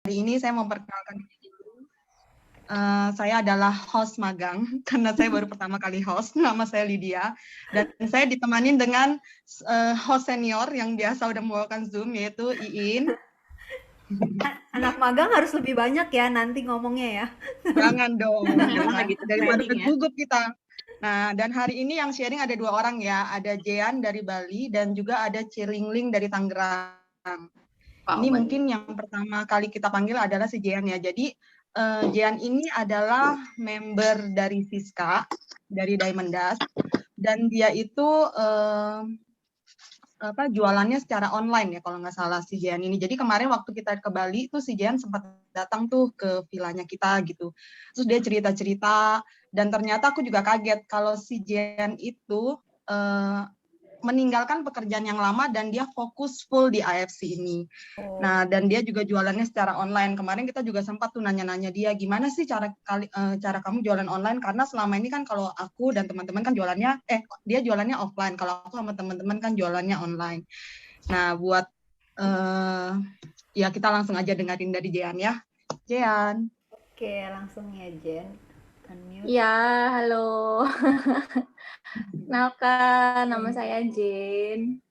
Hari ini saya memperkenalkan diri dulu. Saya adalah host magang karena saya baru pertama kali host. Nama saya Lydia dan saya ditemanin dengan host senior yang biasa udah membawakan Zoom, yaitu Iin. Anak magang harus lebih banyak ya nanti ngomongnya ya. Jangan dong, Emang jangan. lagi Daripada training ya. gugup kita. Nah, dan hari ini yang sharing ada 2 orang ya. Ada Jean dari Bali dan juga ada Cilingling dari Tangerang. Ini mungkin yang pertama kali kita panggil adalah si Jean ya. Jadi Jean ini adalah member dari Siska, dari Diamond Dust, dan dia itu jualannya secara online ya kalau nggak salah si Jean ini. Jadi kemarin waktu kita ke Bali tuh si Jean sempat datang tuh ke villanya kita gitu. Terus dia cerita-cerita dan ternyata aku juga kaget kalau si Jean itu meninggalkan pekerjaan yang lama dan dia fokus full di AFC ini. Nah, dan dia juga jualannya secara online. Kemarin kita juga sempat tuh nanya-nanya dia, gimana sih cara kamu jualan online? Karena selama ini kan kalau aku dan teman-teman kan jualannya, dia jualannya offline. Kalau aku sama teman-teman kan jualannya online. Nah, buat ya kita langsung aja dengerin dari Jean ya. Jean. Oke, langsung ya Jen. Unmute. Ya, halo. Kenalkan, nama saya Jane.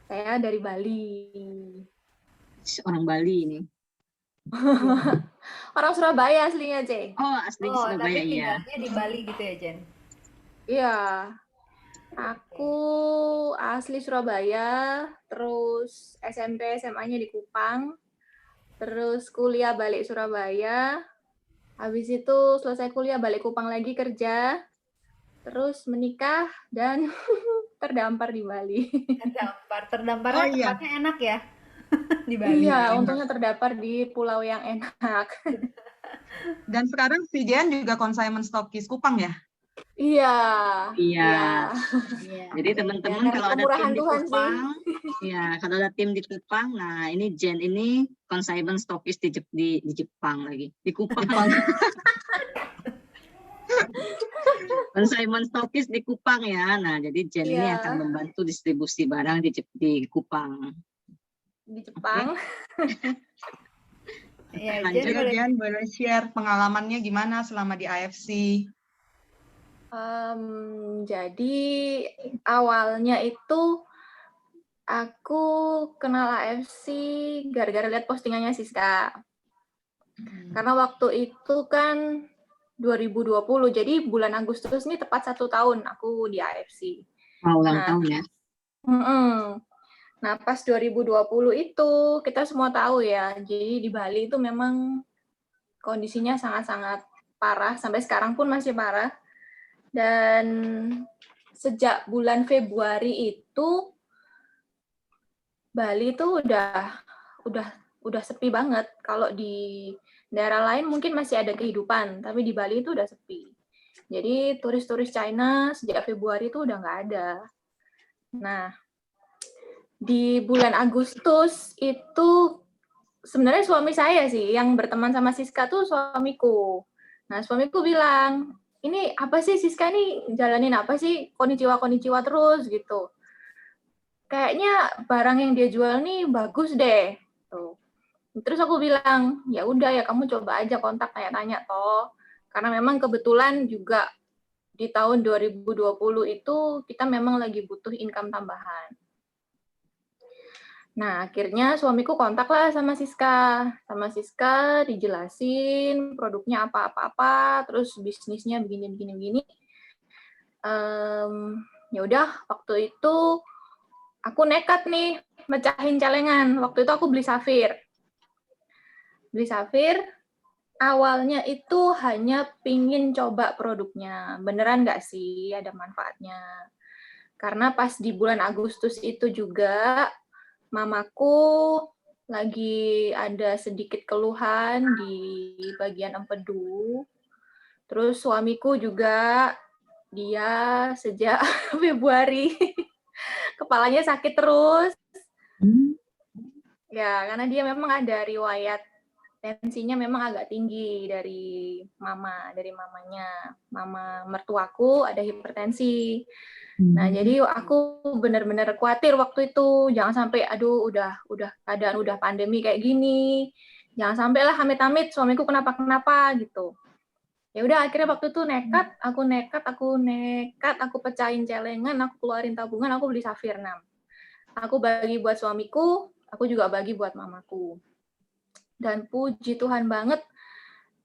Saya dari Bali. Orang Bali ini. Orang Surabaya aslinya, Jane. Oh, asli Surabaya tapi ya. tinggalnya di Bali gitu ya Jen. Iya. Aku asli Surabaya, terus SMP, SMA-nya di Kupang, terus kuliah balik Surabaya, habis itu selesai kuliah balik Kupang lagi kerja, terus menikah dan terdampar di Bali. Terdamparnya Oh, iya. tempatnya enak ya di Bali. Iya, untungnya terdampar di pulau yang enak. Dan sekarang si Jean juga consignment stokis Kupang ya? Iya. Iya. Iya. Jadi teman-teman Ya, kalau ada kemurahan tim di Tuhan Kupang, ya kalau ada tim di Kupang, nah ini Jen ini consignment stokis di Jepang lagi, di Kupang. Consignment stokis di Kupang ya. Nah, jadi Jen ini Iya. akan membantu distribusi barang di Kupang. Di Jepang. Ya, Jadi Jean boleh share pengalamannya gimana selama di AFC? Jadi awalnya itu aku kenal AFC gara-gara lihat postingannya Siska. Karena waktu itu kan 2020, jadi bulan Agustus ini tepat 1 tahun aku di AFC. Ulang tahun ya. Nah, pas 2020 itu kita semua tahu ya, jadi di Bali itu memang kondisinya sangat-sangat parah, sampai sekarang pun masih parah. Dan sejak bulan Februari itu Bali itu udah sepi banget. Kalau di daerah lain mungkin masih ada kehidupan, tapi di Bali itu udah sepi. Jadi turis-turis China sejak Februari itu udah nggak ada. Nah, di bulan Agustus itu sebenarnya suami saya sih yang berteman sama Siska tuh suamiku. Nah, suamiku bilang, ini apa sih Siska nih jalanin apa sih konnichiwa terus gitu. Kayaknya barang yang dia jual nih bagus deh. Tuh. Terus aku bilang, ya udah ya kamu coba aja kontak tanya-tanya toh. Karena memang kebetulan juga di tahun 2020 itu kita memang lagi butuh income tambahan. Nah, akhirnya suamiku kontak lah sama Siska. Sama Siska dijelasin produknya apa-apa, terus bisnisnya begini. Ya udah, waktu itu aku nekat nih mecahin celengan. Waktu itu aku beli safir. Awalnya itu hanya pingin coba produknya. Beneran nggak sih ada manfaatnya? Karena pas di bulan Agustus itu juga mamaku lagi ada sedikit keluhan di bagian empedu. Terus suamiku juga dia sejak Februari kepalanya sakit terus. Ya, karena dia memang ada riwayat tensinya memang agak tinggi dari mamanya. Mama mertuaku ada hipertensi. Nah, jadi aku benar-benar khawatir waktu itu, jangan sampai aduh udah keadaan udah pandemi kayak gini, jangan sampai lah amit-amit suamiku kenapa-kenapa gitu. Ya udah akhirnya waktu itu aku pecahin celengan, aku keluarin tabungan, aku beli Safir 6. Aku bagi buat suamiku, aku juga bagi buat mamaku. Dan puji Tuhan banget,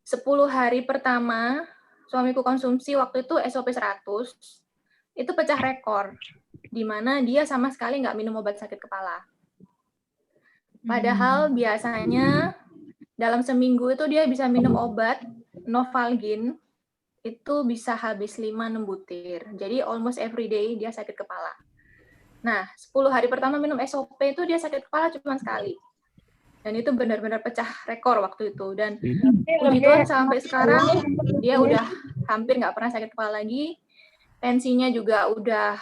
10 hari pertama suamiku konsumsi waktu itu SOP 100, itu pecah rekor, di mana dia sama sekali nggak minum obat sakit kepala. Padahal biasanya dalam seminggu itu dia bisa minum obat Novalgin, itu bisa habis 5-6 butir. Jadi almost every day dia sakit kepala. Nah, 10 hari pertama minum SOP itu dia sakit kepala cuma sekali. Dan itu benar-benar pecah rekor waktu itu. Dan puji Tuhan sampai sekarang dia udah hampir nggak pernah sakit kepala lagi. Tensinya juga udah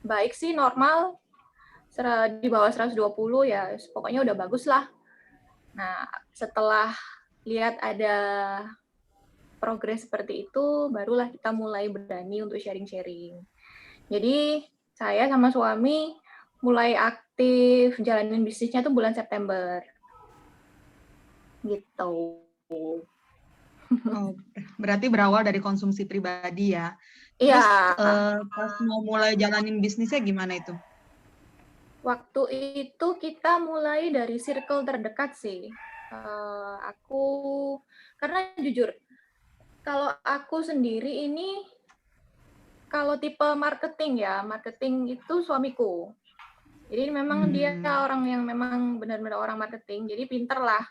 baik sih, normal. Di bawah 120 ya, pokoknya udah bagus lah. Nah, setelah lihat ada progres seperti itu, barulah kita mulai berani untuk sharing-sharing. Jadi, saya sama suami mulai aktif jalanin bisnisnya tuh bulan September. Gitu. Oh, berarti berawal dari konsumsi pribadi ya. Iya. Terus pas mau mulai jalanin bisnisnya gimana itu? Waktu itu kita mulai dari circle terdekat sih. Karena jujur, kalau aku sendiri ini, kalau tipe marketing itu suamiku. Jadi memang dia orang yang memang benar-benar orang marketing, jadi pinter lah.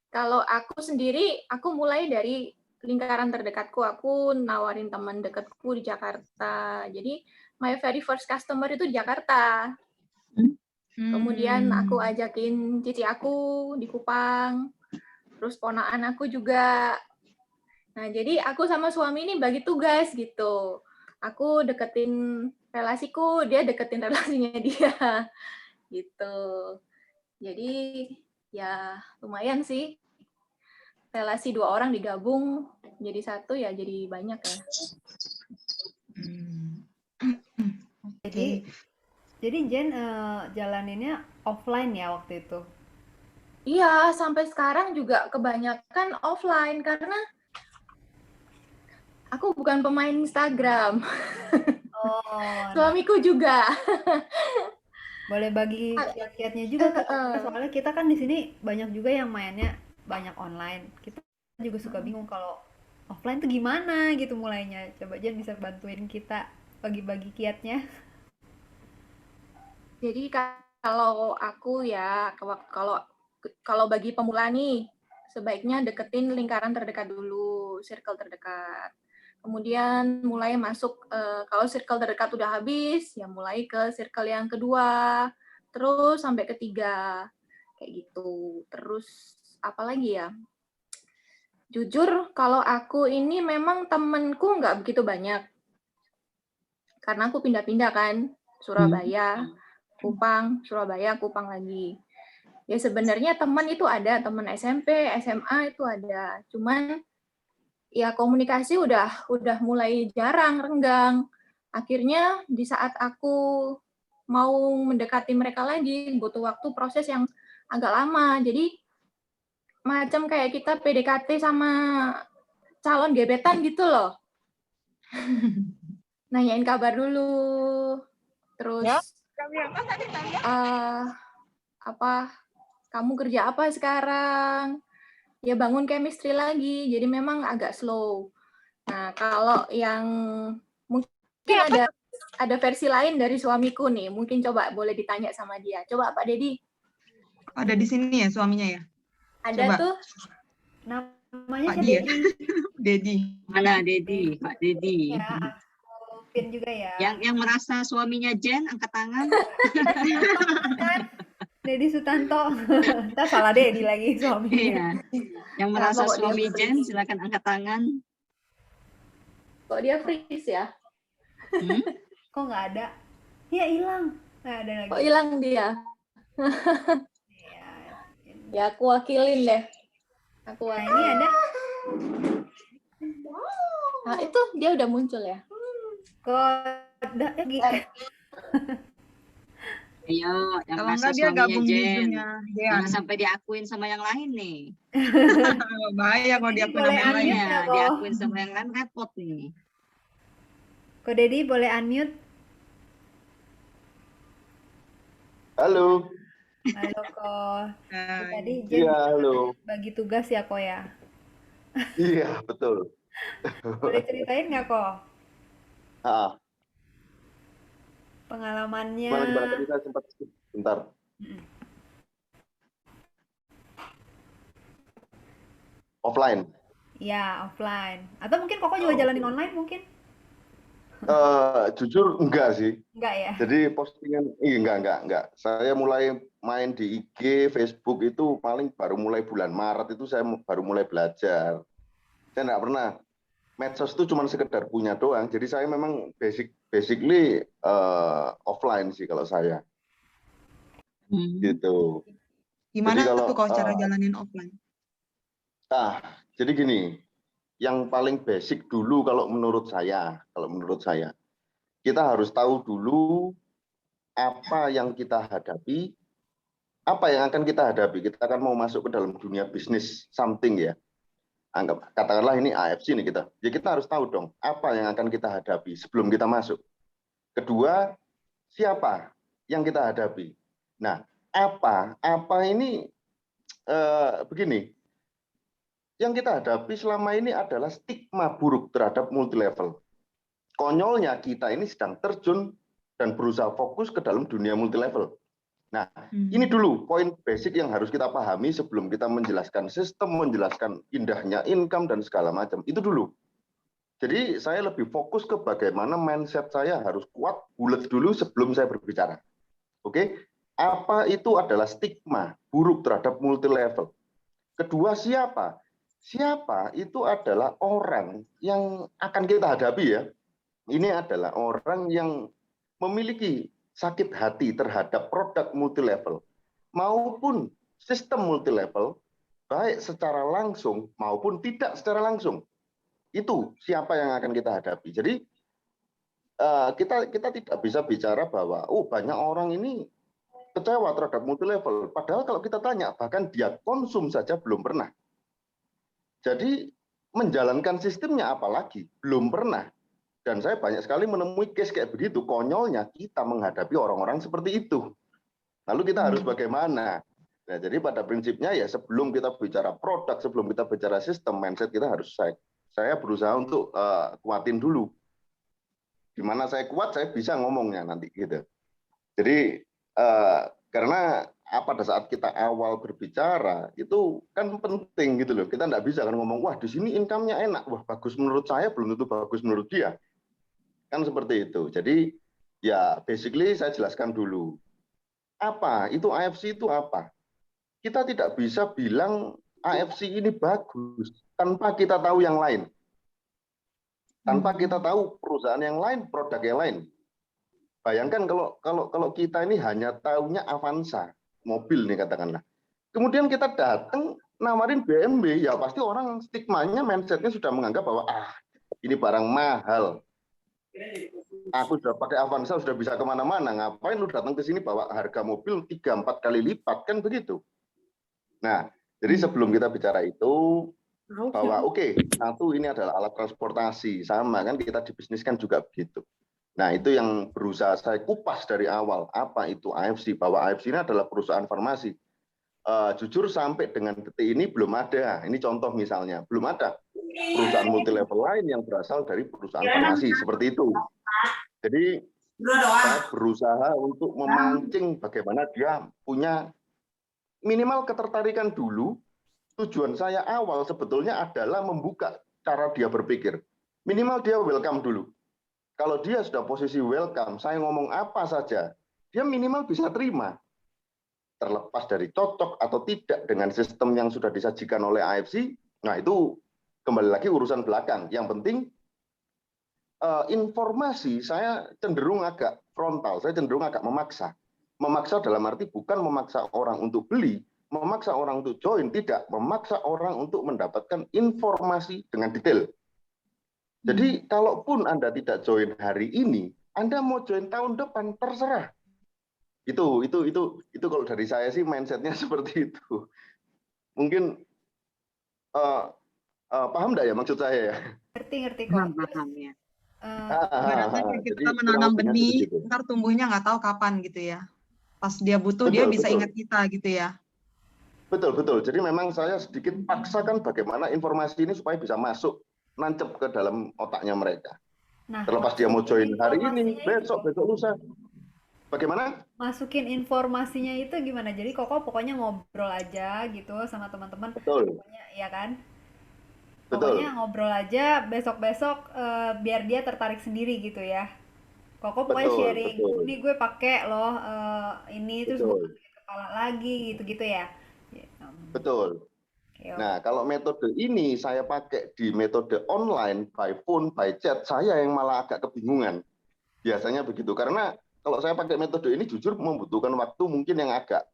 Kalau aku sendiri, aku mulai dari lingkaran terdekatku, aku nawarin teman dekatku di Jakarta. Jadi my very first customer itu di Jakarta. Kemudian aku ajakin cici aku di Kupang, terus ponakan aku juga. Nah, jadi aku sama suami ini bagi tugas gitu. Aku deketin relasiku, dia deketin relasinya dia. Gitu. Jadi ya lumayan sih. Relasi 2 orang digabung jadi 1 ya jadi banyak ya. Jadi Jen jalaninnya offline ya waktu itu? Iya, sampai sekarang juga kebanyakan offline karena aku bukan pemain Instagram. Oh, Suamiku juga. boleh bagi kiat-kiatnya juga soalnya kita kan di sini banyak juga yang mainnya banyak online. Kita juga suka bingung kalau offline tuh gimana gitu mulainya. Coba Jen bisa bantuin kita bagi-bagi kiatnya. Jadi kalau aku ya, kalau bagi pemula nih, sebaiknya deketin lingkaran terdekat dulu, circle terdekat. Kemudian mulai masuk, kalau circle terdekat udah habis, ya mulai ke circle yang kedua, terus sampai ketiga, kayak gitu. Terus apa lagi ya? Jujur, kalau aku ini memang temenku nggak begitu banyak. Karena aku pindah-pindah kan, Surabaya, Kupang, Surabaya, Kupang lagi. Ya sebenarnya teman itu ada, teman SMP, SMA itu ada. Cuman ya komunikasi udah mulai jarang, renggang. Akhirnya di saat aku mau mendekati mereka lagi, butuh waktu proses yang agak lama. Jadi macam kayak kita PDKT sama calon gebetan gitu loh. Nanyain kabar dulu. Terus kamu kerja apa sekarang? Ya bangun chemistry lagi, jadi memang agak slow. Nah, kalau yang mungkin ada versi lain dari suamiku nih, mungkin coba boleh ditanya sama dia. Coba Pak Dedi. Ada di sini ya suaminya ya? Ada Coba. tuh. Namanya Pak siapa? Dedi. Mana Dedi? Pak Dedi. Ya, Pin juga ya. Yang merasa suaminya Jen, angkat tangan. Dedi Sutanto. Kita salah Dedi lagi suaminya. Iya. Yang merasa suami Jen, silakan angkat tangan. Kok dia freeze ya? Kok nggak ada? Ya hilang. Nggak ada lagi. Kok hilang dia? Ya aku wakilin deh. Ini ada. Nah itu dia udah muncul ya. Kok lagi. Ayo, yang Kalau rasa enggak dia suaminya gabung di Jen. Zoom-nya Jangan Dean. sampai diakuin sama yang lain nih. Bahaya kalau Jadi diakuin boleh sama yang lain. unmute Makanya nggak kok? diakuin sama yang lain repot nih. Ko Dedi boleh unmute? Halo. Halo Ko. Jadi tadi Nah, Jen Iya, bilang halo. katanya bagi tugas ya Ko ya. Iya, betul. Boleh ceritain nggak Ko Ah, pengalamannya? gimana tadi saya sempat bentar. Mm-mm. Offline. Ya, offline. Atau mungkin Koko juga Oh, jalanin oke. online mungkin? Jujur enggak sih. Enggak ya? Jadi postingan enggak. Saya mulai main di IG, Facebook itu paling baru mulai bulan Maret itu saya baru mulai belajar. Saya enggak pernah. Medsos itu cuma sekedar punya doang. Jadi saya memang basically offline sih kalau saya. Gitu. Jadi gimana kalau tuh kok cara jalanin offline? jadi gini, yang paling basic dulu kalau menurut saya, kita harus tahu dulu apa yang kita hadapi, apa yang akan kita hadapi. Kita akan mau masuk ke dalam dunia bisnis something ya. Katakanlah ini AFC nih kita. Ya kita harus tahu dong apa yang akan kita hadapi sebelum kita masuk. Kedua, siapa yang kita hadapi. Nah, apa ini begini. Yang kita hadapi selama ini adalah stigma buruk terhadap multilevel. Konyolnya kita ini sedang terjun dan berusaha fokus ke dalam dunia multilevel. Nah, ini dulu poin basic yang harus kita pahami sebelum kita menjelaskan sistem, menjelaskan indahnya income dan segala macam. Itu dulu. Jadi saya lebih fokus ke bagaimana mindset saya harus kuat, bulat dulu sebelum saya berbicara. Oke? Apa itu adalah stigma buruk terhadap multilevel? Kedua, siapa? Siapa itu adalah orang yang akan kita hadapi ya. Ini adalah orang yang memiliki sakit hati terhadap produk multilevel maupun sistem multilevel, baik secara langsung maupun tidak secara langsung. Itu siapa yang akan kita hadapi. Jadi kita tidak bisa bicara bahwa banyak orang ini kecewa terhadap multilevel. Padahal kalau kita tanya, bahkan dia konsum saja belum pernah. Jadi menjalankan sistemnya apalagi belum pernah. Dan saya banyak sekali menemui case kayak begitu. Konyolnya kita menghadapi orang-orang seperti itu. Lalu kita harus bagaimana? Nah, jadi pada prinsipnya ya sebelum kita bicara produk, sebelum kita bicara sistem, mindset kita harus saya berusaha untuk kuatin dulu. Gimana saya kuat, saya bisa ngomongnya nanti gitu. Jadi karena pada saat kita awal berbicara itu kan penting gitu loh. Kita nggak bisa kan ngomong, wah di sini income-nya enak, wah bagus menurut saya belum tentu bagus menurut dia. Kan seperti itu. Jadi ya basically saya jelaskan dulu. Apa itu AFC itu apa? Kita tidak bisa bilang AFC ini bagus tanpa kita tahu yang lain. Tanpa kita tahu perusahaan yang lain, produk yang lain. Bayangkan kalau kita ini hanya tahunya Avanza, mobil nih katakanlah. Kemudian kita datang nawarin BMW, ya pasti orang stigmanya, mindsetnya sudah menganggap bahwa ini barang mahal. Aku sudah pakai Avanza, sudah bisa kemana-mana. Ngapain lu datang ke sini bawa harga mobil 3-4 kali lipat, kan begitu. Nah, jadi sebelum kita bicara itu, bahwa satu ini adalah alat transportasi. Sama kan kita di bisnis kan juga begitu. Nah, itu yang berusaha saya kupas dari awal. Apa itu AFC? Bahwa AFC ini adalah perusahaan farmasi. Jujur sampai dengan detik ini belum ada. Ini contoh misalnya, belum ada perusahaan multilevel lain yang berasal dari perusahaan farmasi seperti itu. Jadi saya berusaha untuk memancing bagaimana dia punya minimal ketertarikan dulu. Tujuan saya awal sebetulnya adalah membuka cara dia berpikir. Minimal dia welcome dulu. Kalau dia sudah posisi welcome, saya ngomong apa saja, dia minimal bisa terima. Terlepas dari cocok atau tidak dengan sistem yang sudah disajikan oleh AFC, nah itu kembali lagi urusan belakang. Yang penting informasi saya cenderung agak frontal, saya cenderung agak memaksa. Memaksa dalam arti bukan memaksa orang untuk beli, memaksa orang untuk join, tidak. Memaksa orang untuk mendapatkan informasi dengan detail. Jadi kalaupun Anda tidak join hari ini, Anda mau join tahun depan, terserah. Itu kalau dari saya sih mindsetnya seperti itu. Mungkin paham nggak ya maksud saya ya? Ngerti kok. Paham ya. Ibaratnya kayak Jadi kita kurang menanam lebihnya benih, seperti itu. ntar tumbuhnya nggak tahu kapan gitu ya. Pas dia butuh, dia Betul, bisa betul. ingat kita gitu ya. Betul. Jadi memang saya sedikit paksakan bagaimana informasi ini supaya bisa masuk, nancep ke dalam otaknya mereka. Nah, Terlepas dia mau join hari ini, informasinya itu besok lusa. Bagaimana? masukin informasinya itu gimana? Jadi Koko pokoknya ngobrol aja gitu sama teman-teman. Betul, Pokoknya ya kan? Pokoknya betul, ngobrol aja besok-besok biar dia tertarik sendiri gitu ya. Koko pokoknya betul, sharing, betul, ini gue pakai loh ini terus gue betul, masukin kepala lagi gitu-gitu ya. Ya, betul. oke, oke. Nah, kalau metode ini saya pakai di metode online, by phone, by chat, saya yang malah agak kebingungan. Biasanya begitu, karena kalau saya pakai metode ini jujur membutuhkan waktu mungkin yang agak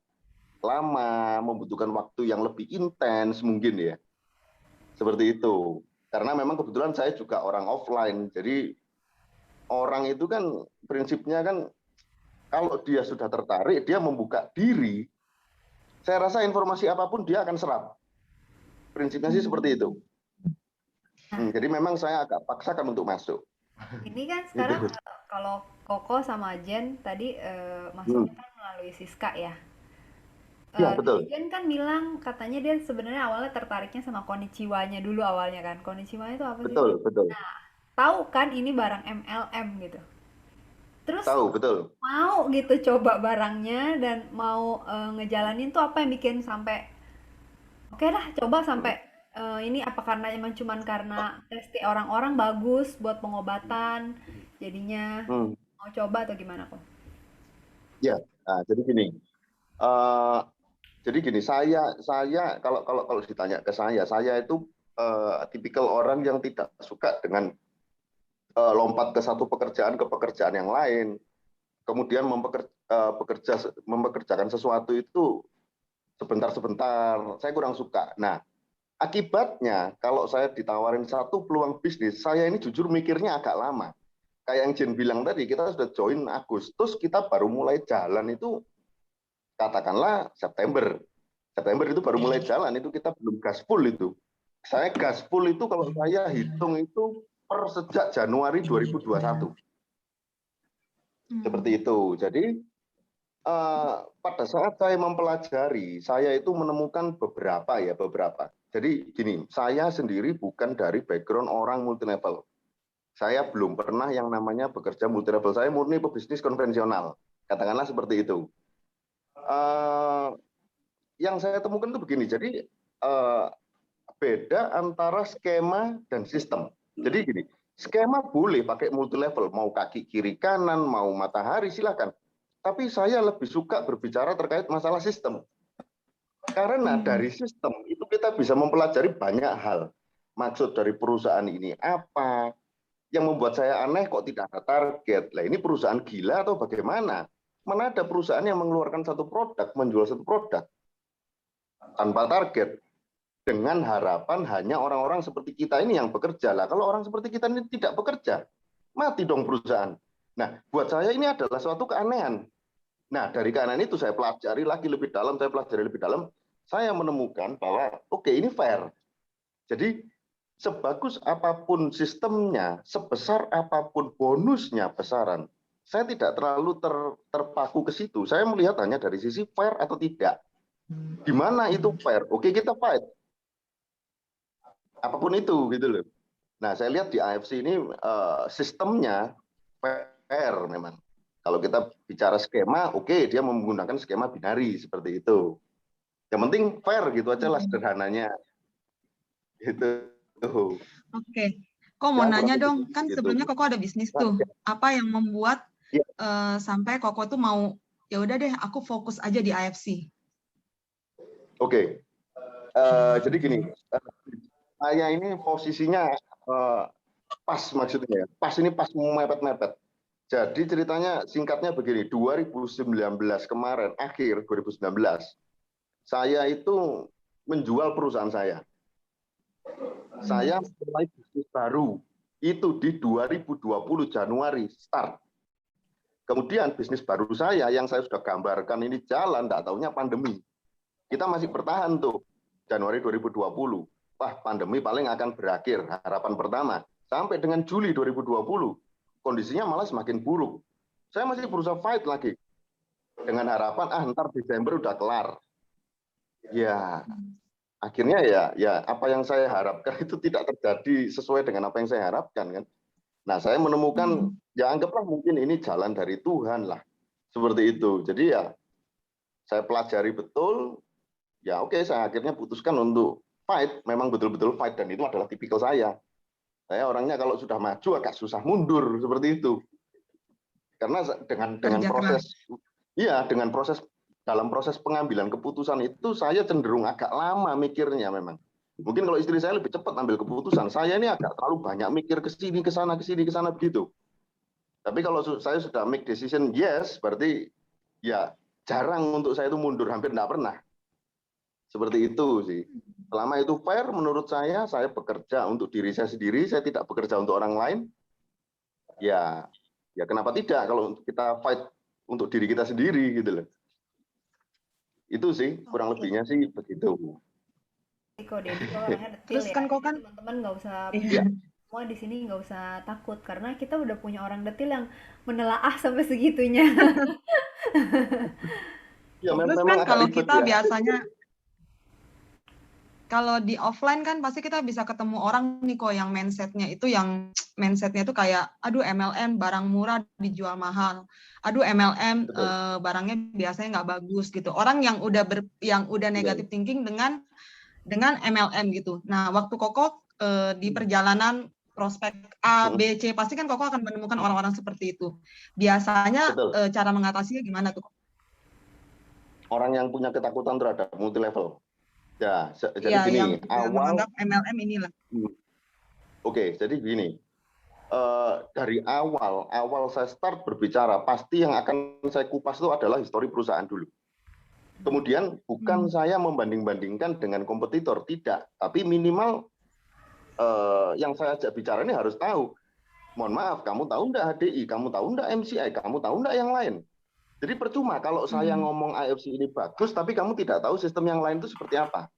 lama, membutuhkan waktu yang lebih intens mungkin ya. Seperti itu. Karena memang kebetulan saya juga orang offline, jadi orang itu kan prinsipnya kan kalau dia sudah tertarik, dia membuka diri, saya rasa informasi apapun dia akan serap. Prinsipnya sih seperti itu. Nah, Jadi memang saya agak paksakan untuk masuk. ini kan Itu. sekarang kalau Koko sama Jen tadi masuknya kan melalui Siska ya. Ya, betul. Jen kan bilang katanya dia sebenarnya awalnya tertariknya sama Konnichiwa-nya dulu awalnya kan. Konnichiwa itu apa sih? Betul, betul. Tahu kan ini barang MLM gitu. Terus Tahu, betul. mau gitu coba barangnya dan mau ngejalanin tuh apa yang bikin sampai oke lah coba sampai ini apa karena emang cuman karena testi orang-orang bagus buat pengobatan jadinya Hmm. mau coba atau gimana kok? Ya, nah, eh, jadi gini, saya kalau ditanya ke saya itu tipikal orang yang tidak suka dengan lompat ke satu pekerjaan ke pekerjaan yang lain, kemudian mempekerjakan sesuatu itu sebentar-sebentar. Saya kurang suka. Nah, akibatnya kalau saya ditawarin satu peluang bisnis, saya ini jujur mikirnya agak lama. Kayak yang Jen bilang tadi, kita sudah join Agustus, kita baru mulai jalan itu katakanlah September. September itu baru mulai jalan, itu kita belum gaspol itu. Saya gaspol itu kalau saya hitung itu per sejak Januari 2021. Seperti itu. Jadi pada saat saya mempelajari, saya itu menemukan beberapa. Jadi gini, saya sendiri bukan dari background orang multilevel. Saya belum pernah yang namanya bekerja multilevel. Saya murni pebisnis konvensional. Katakanlah seperti itu. Yang saya temukan itu begini, jadi beda antara skema dan sistem. Jadi gini, skema boleh pakai multilevel, mau kaki kiri kanan, mau matahari silakan. Tapi saya lebih suka berbicara terkait masalah sistem. Karena dari sistem itu kita bisa mempelajari banyak hal. Maksud dari perusahaan ini apa? Yang membuat saya aneh kok tidak ada target. Lah ini perusahaan gila atau bagaimana? Mana ada perusahaan yang mengeluarkan satu produk, menjual satu produk tanpa target, dengan harapan hanya orang-orang seperti kita ini yang bekerja. Lah kalau orang seperti kita ini tidak bekerja, mati dong perusahaan. Nah, buat saya ini adalah suatu keanehan. Nah, dari keanehan itu saya pelajari lagi lebih dalam, saya menemukan bahwa oke, ini fair. Jadi sebagus apapun sistemnya, sebesar apapun bonusnya besaran, saya tidak terlalu terpaku ke situ. Saya melihat hanya dari sisi fair atau tidak. Di mana itu fair? Oke, kita fight. Apapun itu gitu loh. Nah, saya lihat di AFC ini sistemnya fair memang. Kalau kita bicara skema, oke, dia menggunakan skema binari seperti itu. Yang penting fair gitu aja lah sederhananya. Gitu. Oke. Kok mau nanya dong, kan gitu. sebelumnya Koko ada bisnis tuh. Apa yang membuat sampai Koko tuh mau ya udah deh aku fokus aja di AFC? Oke. Jadi gini, saya ini posisinya pas maksudnya. Pas ini pas mepet-mepet. Jadi ceritanya singkatnya begini, 2019 kemarin, akhir 2019, saya itu menjual perusahaan saya. Saya mulai bisnis baru, itu di 2020 Januari, start. Kemudian bisnis baru saya yang saya sudah gambarkan ini jalan, tidak taunya pandemi. Kita masih bertahan tuh Januari 2020. Wah, pandemi paling akan berakhir, harapan pertama. Sampai dengan Juli 2020, kondisinya malah semakin buruk. Saya masih berusaha fight lagi. Dengan harapan, ntar Desember udah kelar. Ya, akhirnya ya apa yang saya harapkan itu tidak terjadi sesuai dengan apa yang saya harapkan kan. Nah, saya menemukan, ya anggaplah mungkin ini jalan dari Tuhan lah. Seperti itu. Jadi ya, saya pelajari betul, ya oke, saya akhirnya putuskan untuk fight, memang betul-betul fight, dan itu adalah tipikal saya. Saya orangnya kalau sudah maju agak susah mundur, seperti itu. Karena dengan proses, dalam proses pengambilan keputusan itu, saya cenderung agak lama mikirnya memang. Mungkin kalau istri saya lebih cepat ambil keputusan, saya ini agak terlalu banyak mikir ke sini, ke sana begitu. Tapi kalau saya sudah make decision yes, berarti ya jarang untuk saya itu mundur, hampir tidak pernah. Seperti itu sih. Selama itu fair, menurut saya bekerja untuk diri saya sendiri, saya tidak bekerja untuk orang lain. Ya kenapa tidak kalau kita fight untuk diri kita sendiri gitu loh. Itu sih kurang lebihnya sih begitu. Kok Dedi orangnya detil Terus ya. kan kok kan Teman-teman nggak usah Iya. semua di sini nggak usah takut karena kita udah punya orang detil yang menelaah sampai segitunya. Ya, terus memang kan agak kalau ribet kita ya. biasanya kalau di offline kan pasti kita bisa ketemu orang nih kok yang mindsetnya itu kayak aduh MLM barang murah dijual mahal, aduh MLM barangnya biasanya nggak bagus gitu. Orang yang udah negatif thinking dengan MLM gitu. Nah, waktu Koko di perjalanan prospek A, B, C, pasti kan Koko akan menemukan orang-orang seperti itu. Biasanya cara mengatasinya gimana tuh? Orang yang punya ketakutan terhadap multi level. Ya, jadi gini, yang menganggap MLM inilah. Oke, jadi gini. Dari awal saya start berbicara, pasti yang akan saya kupas itu adalah histori perusahaan dulu. Kemudian bukan saya membanding-bandingkan dengan kompetitor, tidak. Tapi minimal yang saya ajak bicara ini harus tahu. Mohon maaf, kamu tahu enggak HDI, kamu tahu enggak MCI, kamu tahu enggak yang lain. Jadi percuma kalau saya ngomong AFC ini bagus, tapi kamu tidak tahu sistem yang lain itu seperti apa.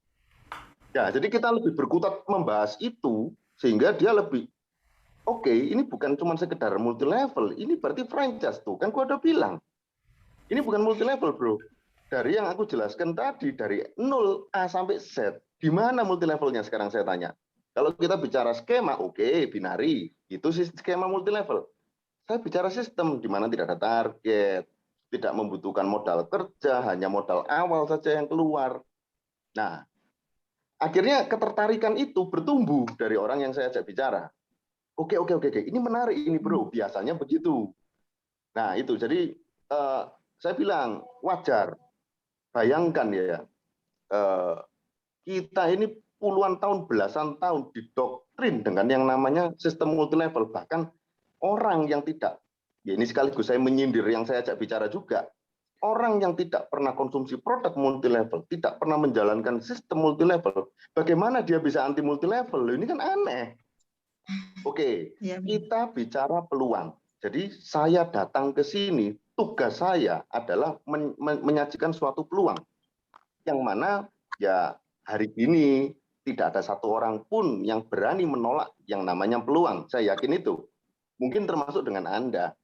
Ya, jadi kita lebih berkutat membahas itu, sehingga dia lebih, oke, ini bukan cuma sekedar multi level, ini berarti franchise tuh. Kan gua udah bilang, ini bukan multi level bro. Dari yang aku jelaskan tadi, dari 0 A sampai Z, di mana multi levelnya sekarang saya tanya. Kalau kita bicara skema, oke, binari, itu skema multi level. Saya bicara sistem, di mana tidak ada target, tidak membutuhkan modal kerja, hanya modal awal saja yang keluar. Nah, akhirnya ketertarikan itu bertumbuh dari orang yang saya ajak bicara. Oke, ini menarik ini bro, biasanya begitu. Nah itu, jadi saya bilang wajar. Bayangkan ya, kita ini puluhan tahun, belasan tahun didoktrin dengan yang namanya sistem multi level. Bahkan orang yang tidak, ya ini sekaligus saya menyindir yang saya ajak bicara juga, orang yang tidak pernah konsumsi produk multi level, tidak pernah menjalankan sistem multi level, bagaimana dia bisa anti multi level? Ini kan aneh. Oke, kita bicara peluang. Jadi saya datang ke sini, tugas saya adalah menyajikan suatu peluang. Yang mana ya hari ini tidak ada satu orang pun yang berani menolak yang namanya peluang. Saya yakin itu. Mungkin termasuk dengan Anda.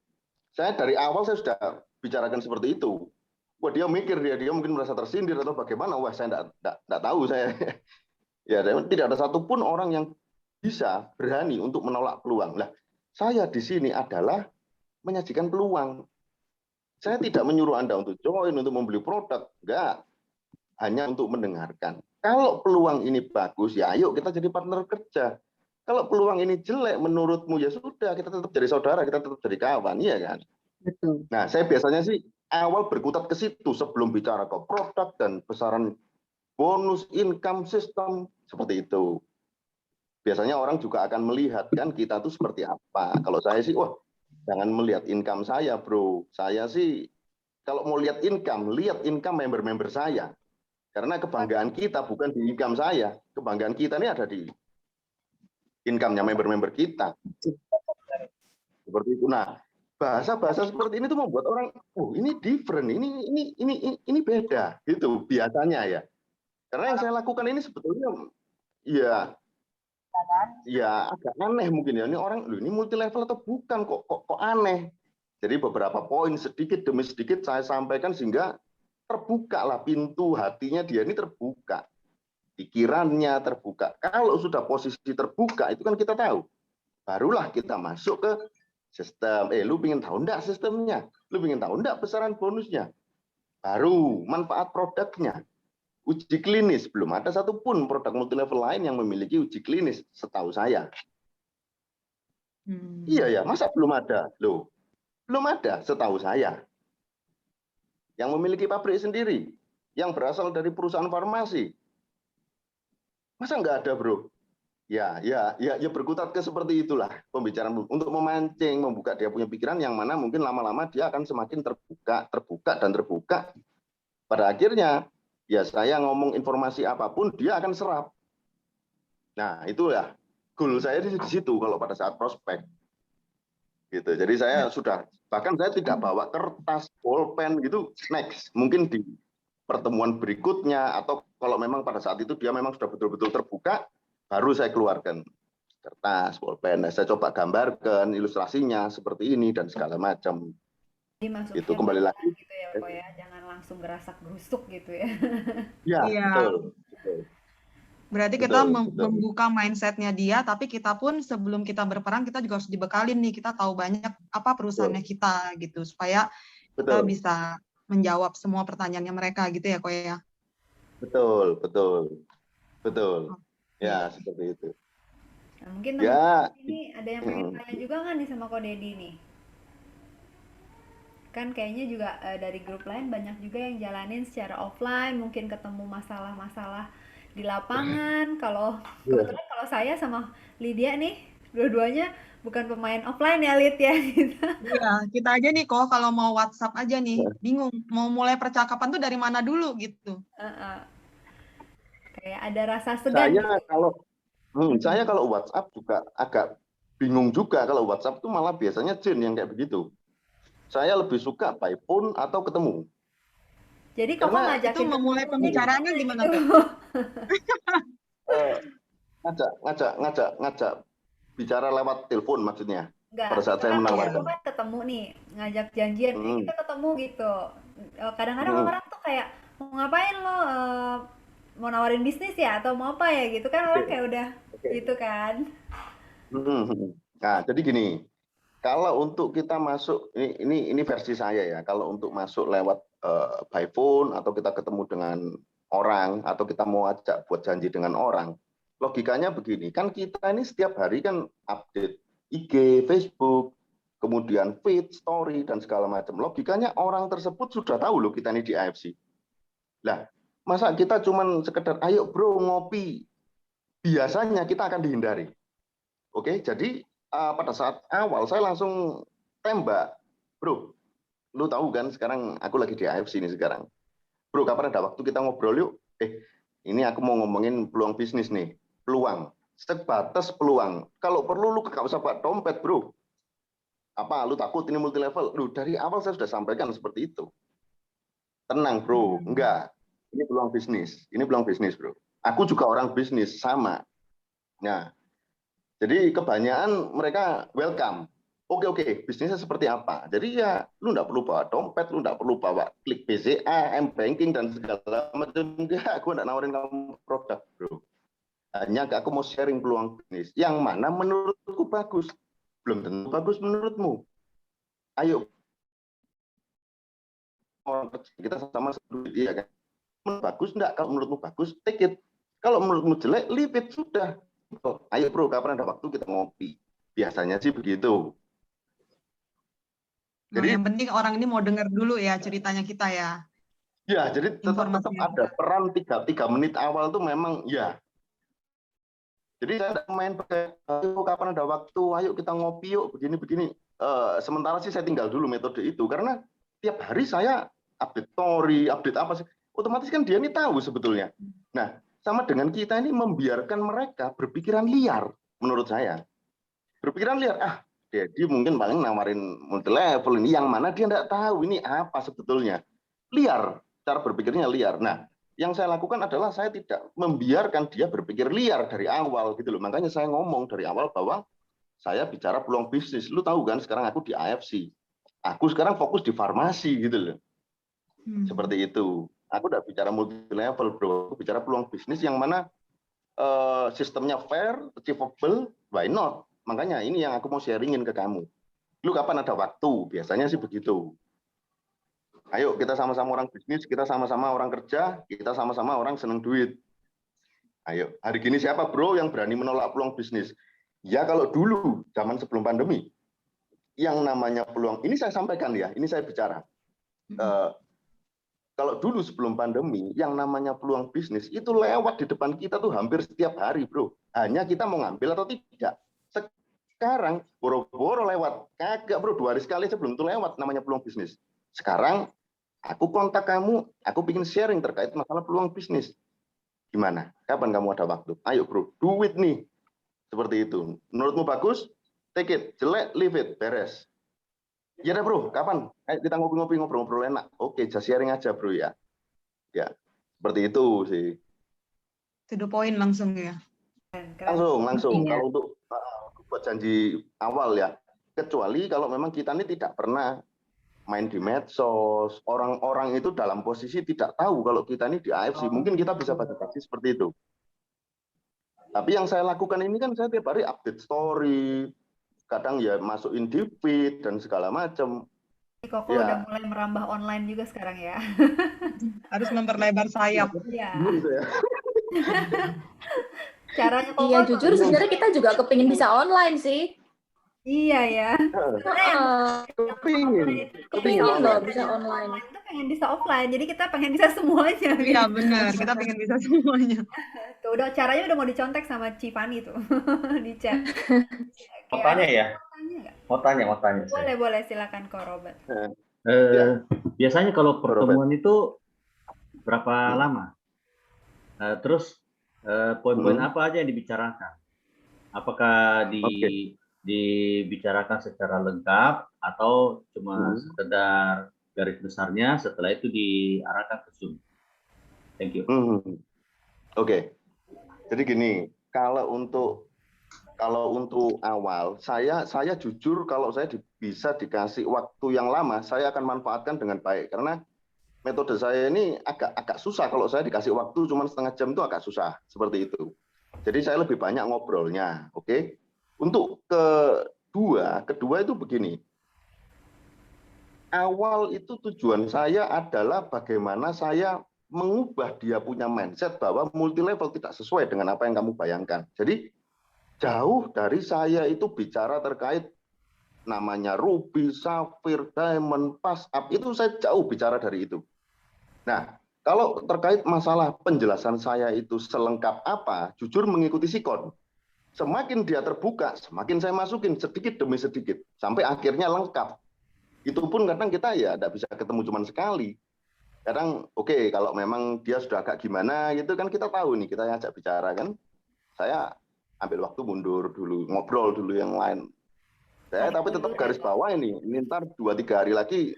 Saya dari awal saya sudah bicarakan seperti itu. Wah, dia mikir, dia mungkin merasa tersindir atau bagaimana. Wah, saya tidak tahu saya. Ya, tidak ada satupun orang yang bisa berani untuk menolak peluang. Lah, saya di sini adalah menyajikan peluang. Saya tidak menyuruh Anda untuk join, untuk membeli produk. Enggak. Hanya untuk mendengarkan. Kalau peluang ini bagus, ya ayo kita jadi partner kerja. Kalau peluang ini jelek menurutmu, ya sudah, kita tetap jadi saudara, kita tetap jadi kawan, iya kan? Betul. Nah, saya biasanya sih awal berkutat ke situ sebelum bicara ke produk dan besaran bonus, income system, seperti itu. Biasanya orang juga akan melihat kan kita tuh seperti apa. Kalau saya sih, wah, jangan melihat income saya, bro. Saya sih, kalau mau lihat income member-member saya. Karena kebanggaan kita bukan di income saya. Kebanggaan kita ini ada di income-nya member-member kita. Seperti itu. Nah, bahasa-bahasa seperti ini tuh membuat orang, oh ini different, ini beda, gitu biasanya ya. Karena yang saya lakukan ini sebetulnya ya agak aneh mungkin ya. Ini orang, loh ini multi level atau bukan, kok aneh. Jadi beberapa poin sedikit demi sedikit saya sampaikan sehingga terbuka lah pintu hatinya dia ini terbuka. Pikirannya terbuka. Kalau sudah posisi terbuka itu kan kita tahu. Barulah kita masuk ke sistem. Lu pengen tahu enggak sistemnya? Lu pengen tahu enggak besaran bonusnya? Baru manfaat produknya. Uji klinis. Belum ada satupun produk multilevel lain yang memiliki uji klinis setahu saya. Iya ya, masa belum ada? Loh, belum ada setahu saya. Yang memiliki pabrik sendiri, yang berasal dari perusahaan farmasi. Masa nggak ada, bro? Ya berkutat ke seperti itulah pembicaraan untuk memancing, membuka dia punya pikiran yang mana mungkin lama-lama dia akan semakin terbuka. Pada akhirnya, ya saya ngomong informasi apapun dia akan serap. Nah, itu ya goal saya di situ kalau pada saat prospek. Gitu. Jadi saya bahkan saya tidak bawa kertas, pulpen gitu, next. Mungkin di pertemuan berikutnya atau kalau memang pada saat itu dia memang sudah betul-betul terbuka, baru saya keluarkan kertas, pulpen. Saya coba gambarkan ilustrasinya seperti ini dan segala macam. Itu kembali lagi gitu ya, Pak ya, jangan langsung gerasak gerusuk gitu ya. Ya, betul. Berarti kita membuka mindsetnya dia, tapi kita pun sebelum kita berperang kita juga harus dibekalin nih, kita tahu banyak apa perusahaannya kita gitu, supaya kita bisa menjawab semua pertanyaannya mereka gitu ya, Ko ya. Betul. Ya, seperti itu. Nah, mungkin teman-teman ini ada yang pengen tanya juga nggak nih sama Ko Dedi nih? Kan kayaknya juga dari grup lain banyak juga yang jalanin secara offline, mungkin ketemu masalah-masalah di lapangan. Kalau kebetulan kalau saya sama Lydia nih, dua-duanya bukan pemain offline ya, Lid ya. Iya, kita aja nih kok kalau mau WhatsApp aja nih, bingung mau mulai percakapan tuh dari mana dulu gitu. Kayak ada rasa segan. Saya kalau WhatsApp juga agak bingung juga. Kalau WhatsApp tuh malah biasanya Jen yang kayak begitu. Saya lebih suka by phone atau ketemu. Jadi Koko ngajakin itu memulai pembicaraannya gimana tuh? ngajak bicara lewat telepon maksudnya. Enggak, pada saat saya menawarkan. Kan ketemu nih, ngajak janjian, kita ketemu gitu. Kadang-kadang orang tuh kayak mau ngapain lo, mau nawarin bisnis ya atau mau apa ya gitu kan, orang kayak udah gitu kan. Nah, jadi gini. Kalau untuk kita masuk, ini versi saya ya. Kalau untuk masuk lewat by phone atau kita ketemu dengan orang atau kita mau ajak buat janji dengan orang, logikanya begini. Kan kita ini setiap hari kan update IG, Facebook, kemudian feed, story dan segala macam. Logikanya orang tersebut sudah tahu loh kita ini di AFC. Lah, masa kita cuman sekedar ayo bro ngopi. Biasanya kita akan dihindari. Oke, jadi pada saat awal saya langsung tembak, bro, lu tahu kan sekarang aku lagi di AFC ini sekarang. Bro, kapan ada waktu kita ngobrol yuk? Ini aku mau ngomongin peluang bisnis nih. Peluang, sebatas peluang. Kalau perlu lu gak usah bawa dompet, bro. Apa, lu takut ini multi level? Lu dari awal saya sudah sampaikan seperti itu. Tenang, bro. Enggak. Ini peluang bisnis. Ini peluang bisnis, bro. Aku juga orang bisnis, sama. Nah, jadi kebanyakan mereka welcome. Oke, bisnisnya seperti apa? Jadi ya, lu nggak perlu bawa dompet, lu nggak perlu bawa klik BCA, M-Banking, dan segala macam. Enggak, gue nggak nawarin kamu produk, bro. Hanya aku mau sharing peluang bisnis. Yang mana menurutku bagus. Belum tentu bagus menurutmu. Ayo. Kita sama duit, ya kan? Bagus enggak? Kalau menurutmu bagus, take it. Kalau menurutmu jelek, leave it, sudah. Ayo bro, kapan ada waktu kita ngopi. Biasanya sih begitu. Jadi yang penting orang ini mau dengar dulu ya ceritanya kita ya. Ya, jadi tetap ada peran 3 menit awal tuh memang ya. Jadi saya tidak main pakai ayo kapan ada waktu, ayo kita ngopi yuk, begini-begini. Sementara sih saya tinggal dulu metode itu karena tiap hari saya update story, update apa sih. Otomatis kan dia ini tahu sebetulnya. Nah, sama dengan kita ini membiarkan mereka berpikiran liar, menurut saya. Berpikiran liar, Dedi mungkin paling nawarin multi level ini, yang mana dia nggak tahu ini apa sebetulnya. Liar, cara berpikirnya liar. Nah, yang saya lakukan adalah saya tidak membiarkan dia berpikir liar dari awal gitu loh. Makanya saya ngomong dari awal bahwa saya bicara peluang bisnis. Lu tahu kan sekarang aku di AFC. Aku sekarang fokus di farmasi gitu loh. Seperti itu. Aku udah bicara multi level, bro. Aku bicara peluang bisnis yang mana sistemnya fair, achievable, why not? Makanya ini yang aku mau sharingin ke kamu. Lu kapan ada waktu? Biasanya sih begitu. Ayo kita sama-sama orang bisnis, kita sama-sama orang kerja, kita sama-sama orang seneng duit. Ayo, hari gini siapa bro yang berani menolak peluang bisnis? Ya kalau dulu, zaman sebelum pandemi, yang namanya peluang, ini saya sampaikan ya, ini saya bicara. Kalau dulu sebelum pandemi, yang namanya peluang bisnis, itu lewat di depan kita tuh hampir setiap hari bro. Hanya kita mau ngambil atau tidak. Sekarang boro-boro lewat, kagak bro, 2 hari sekali sebelum itu lewat namanya peluang bisnis. Sekarang aku kontak kamu, aku bikin sharing terkait masalah peluang bisnis. Gimana? Kapan kamu ada waktu? Ayo bro, do it nih. Seperti itu. Menurutmu bagus? Take it. Jelek, leave it. Beres. Ya deh bro, kapan? Ayo kita ngopi-ngopi, ngobrol-ngobrol enak. Oke, just sharing aja bro ya. Ya, seperti itu sih. To the point langsung ya. Langsung. Kalau untuk buat janji awal ya, kecuali kalau memang kita ini tidak pernah main di medsos, orang-orang itu dalam posisi tidak tahu kalau kita ini di AFC, mungkin kita bisa bagi-bagi seperti itu. Tapi yang saya lakukan ini kan saya tiap hari update story, kadang ya masukin di feed dan segala macam. Koko udah mulai merambah online juga sekarang ya. Harus memperlebar sayap. Iya. Ya. Caranya Koko. Iya, jujur sebenarnya kita juga kepingin bisa online sih. Iya ya. Kepingin loh bisa online. Kita pengen bisa offline, jadi kita pengen bisa semuanya. Iya benar, kita pengen bisa semuanya. Tuh udah caranya udah mau dicontek sama Cipani tuh di chat. Mau tanya ya? Mau tanya. Boleh silakan Ko Robert. Biasanya kalau pertemuan itu berapa lama? Terus poin-poin apa aja yang dibicarakan? Apakah dibicarakan secara lengkap atau cuma sekedar garis besarnya, setelah itu diarahkan ke Zoom? Thank you. Oke. Jadi gini, kalau untuk awal, saya jujur kalau saya bisa dikasih waktu yang lama, saya akan manfaatkan dengan baik karena metode saya ini agak susah. Kalau saya dikasih waktu cuma setengah jam itu agak susah seperti itu. Jadi saya lebih banyak ngobrolnya, oke? Untuk kedua itu begini. Awal itu tujuan saya adalah bagaimana saya mengubah dia punya mindset bahwa multi level tidak sesuai dengan apa yang kamu bayangkan. Jadi jauh dari saya itu bicara terkait namanya ruby, sapphire, diamond, pass up, itu saya jauh bicara dari itu. Nah, kalau terkait masalah penjelasan saya itu selengkap apa, jujur mengikuti sikon. Semakin dia terbuka, semakin saya masukin sedikit demi sedikit, sampai akhirnya lengkap. Itu pun kadang kita ya tidak bisa ketemu cuma sekali. Kadang oke, kalau memang dia sudah agak gimana gitu kan kita tahu nih, kita ajak bicara kan. Saya ambil waktu mundur dulu, ngobrol dulu yang lain. Saya tapi tetap garis bawah ini ntar 2-3 hari lagi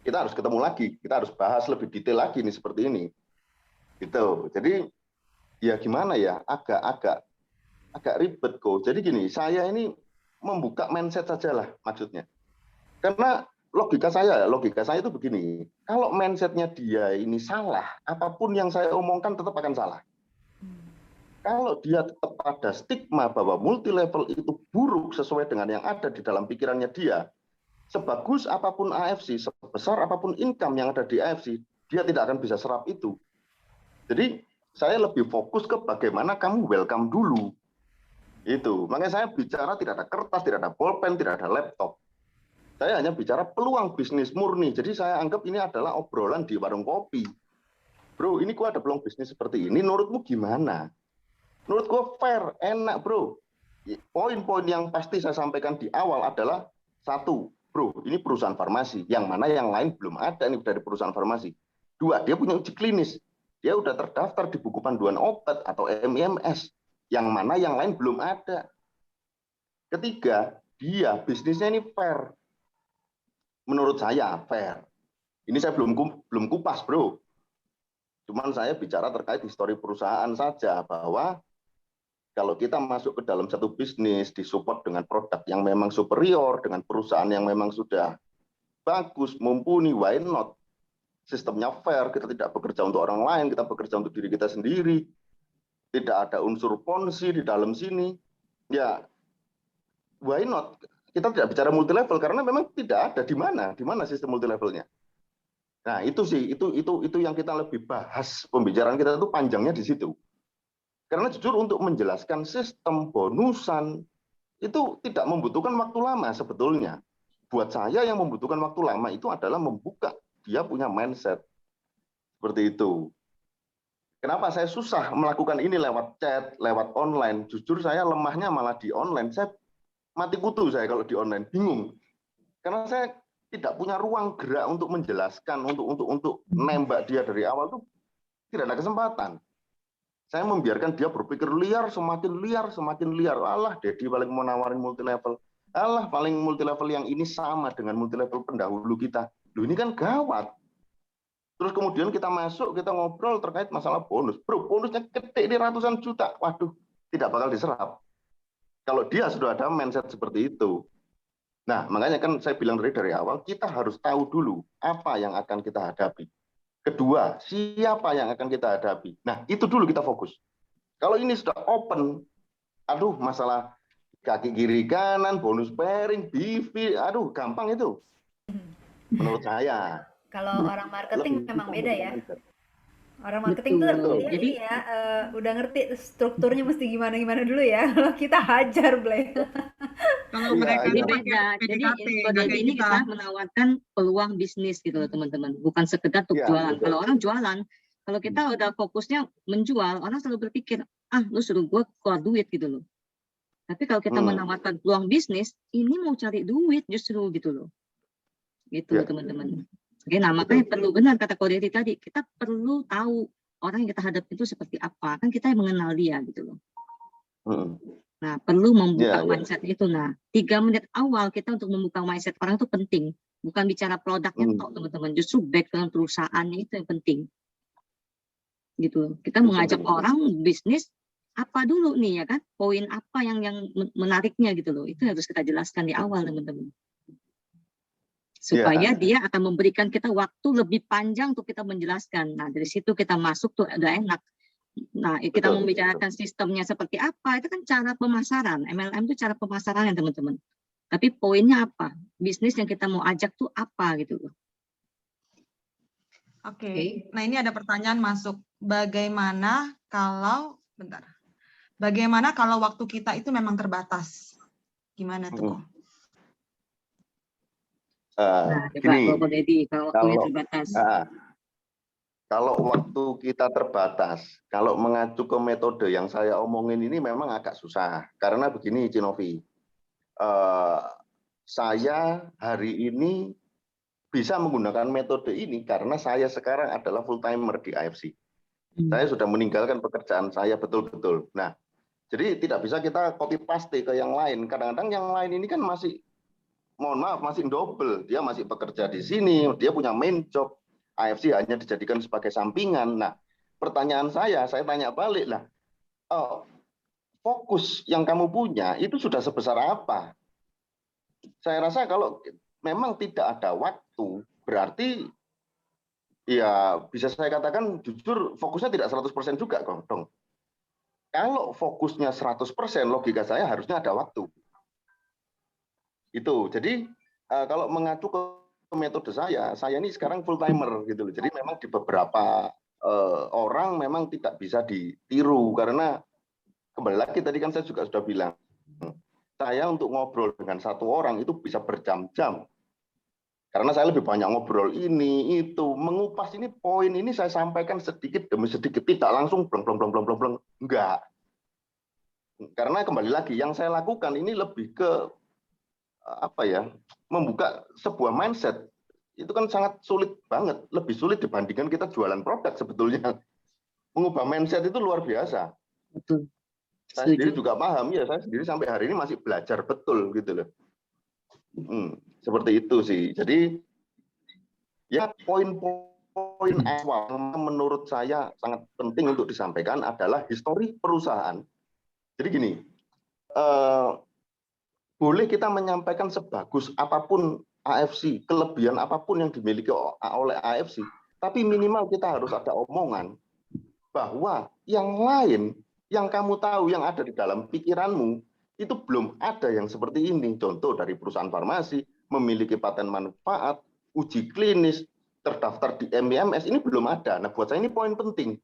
kita harus ketemu lagi, kita harus bahas lebih detail lagi nih seperti ini. Gitu. Jadi ya gimana ya, agak ribet kok. Jadi gini, saya ini membuka mindset saja lah maksudnya. Karena logika saya itu begini, kalau mindsetnya dia ini salah, apapun yang saya omongkan tetap akan salah. Kalau dia tetap ada stigma bahwa multi level itu buruk sesuai dengan yang ada di dalam pikirannya dia, sebagus apapun AFC, sebesar apapun income yang ada di AFC, dia tidak akan bisa serap itu. Jadi saya lebih fokus ke bagaimana kamu welcome dulu. Itu. Makanya saya bicara tidak ada kertas, tidak ada pulpen, tidak ada laptop. Saya hanya bicara peluang bisnis murni. Jadi saya anggap ini adalah obrolan di warung kopi. Bro, ini gua ada peluang bisnis seperti ini, menurutmu gimana? Menurut gua fair, enak bro. Poin-poin yang pasti saya sampaikan di awal adalah 1, bro, ini perusahaan farmasi, yang mana yang lain belum ada nih dari perusahaan farmasi. 2, dia punya uji klinis. Dia udah terdaftar di buku panduan obat atau MIMS. Yang mana yang lain belum ada. 3, dia bisnisnya ini fair. Menurut saya fair. Ini saya belum kupas, bro. Cuman saya bicara terkait histori perusahaan saja, bahwa kalau kita masuk ke dalam satu bisnis, disupport dengan produk yang memang superior, dengan perusahaan yang memang sudah bagus, mumpuni, why not? Sistemnya fair, kita tidak bekerja untuk orang lain, kita bekerja untuk diri kita sendiri. Tidak ada unsur ponzi di dalam sini. Ya, why not? Kita tidak bicara multi level karena memang tidak ada di mana sistem multi levelnya. Nah, itu sih, itu yang kita lebih bahas, pembicaraan kita itu panjangnya di situ. Karena jujur untuk menjelaskan sistem bonusan itu tidak membutuhkan waktu lama sebetulnya. Buat saya yang membutuhkan waktu lama itu adalah membuka dia punya mindset. Seperti itu. Kenapa saya susah melakukan ini lewat chat, lewat online? Jujur saya lemahnya malah di online. Saya mati kutu saya kalau di online, bingung. Karena saya tidak punya ruang gerak untuk menjelaskan, untuk nembak dia dari awal tuh tidak ada kesempatan. Saya membiarkan dia berpikir liar, semakin liar. Alah, Dedi paling mau nawarin multi level. Alah, paling multi level yang ini sama dengan multi level pendahulu kita. Loh, ini kan gawat. Terus kemudian kita masuk, kita ngobrol terkait masalah bonus. Bro, bonusnya gede di ratusan juta. Waduh, tidak bakal diserap. Kalau dia sudah ada mindset seperti itu. Nah, makanya kan saya bilang dari awal, kita harus tahu dulu apa yang akan kita hadapi. Kedua, siapa yang akan kita hadapi. Nah, itu dulu kita fokus. Kalau ini sudah open, aduh, masalah kaki kiri kanan, bonus pairing, BV, aduh, gampang itu. Menurut saya. Kalau orang marketing memang beda ya. Orang marketing Betul. tuh dia Jadi ini ya udah ngerti strukturnya mesti gimana jadi dulu ya. Kalau kita hajar, Blay. Kalau Iya, mereka Jadi tuh iya. pakai beda. Jadi PDKT, Info nggak Dedi kayak ini kita. kita menawarkan peluang bisnis gitu loh teman-teman. Bukan sekedar untuk Iya, jualan. betul. Kalau orang jualan, kalau kita udah fokusnya menjual, orang selalu berpikir, lu suruh gue keluar duit gitu loh. Tapi kalau kita menawarkan peluang bisnis, ini mau cari duit justru gitu loh. Gitu Ya. teman-teman. Oke, nah makanya perlu benar kata Ko Dedi tadi, kita perlu tahu orang yang kita hadapi itu seperti apa. Kan kita yang mengenal dia gitu loh. Nah, perlu membuka mindset itu. Nah, 3 menit awal kita untuk membuka mindset orang itu penting. Bukan bicara produknya tok, teman-teman. Justru background perusahaannya itu yang penting. Gitu. Kita mengajak orang bisnis apa dulu nih ya kan? Poin apa yang menariknya gitu loh. Itu harus kita jelaskan di awal, teman-teman. Supaya dia akan memberikan kita waktu lebih panjang untuk kita menjelaskan. Nah, dari situ kita masuk tuh udah enak. Nah, kita membicarakan sistemnya seperti apa, itu kan cara pemasaran. MLM itu cara pemasaran ya teman-teman. Tapi poinnya apa? Bisnis yang kita mau ajak tuh apa gitu loh. Oke. Nah ini ada pertanyaan masuk. Bagaimana kalau waktu kita itu memang terbatas? Gimana tuh kok? Gini, Ko Dedi, kalau waktunya terbatas. Kalau waktu kita terbatas, kalau mengacu ke metode yang saya omongin ini memang agak susah. Karena begini, Cinovi, saya hari ini bisa menggunakan metode ini karena saya sekarang adalah full timer di AFC. Saya sudah meninggalkan pekerjaan saya betul-betul. Nah, jadi tidak bisa kita copy paste ke yang lain. Kadang-kadang yang lain ini kan masih, mohon maaf, masih double. Dia masih bekerja di sini, dia punya main job. AFC hanya dijadikan sebagai sampingan. Nah, pertanyaan saya tanya balik lah. Fokus yang kamu punya itu sudah sebesar apa? Saya rasa kalau memang tidak ada waktu, berarti ya bisa saya katakan jujur fokusnya tidak 100% juga dong. Kalau fokusnya 100%, logika saya harusnya ada waktu. Itu. Jadi kalau mengacu ke metode saya ini sekarang full timer gitu loh. Jadi memang di beberapa orang memang tidak bisa ditiru karena kembali lagi tadi kan saya juga sudah bilang, saya untuk ngobrol dengan satu orang itu bisa berjam-jam. Karena saya lebih banyak ngobrol ini, itu, mengupas ini, poin ini saya sampaikan sedikit demi sedikit, tidak langsung blong, enggak. Karena kembali lagi, yang saya lakukan ini lebih ke, membuka sebuah mindset. Itu kan sangat sulit banget, lebih sulit dibandingkan kita jualan produk sebetulnya. Mengubah mindset itu luar biasa. Betul. Saya sendiri juga paham, ya saya sendiri sampai hari ini masih belajar betul gitu loh. Seperti itu sih. Jadi ya poin-poin awal menurut saya sangat penting untuk disampaikan adalah histori perusahaan. Jadi gini, boleh kita menyampaikan sebagus apapun AFC, kelebihan apapun yang dimiliki oleh AFC, tapi minimal kita harus ada omongan bahwa yang lain, yang kamu tahu, yang ada di dalam pikiranmu, itu belum ada yang seperti ini. Contoh dari perusahaan farmasi, memiliki paten manfaat, uji klinis, terdaftar di MIMS, ini belum ada. Nah, buat saya ini poin penting.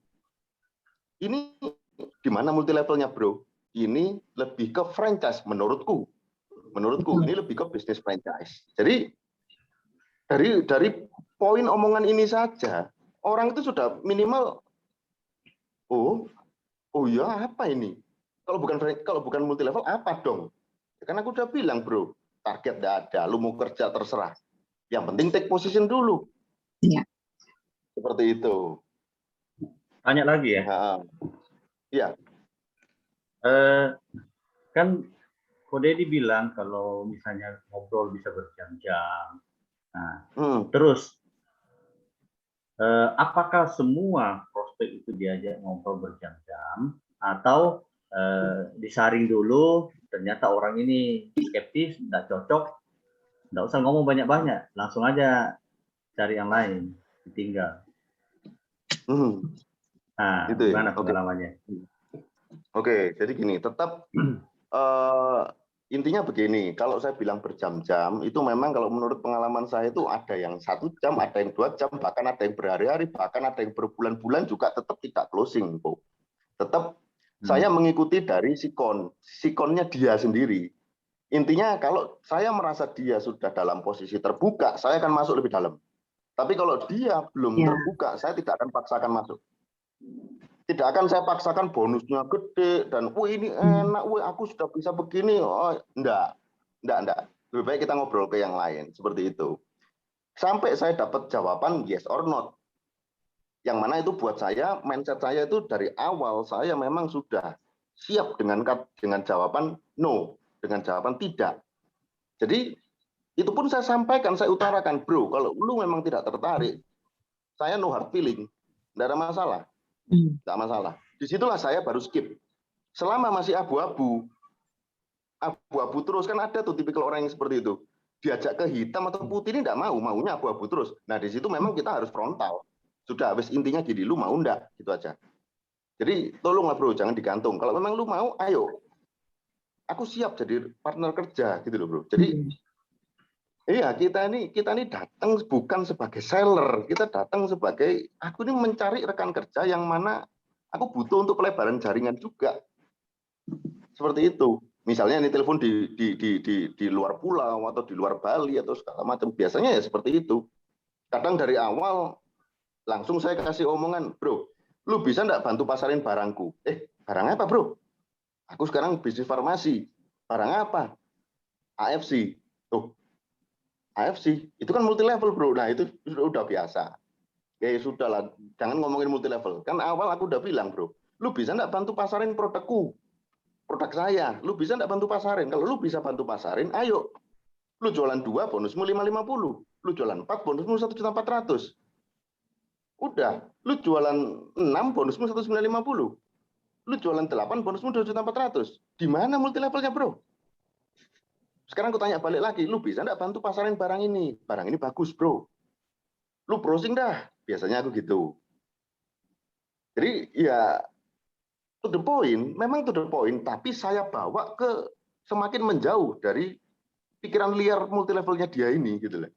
Ini di mana multi levelnya, bro? Ini lebih ke franchise menurutku. Ini lebih ke bisnis franchise. Jadi dari poin omongan ini saja, orang itu sudah minimal, oh ya, apa ini? Kalau bukan multi level apa dong? Ya, kan aku udah bilang, bro, target nggak ada, lu mau kerja terserah. Yang penting take position dulu. Iya. Seperti itu. Tanya lagi ya. Iya. Kan Kode dibilang kalau misalnya ngobrol bisa berjam-jam. Nah, terus apakah semua prospek itu diajak ngobrol berjam-jam atau disaring dulu, ternyata orang ini skeptis, nggak cocok, nggak usah ngomong banyak-banyak, langsung aja cari yang lain, ditinggal. Nah, gitu gimana ya? pengalamannya? Oke, jadi gini, tetap intinya begini, kalau saya bilang berjam-jam, itu memang kalau menurut pengalaman saya itu ada yang 1 jam, ada yang 2 jam, bahkan ada yang berhari-hari, bahkan ada yang berbulan-bulan juga tetap tidak closing, Bu. Tetap saya mengikuti dari sikonnya dia sendiri. Intinya kalau saya merasa dia sudah dalam posisi terbuka, saya akan masuk lebih dalam. Tapi kalau dia belum terbuka, saya tidak akan paksakan masuk. Tidak akan saya paksakan bonusnya gede dan ini enak, aku sudah bisa begini. Oh, enggak. Lebih baik kita ngobrol ke yang lain seperti itu. Sampai saya dapat jawaban yes or not. Yang mana itu buat saya, mindset saya itu dari awal saya memang sudah siap dengan jawaban no, dengan jawaban tidak. Jadi itu pun saya sampaikan, saya utarakan, bro, kalau lu memang tidak tertarik, saya no hard feeling, tidak ada masalah. Tidak masalah. Disitulah saya baru skip. Selama masih abu-abu terus, kan ada tuh tipikal orang yang seperti itu. Diajak ke hitam atau putih ini tidak mau, maunya abu-abu terus. Nah di situ memang kita harus frontal. Sudah habis intinya gini, lu mau enggak? Gitu aja. Jadi tolonglah bro, jangan digantung. Kalau memang lu mau, ayo. Aku siap jadi partner kerja gitu loh bro. Jadi iya, kita ini datang bukan sebagai seller, kita datang sebagai aku ini mencari rekan kerja yang mana aku butuh untuk pelebaran jaringan juga. Seperti itu. Misalnya ini telepon di luar pulau atau di luar Bali atau segala macam. Biasanya ya seperti itu. Kadang dari awal langsung saya kasih omongan, bro, lu bisa nggak bantu pasarin barangku? Barang apa bro? Aku sekarang bisnis farmasi. Barang apa? AFC. Tuh. AFC itu kan multi level bro. Nah itu udah biasa. Ya sudahlah, jangan ngomongin multi level. Kan awal aku udah bilang bro, lu bisa nggak bantu pasarin produkku, produk saya. Lu bisa nggak bantu pasarin? Kalau lu bisa bantu pasarin, ayo. Lu jualan 2 bonusmu 550. Lu jualan 4 bonusmu 1.400.000. Udah. Lu jualan 6 bonusmu 1.950. Lu jualan 8 bonusmu 2.400.000. Di mana multi levelnya bro? Sekarang aku tanya balik lagi, lu bisa nggak bantu pasarin barang ini? Barang ini bagus, bro. Lu browsing dah. Biasanya aku gitu. Jadi ya to the point, memang to the point, tapi saya bawa ke semakin menjauh dari pikiran liar multi levelnya dia ini gitu loh.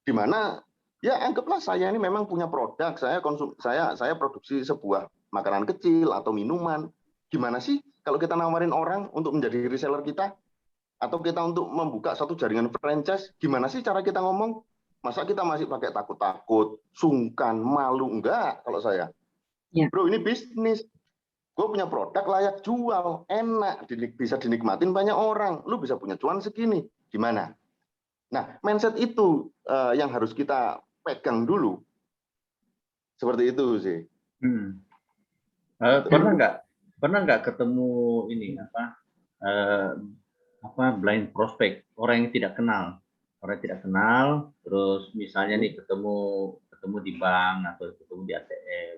Dimana ya anggaplah saya ini memang punya produk, saya produksi sebuah makanan kecil atau minuman. Gimana sih kalau kita nawarin orang untuk menjadi reseller kita? Atau kita untuk membuka satu jaringan franchise, gimana sih cara kita ngomong? Masa kita masih pakai takut-takut, sungkan, malu? Enggak, kalau saya. Ya. Bro, ini bisnis. Gue punya produk layak jual, enak, bisa dinikmatin banyak orang. Lu bisa punya cuan segini. Gimana? Nah, mindset itu yang harus kita pegang dulu. Seperti itu sih. Pernah nggak ketemu ini apa? blind prospect, orang yang tidak kenal. Orang yang tidak kenal, terus misalnya nih ketemu di bank atau ketemu di ATM,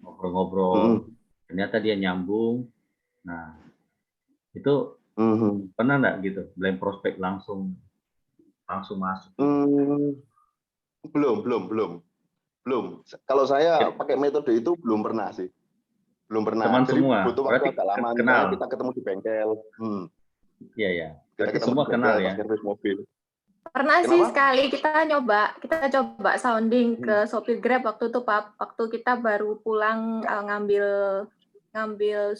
ngobrol-ngobrol, ternyata dia nyambung. Nah, itu pernah nggak gitu blind prospect langsung masuk? Belum. Kalau saya pakai metode itu belum pernah sih. Belum pernah. Teman Jadi semua. butuh waktu agak lama. Misalnya kita ketemu di bengkel. Iya. Kita Berarti ketemu semua di bengkel, kenal ya. servis mobil. Pernah Kenapa? sih sekali kita coba sounding ke sopir Grab waktu itu, Pak. Waktu kita baru pulang ngambil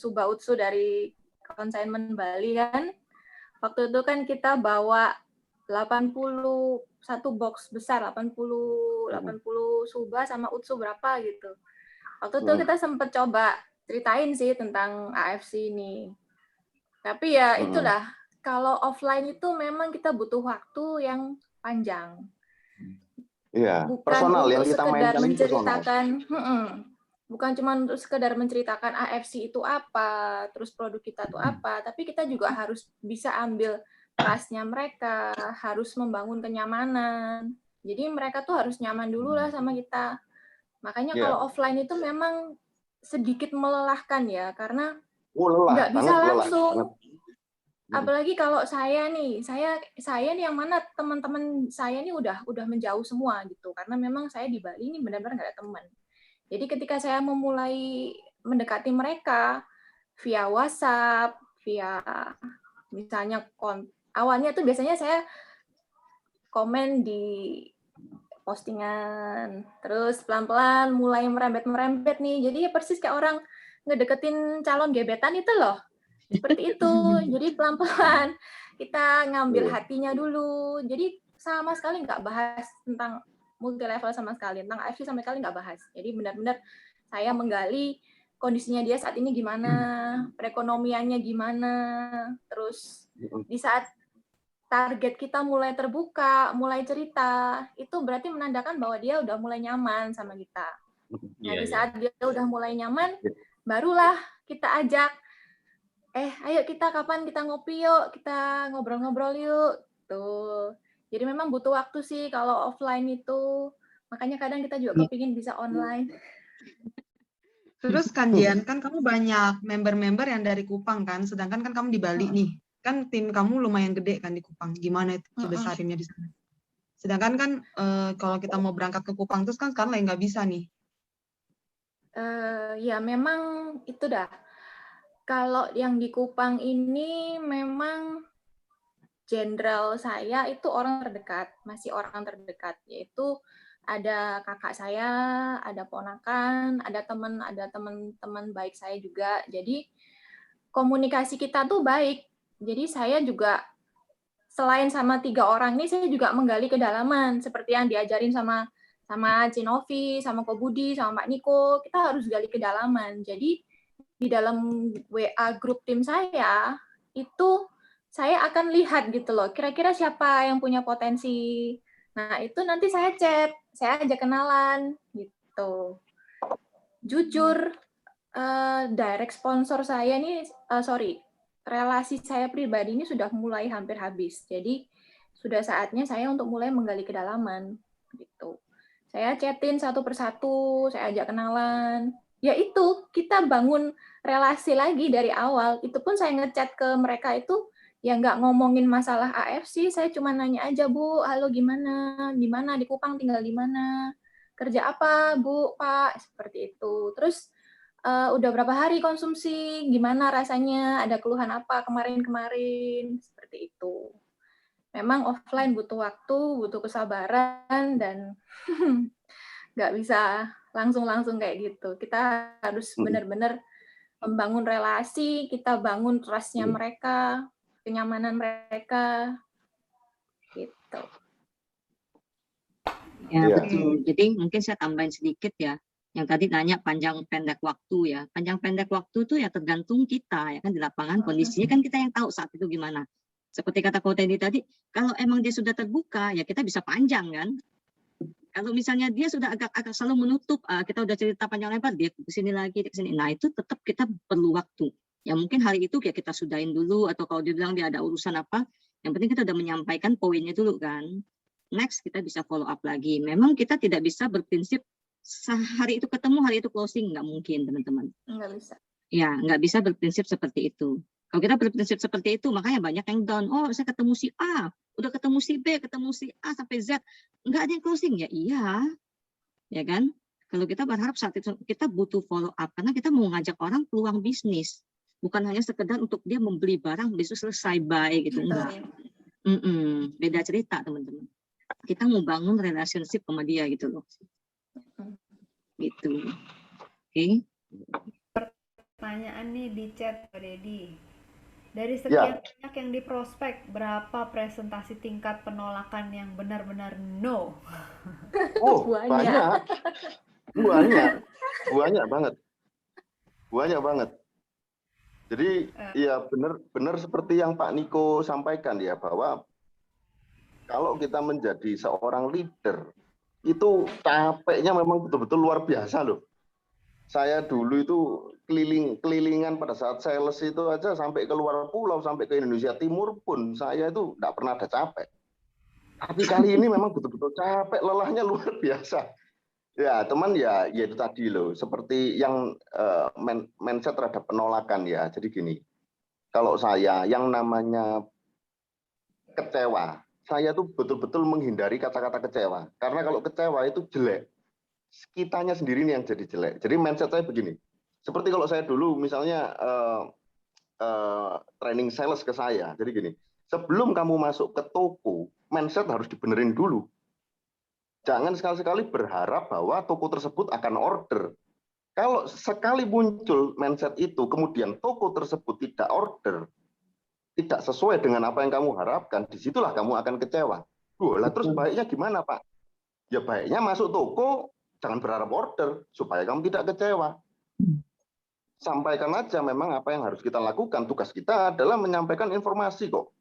Suba Utsu dari konsignment Bali kan. Waktu itu kan kita bawa 81 box besar, 80 Suba sama Utsu berapa gitu. Waktu itu kita sempat coba ceritain sih tentang AFC ini. Tapi ya itulah, kalau offline itu memang kita butuh waktu yang panjang. Iya, Bukan personal untuk yang kita sekedar mainkan menceritakan, bukan cuma untuk sekedar menceritakan AFC itu apa, terus produk kita itu apa, tapi kita juga harus bisa ambil trust-nya mereka, harus membangun kenyamanan. Jadi mereka tuh harus nyaman dulu lah sama kita. Makanya kalau offline itu memang sedikit melelahkan ya, karena nggak bisa langsung. Apalagi kalau saya nih yang mana teman-teman saya nih udah menjauh semua gitu, karena memang saya di Bali ini benar-benar nggak ada teman. Jadi ketika saya memulai mendekati mereka via WhatsApp, via misalnya awalnya tuh biasanya saya komen di postingan, terus pelan-pelan mulai merembet nih. Jadi persis kayak orang ngedeketin calon gebetan itu loh. Seperti itu. Jadi pelan-pelan kita ngambil hatinya dulu. Jadi sama sekali nggak bahas tentang multi level sama sekali. Tentang AFC sama sekali nggak bahas. Jadi benar-benar saya menggali kondisinya dia saat ini gimana, perekonomiannya gimana, terus di saat target kita mulai terbuka, mulai cerita, itu berarti menandakan bahwa dia udah mulai nyaman sama kita. Nah, di saat dia udah mulai nyaman, barulah kita ajak, ayo kapan kita ngopi yuk, kita ngobrol-ngobrol yuk. Tuh. Jadi memang butuh waktu sih kalau offline itu. Makanya kadang kita juga kepingin bisa online. Terus kan Jian, kan kamu banyak member-member yang dari Kupang kan, sedangkan kan kamu di Bali nih. Kan tim kamu lumayan gede kan di Kupang. Gimana itu besarinnya di sana? Sedangkan kan kalau kita mau berangkat ke Kupang terus kan sekarang lagi nggak bisa nih. Ya memang itu dah. Kalau yang di Kupang ini memang jenderal saya itu orang terdekat, masih orang terdekat, yaitu ada kakak saya, ada ponakan, ada teman-teman baik saya juga. Jadi komunikasi kita tuh baik. Jadi saya juga selain sama 3 orang ini, saya juga menggali kedalaman seperti yang diajarin sama Cinovi, sama Ko Budi, sama Pak Niko. Kita harus gali kedalaman. Jadi di dalam WA grup tim saya itu saya akan lihat gitu loh, kira-kira siapa yang punya potensi. Nah, itu nanti saya chat, saya ajak kenalan gitu. Jujur, direct sponsor saya ini, relasi saya pribadi ini sudah mulai hampir habis. Jadi sudah saatnya saya untuk mulai menggali kedalaman gitu. Saya chatin satu persatu, saya ajak kenalan. Ya itu, kita bangun relasi lagi dari awal. Itu pun saya ngechat ke mereka itu ya nggak ngomongin masalah AFC, saya cuma nanya aja, Bu, halo gimana, di mana, di Kupang tinggal di mana, kerja apa, Bu, Pak, seperti itu. Terus udah berapa hari konsumsi, gimana rasanya, ada keluhan apa kemarin-kemarin, seperti itu. Memang offline butuh waktu, butuh kesabaran, dan nggak bisa langsung-langsung kayak gitu. Kita harus benar-benar membangun relasi, kita bangun trust-nya mereka, kenyamanan mereka, gitu. Ya, betul. Jadi mungkin saya tambahin sedikit ya. Yang tadi nanya panjang pendek waktu ya. Panjang pendek waktu itu ya tergantung kita ya kan di lapangan kondisinya kan kita yang tahu saat itu gimana. Seperti kata Ko Teddy tadi, kalau emang dia sudah terbuka ya kita bisa panjang kan. Kalau misalnya dia sudah agak selalu menutup, kita udah cerita panjang lebar, dia ke sini lagi, ke sini. Nah, itu tetap kita perlu waktu. Ya mungkin hari itu ya kita sudahin dulu, atau kalau dia bilang dia ada urusan apa, yang penting kita udah menyampaikan poinnya dulu kan. Next kita bisa follow up lagi. Memang kita tidak bisa berprinsip sehari itu ketemu, hari itu closing, nggak mungkin teman-teman. Nggak bisa. Ya, nggak bisa berprinsip seperti itu. Kalau kita berprinsip seperti itu, makanya banyak yang down. Oh, saya ketemu si A, udah ketemu si B, ketemu si A sampai Z, nggak ada yang closing. Ya iya, ya kan? Kalau kita berharap saat itu kita butuh follow up, karena kita mau ngajak orang peluang bisnis, bukan hanya sekedar untuk dia membeli barang besok selesai buy gitu, enggak. Beda cerita teman-teman. Kita mau bangun relationship sama dia gitu loh. Gitu. Oke. Pertanyaan nih di chat Pak Dedi. Dari sekian banyak yang diprospek, berapa presentasi tingkat penolakan yang benar-benar no? Oh, banyak banget. Jadi ya benar seperti yang Pak Niko sampaikan ya, bahwa kalau kita menjadi seorang leader itu capeknya memang betul-betul luar biasa loh. Saya dulu itu kelilingan pada saat sales itu aja sampai ke luar pulau, sampai ke Indonesia Timur pun saya itu tidak pernah ada capek. Tapi kali ini memang betul-betul capek, lelahnya luar biasa. Ya teman ya itu tadi loh, seperti yang mindset terhadap penolakan ya. Jadi gini, kalau saya yang namanya kecewa, saya tuh betul-betul menghindari kata-kata kecewa. Karena kalau kecewa itu jelek. Kitanya sendiri nih yang jadi jelek. Jadi mindset saya begini, seperti kalau saya dulu misalnya training sales ke saya, jadi gini, sebelum kamu masuk ke toko, mindset harus dibenerin dulu. Jangan sekali-sekali berharap bahwa toko tersebut akan order. Kalau sekali muncul mindset itu, kemudian toko tersebut tidak order, tidak sesuai dengan apa yang kamu harapkan, disitulah kamu akan kecewa. Lah terus baiknya gimana Pak? Ya baiknya masuk toko, jangan berharap order, supaya kamu tidak kecewa. Sampaikan aja memang apa yang harus kita lakukan. Tugas kita adalah menyampaikan informasi kok.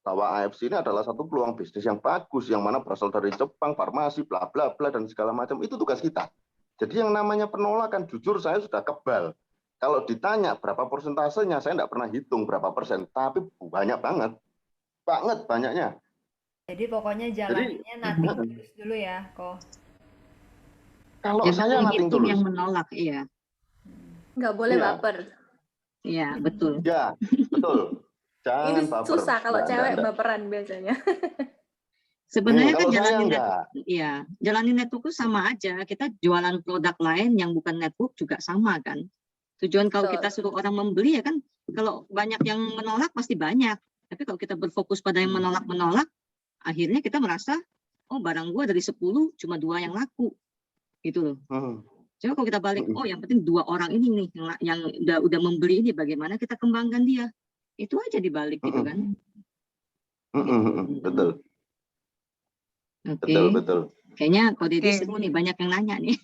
Bahwa AFC ini adalah satu peluang bisnis yang bagus, yang mana berasal dari Jepang, farmasi, bla bla bla, dan segala macam. Itu tugas kita. Jadi yang namanya penolakan, jujur saya sudah kebal. Kalau ditanya berapa persentasenya, saya tidak pernah hitung berapa persen. Tapi banyak banget. Banyaknya. Jadi pokoknya jalannya nothing tulus dulu ya, kok. Kalau saya nothing tulus. Yang menolak, iya. Nggak boleh baper. Iya, betul. Ya, betul. Jangan ini baper. Susah kalau cewek baperan biasanya. Sebenarnya kan jalanin network sama aja. Kita jualan produk lain yang bukan network juga sama kan. Tujuan kalau kita suruh orang membeli ya kan, kalau banyak yang menolak pasti banyak. Tapi kalau kita berfokus pada yang menolak, akhirnya kita merasa, oh barang gua dari 10 cuma 2 yang laku. Gitu loh. Coba kalau kita balik, oh yang penting 2 orang ini nih yang udah membeli ini, bagaimana kita kembangkan dia. Itu aja dibalik gitu kan. Betul. Oke. Betul. Kayaknya Ko Dedi seru nih, banyak yang nanya nih.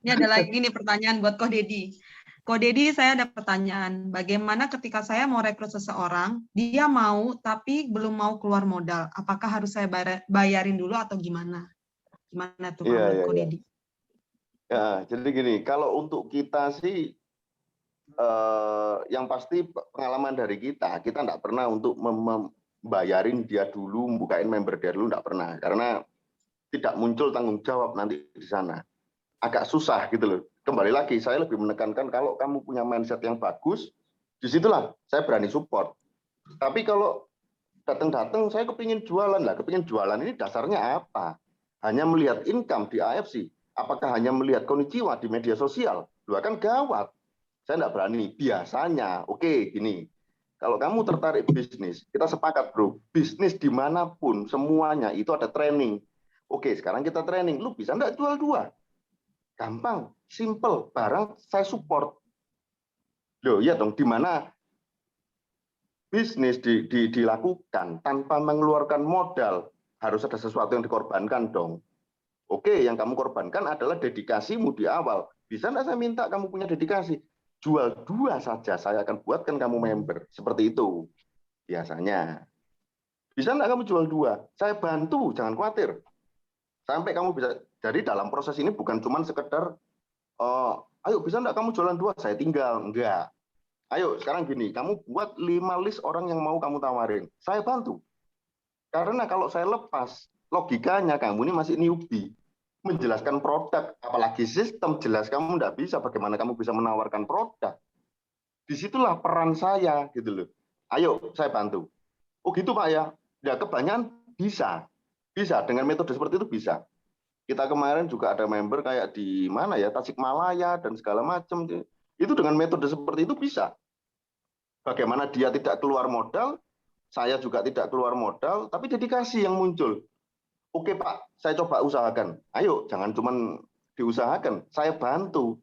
Ini ada lagi nih pertanyaan buat Ko Dedi. Ko Dedi, saya ada pertanyaan. Bagaimana ketika saya mau rekrut seseorang, dia mau tapi belum mau keluar modal? Apakah harus saya bayarin dulu atau gimana? Gimana tuh Ko Dedi? Ya, jadi gini, kalau untuk kita sih yang pasti pengalaman dari kita tidak pernah untuk membayarin dia dulu, bukain member dia dulu, tidak pernah. Karena tidak muncul tanggung jawab nanti di sana. Agak susah gitu loh. Kembali lagi, saya lebih menekankan kalau kamu punya mindset yang bagus, disitulah saya berani support. Tapi kalau datang-datang, saya kepingin jualan lah. Kepingin jualan ini dasarnya apa? Hanya melihat income di AFC. Apakah hanya melihat konnichiwa di media sosial? Lu akan gawat. Saya tidak berani. Biasanya, oke, gini. Kalau kamu tertarik bisnis, kita sepakat bro. Bisnis dimanapun, semuanya itu ada training. Oke, sekarang kita training. Lu bisa nggak jual 2? Gampang, simple, barang saya support. Loh, iya dong, di mana bisnis dilakukan tanpa mengeluarkan modal, harus ada sesuatu yang dikorbankan dong. Oke, yang kamu korbankan adalah dedikasimu di awal. Bisa nggak saya minta kamu punya dedikasi? Jual 2 saja, saya akan buatkan kamu member. Seperti itu, biasanya. Bisa nggak kamu jual 2? Saya bantu, jangan khawatir. Sampai kamu bisa. Jadi dalam proses ini bukan cuma sekedar, ayo bisa nggak kamu jualan 2? Saya tinggal. Enggak. Ayo sekarang gini, kamu buat 5 list orang yang mau kamu tawarin. Saya bantu. Karena kalau saya lepas, logikanya kamu ini masih newbie. Menjelaskan produk, apalagi sistem, jelas kamu nggak bisa. Bagaimana kamu bisa menawarkan produk? Disitulah peran saya, gitu loh. Ayo, saya bantu. Oh gitu Pak ya? Ya kebanyakan bisa. Bisa, dengan metode seperti itu bisa. Kita kemarin juga ada member kayak di mana ya, Tasikmalaya dan segala macam. Itu dengan metode seperti itu bisa. Bagaimana dia tidak keluar modal, saya juga tidak keluar modal, tapi dedikasi yang muncul. Oke Pak, saya coba usahakan. Ayo, jangan cuma diusahakan, saya bantu.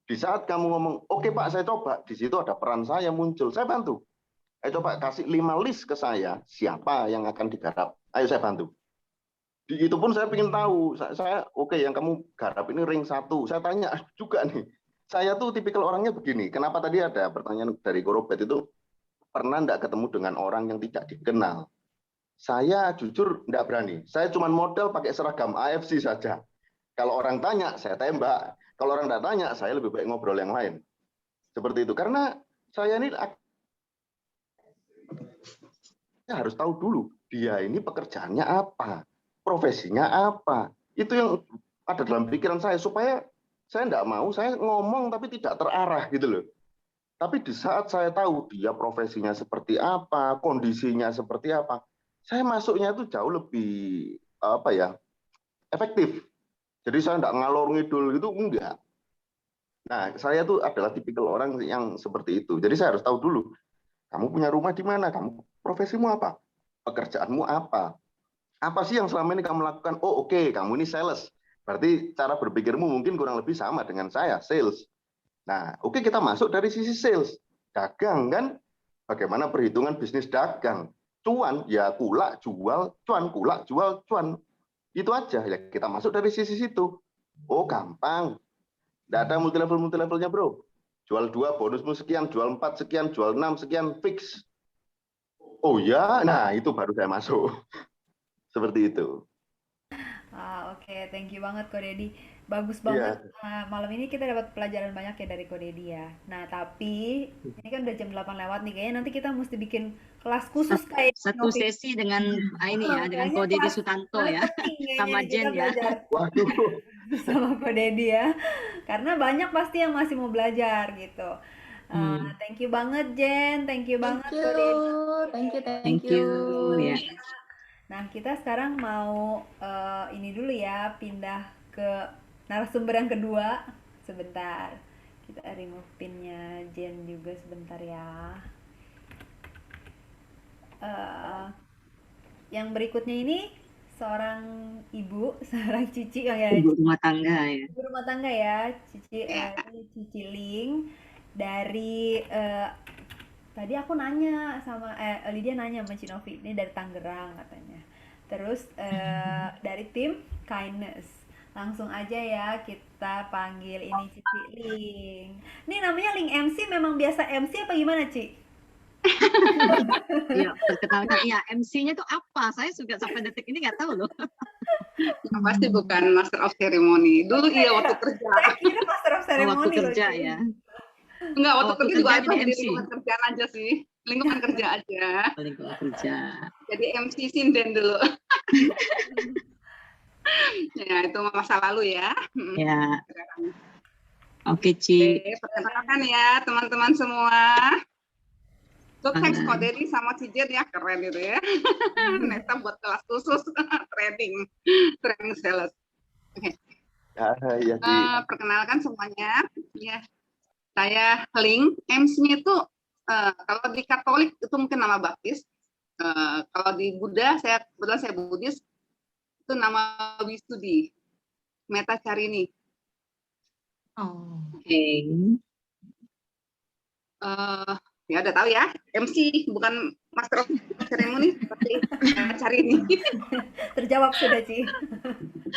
Di saat kamu ngomong, oke Pak, saya coba, di situ ada peran saya muncul, saya bantu. Ayo coba kasih 5 list ke saya, siapa yang akan digarap. Ayo saya bantu. Itu pun saya ingin tahu, saya oke yang kamu garap ini ring 1. Saya tanya juga nih, saya tuh tipikal orangnya begini. Kenapa tadi ada pertanyaan dari Korobet itu, pernah enggak ketemu dengan orang yang tidak dikenal? Saya jujur enggak berani. Saya cuma modal pakai seragam AFC saja. Kalau orang tanya, saya tembak. Kalau orang enggak tanya, saya lebih baik ngobrol yang lain. Seperti itu. Karena saya ini harus tahu dulu, dia ini pekerjaannya apa, profesinya apa. Itu yang ada dalam pikiran saya, supaya saya enggak mau, saya ngomong tapi tidak terarah gitu loh. Tapi di saat saya tahu dia profesinya seperti apa, kondisinya seperti apa, saya masuknya itu jauh lebih apa ya, efektif. Jadi saya enggak ngalor ngidul gitu, enggak. Nah, saya tuh adalah tipikal orang yang seperti itu. Jadi saya harus tahu dulu, kamu punya rumah di mana, kamu profesimu apa, pekerjaanmu apa, apa sih yang selama ini kamu lakukan? Oh oke, kamu ini sales. Berarti cara berpikirmu mungkin kurang lebih sama dengan saya, sales. Nah, oke kita masuk dari sisi sales. Dagang kan, bagaimana perhitungan bisnis dagang. Cuan, ya kulak, jual, cuan, kulak, jual, cuan. Itu aja, ya kita masuk dari sisi situ. Oh gampang. Nggak ada multi-levelnya bro. Jual 2, bonusmu sekian, jual 4 sekian, jual 6 sekian, fix. Oh ya, nah itu baru saya masuk. Seperti itu. Oke, thank you banget Ko Deddy. Bagus banget. Malam ini kita dapat pelajaran banyak ya dari Ko Deddy ya. Nah, tapi ini kan udah jam 8 lewat nih. Kayaknya nanti kita mesti bikin kelas khusus kayak satu sesi dengan ini ya, dengan Ko Deddy Sutanto ya, sama Jen ya. Waduh. Sama Ko Deddy ya. Karena banyak pasti yang masih mau belajar gitu. Thank you banget Jen, thank you banget Ko Deddy. Thank you. Ya. Nah, kita sekarang mau ini dulu ya, pindah ke narasumber yang kedua. Sebentar. Kita remove pinnya Jen juga sebentar ya. Yang berikutnya ini seorang ibu, seorang Cici ya. Ibu rumah tangga ya. Ibu rumah tangga ya, Cici Cici Ling dari tadi aku nanya sama Lydia nanya sama Cinovi, ini dari Tangerang katanya. Terus dari tim Kindness. Langsung aja ya kita panggil ini Cici Ling. Ini namanya Ling MC, memang biasa MC apa gimana, Ci? Iya, perkenalkan ya, MC-nya tuh apa? Saya juga sampai detik ini nggak tahu loh. Yang pasti bukan Master of Ceremony. Dulu iya waktu kerja. Saya kira Master of Ceremony waktu kerja loh, ya. Enggak, waktu kerja juga ada jadi di MC. lingkungan kerjaan aja sih. Lingkungan kerja aja. Lingkungan kerja. Jadi MC sinden dulu. Ya, itu masa lalu ya. Ya. Oke, Ci. Oke, perkenalkan ya teman-teman semua. Thanks Ko Deddy sama Cijet ya, keren itu ya. Nesta buat kelas khusus training sales. Oke. Ya, Perkenalkan semuanya. Ya. Saya Ling, MC-nya itu kalau di Katolik itu mungkin nama baptis. Kalau di Buddha, kebetulan saya Buddhis, itu nama Wisudi, Meta Carini. Oke. Ya udah tahu ya, MC bukan Master of Ceremony, tapi Carini. Terjawab sudah, Ci.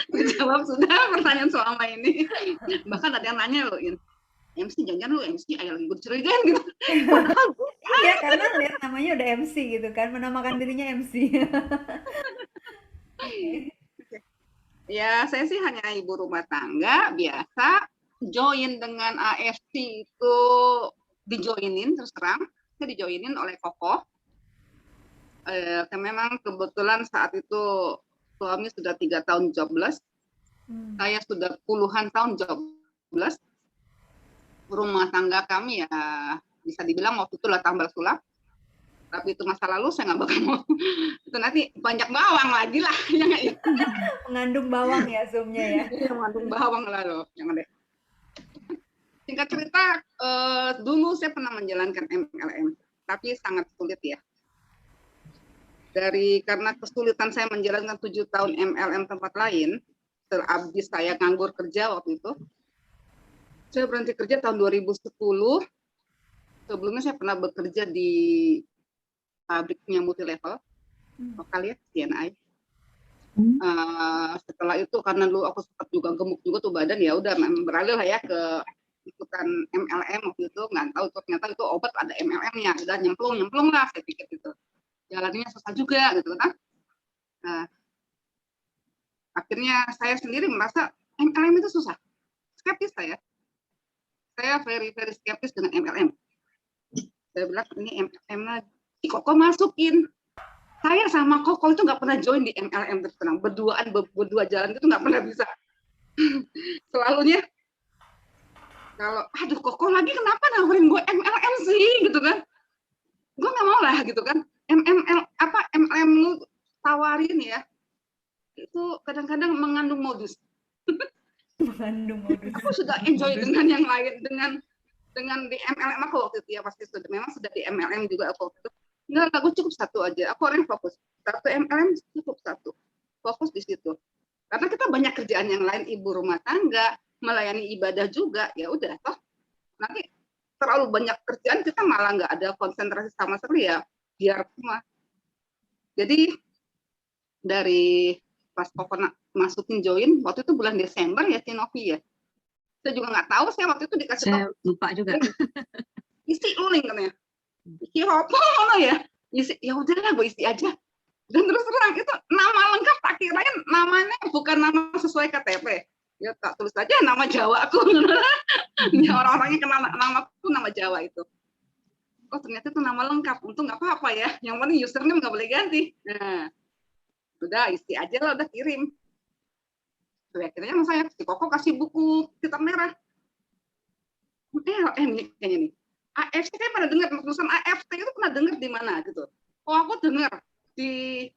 Terjawab sudah pertanyaan selama ini. Bahkan ada yang nanya loh, MC jangan lu MC ayah lagi curigaan gitu. Iya, karena lihat namanya udah MC gitu kan, menamakan dirinya MC. Ya, saya sih hanya ibu rumah tangga biasa, join dengan AFC itu dijoinin, terus terang saya dijoinin oleh Koko. Memang kebetulan saat itu suami sudah 3 tahun jobless, saya sudah puluhan tahun jobless. Rumah tangga kami ya bisa dibilang waktu itu lah tambal sulap, tapi itu masa lalu, saya nggak bakal mau itu nanti banyak bawang lagi lah. Mengandung bawang ya Zoom-nya ya. Mengandung bawang lah loh, jangan deh. Singkat cerita, dulu saya pernah menjalankan MLM, tapi sangat sulit ya. Karena kesulitan saya menjalankan 7 tahun MLM tempat lain, terhabis saya nganggur kerja waktu itu. Saya berhenti kerja tahun 2010. Sebelumnya saya pernah bekerja di pabriknya multi level, lokal ya, CNI. Setelah itu karena dulu aku sempat juga gemuk juga tuh badan, ya udah beralih lah ya ke ikutan MLM waktu itu. Nggak tahu ternyata itu obat ada MLM-nya, udah nyemplung lah saya pikir gitu. Jalannya susah juga gitu kan. Akhirnya saya sendiri merasa MLM itu susah. Skeptis saya. Saya very skeptis dengan MLM. Saya bilang ini MLM lagi. Koko masukin. Saya sama Koko itu nggak pernah join di MLM terus terang. Berdua jalan itu nggak pernah bisa. Selalunya kalau aduh Koko lagi kenapa nawarin gue MLM sih gitu kan. Gue nggak mau lah gitu kan. MLM lu tawarin ya, itu kadang-kadang mengandung modus. Mengandung modus. Aku sudah enjoy dengan yang lain, dengan di MLM aku waktu itu ya, pasti memang sudah di MLM juga aku waktu itu. Enggak, aku cukup satu aja. Aku orang yang fokus. Satu MLM cukup satu. Fokus di situ. Karena kita banyak kerjaan yang lain, ibu rumah tangga, melayani ibadah juga, ya udah toh. Nanti terlalu banyak kerjaan kita malah nggak ada konsentrasi sama sekali ya. Biar semua. Jadi dari pas Koko masukin join waktu itu bulan Desember ya Cinovi ya. Saya juga nggak tahu, saya waktu itu dikasih Saya lupa juga. Isi uling katanya. Isi apa ya? Isi, ya udahlah gue isi aja. Dan terus terang itu nama lengkap tak kirain namanya bukan nama sesuai KTP. Ya tak tulis aja nama Jawa aku. Ya orang-orangnya kenal namaku nama Jawa itu. Oh ternyata itu nama lengkap, untung nggak apa-apa ya. Yang penting username nggak boleh ganti. Nah, udah isi aja lah, udah kirim. Akhirnya saya si Koko kasih buku hitam merah. Ini kayaknya nih. AFC kan pernah dengar tulisan AFC itu pernah dengar di mana gitu. Oh aku dengar di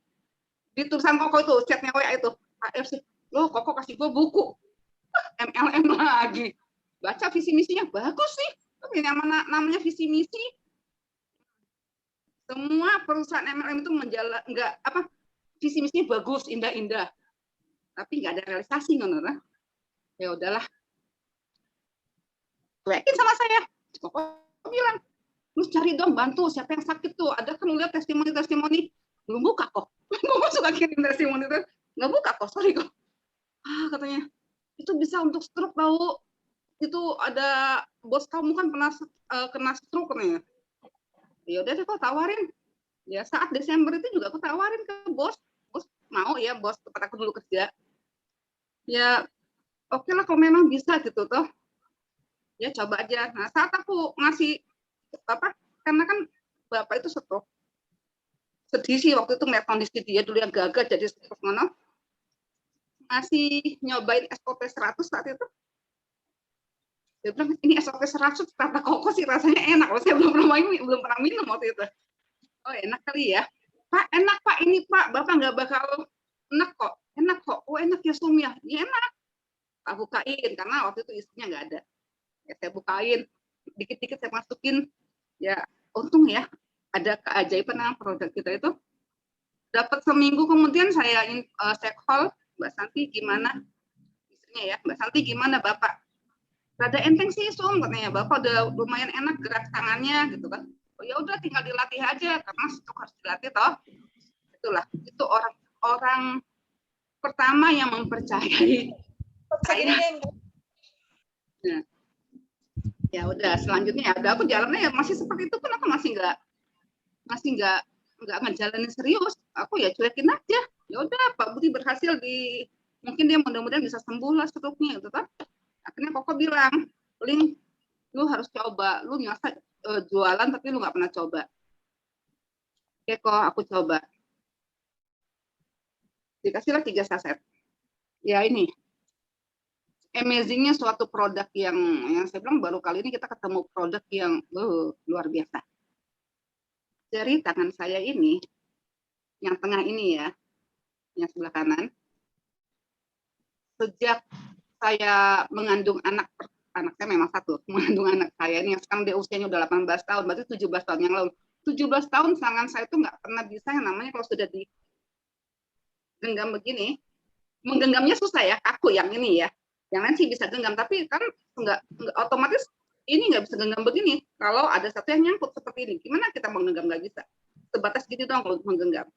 tulisan Koko itu chatnya WA itu AFC. Loh Koko kasih gua buku MLM lagi. Baca visi misinya bagus sih. Tapi yang mana namanya visi misi? Semua perusahaan MLM itu visi misinya bagus, indah-indah, tapi nggak ada realisasi, nona. Ya udahlah, yakin sama saya. Koko bilang, lu cari dong, bantu siapa yang sakit tuh. Ada kan lihat testimoni, belum buka kok. Koko suka kirim testimoni itu, nggak buka kok, sorry kok. Katanya, itu bisa untuk stroke tahu. Itu ada bos kamu kan pernah kena stroke katanya. Ya udah deh kok tawarin. Ya saat Desember itu juga aku tawarin ke bos mau ya bos tempat aku dulu kerja. Ya oke lah kalau memang bisa gitu toh. Ya coba aja. Nah saat aku ngasih karena kan bapak itu stroke. Sedih sih waktu itu ngeliat kondisi dia dulu yang gagal jadi stroke ngono. Ngasih nyobain SOP 100 saat itu. Dia bilang ini SOP 100 kata Koko sih rasanya enak loh. Saya belum pernah minum waktu itu. Oh enak kali ya. Pak enak Pak ini Pak. Bapak nggak bakal enak kok. Enak kok. Oh enak ya Sum ya. Ya enak. Tak bukain karena waktu itu isinya nggak ada. Ya saya bukain. Dikit-dikit saya masukin. Ya untung ya. Ada keajaiban produk kita itu. Dapat seminggu kemudian saya call Mbak Santi gimana? Istrinya ya. Mbak Santi gimana Bapak? Rada enteng sih Sum katanya, Bapak udah lumayan enak gerak tangannya gitu kan. Oh ya udah tinggal dilatih aja karena stroke harus dilatih toh. Itulah itu orang pertama yang mempercayai saya. Nah, ya udah selanjutnya ya udah aku jalannya ya masih seperti itu kan aku masih nggak ngejalanin serius. Aku ya cuekin aja. Ya udah Pak Budi berhasil mungkin dia mudah-mudahan bisa sembuh lah stroke-nya gitu kan. Akhirnya Koko bilang, Ling, lu harus coba, lu jualan tapi lu nggak pernah coba. Oke kok, aku coba. Dikasihlah 3 saset. Ya ini, amazingnya suatu produk yang saya bilang baru kali ini kita ketemu produk yang luar biasa. Jari tangan saya ini, yang tengah ini ya, yang sebelah kanan, sejak saya mengandung anak saya memang satu, mengandung anak saya ini yang sekarang dia usianya udah 18 tahun, berarti 17 tahun yang lalu. 17 tahun tangan saya itu nggak pernah bisa yang namanya kalau sudah digenggam begini, menggenggamnya susah ya, kaku yang ini ya. Yang lain sih bisa genggam, tapi kan nggak otomatis ini nggak bisa genggam begini. Kalau ada satu yang nyangkut seperti ini, gimana kita mau genggam? Nggak bisa. Sebatas gitu doang kalau menggenggam.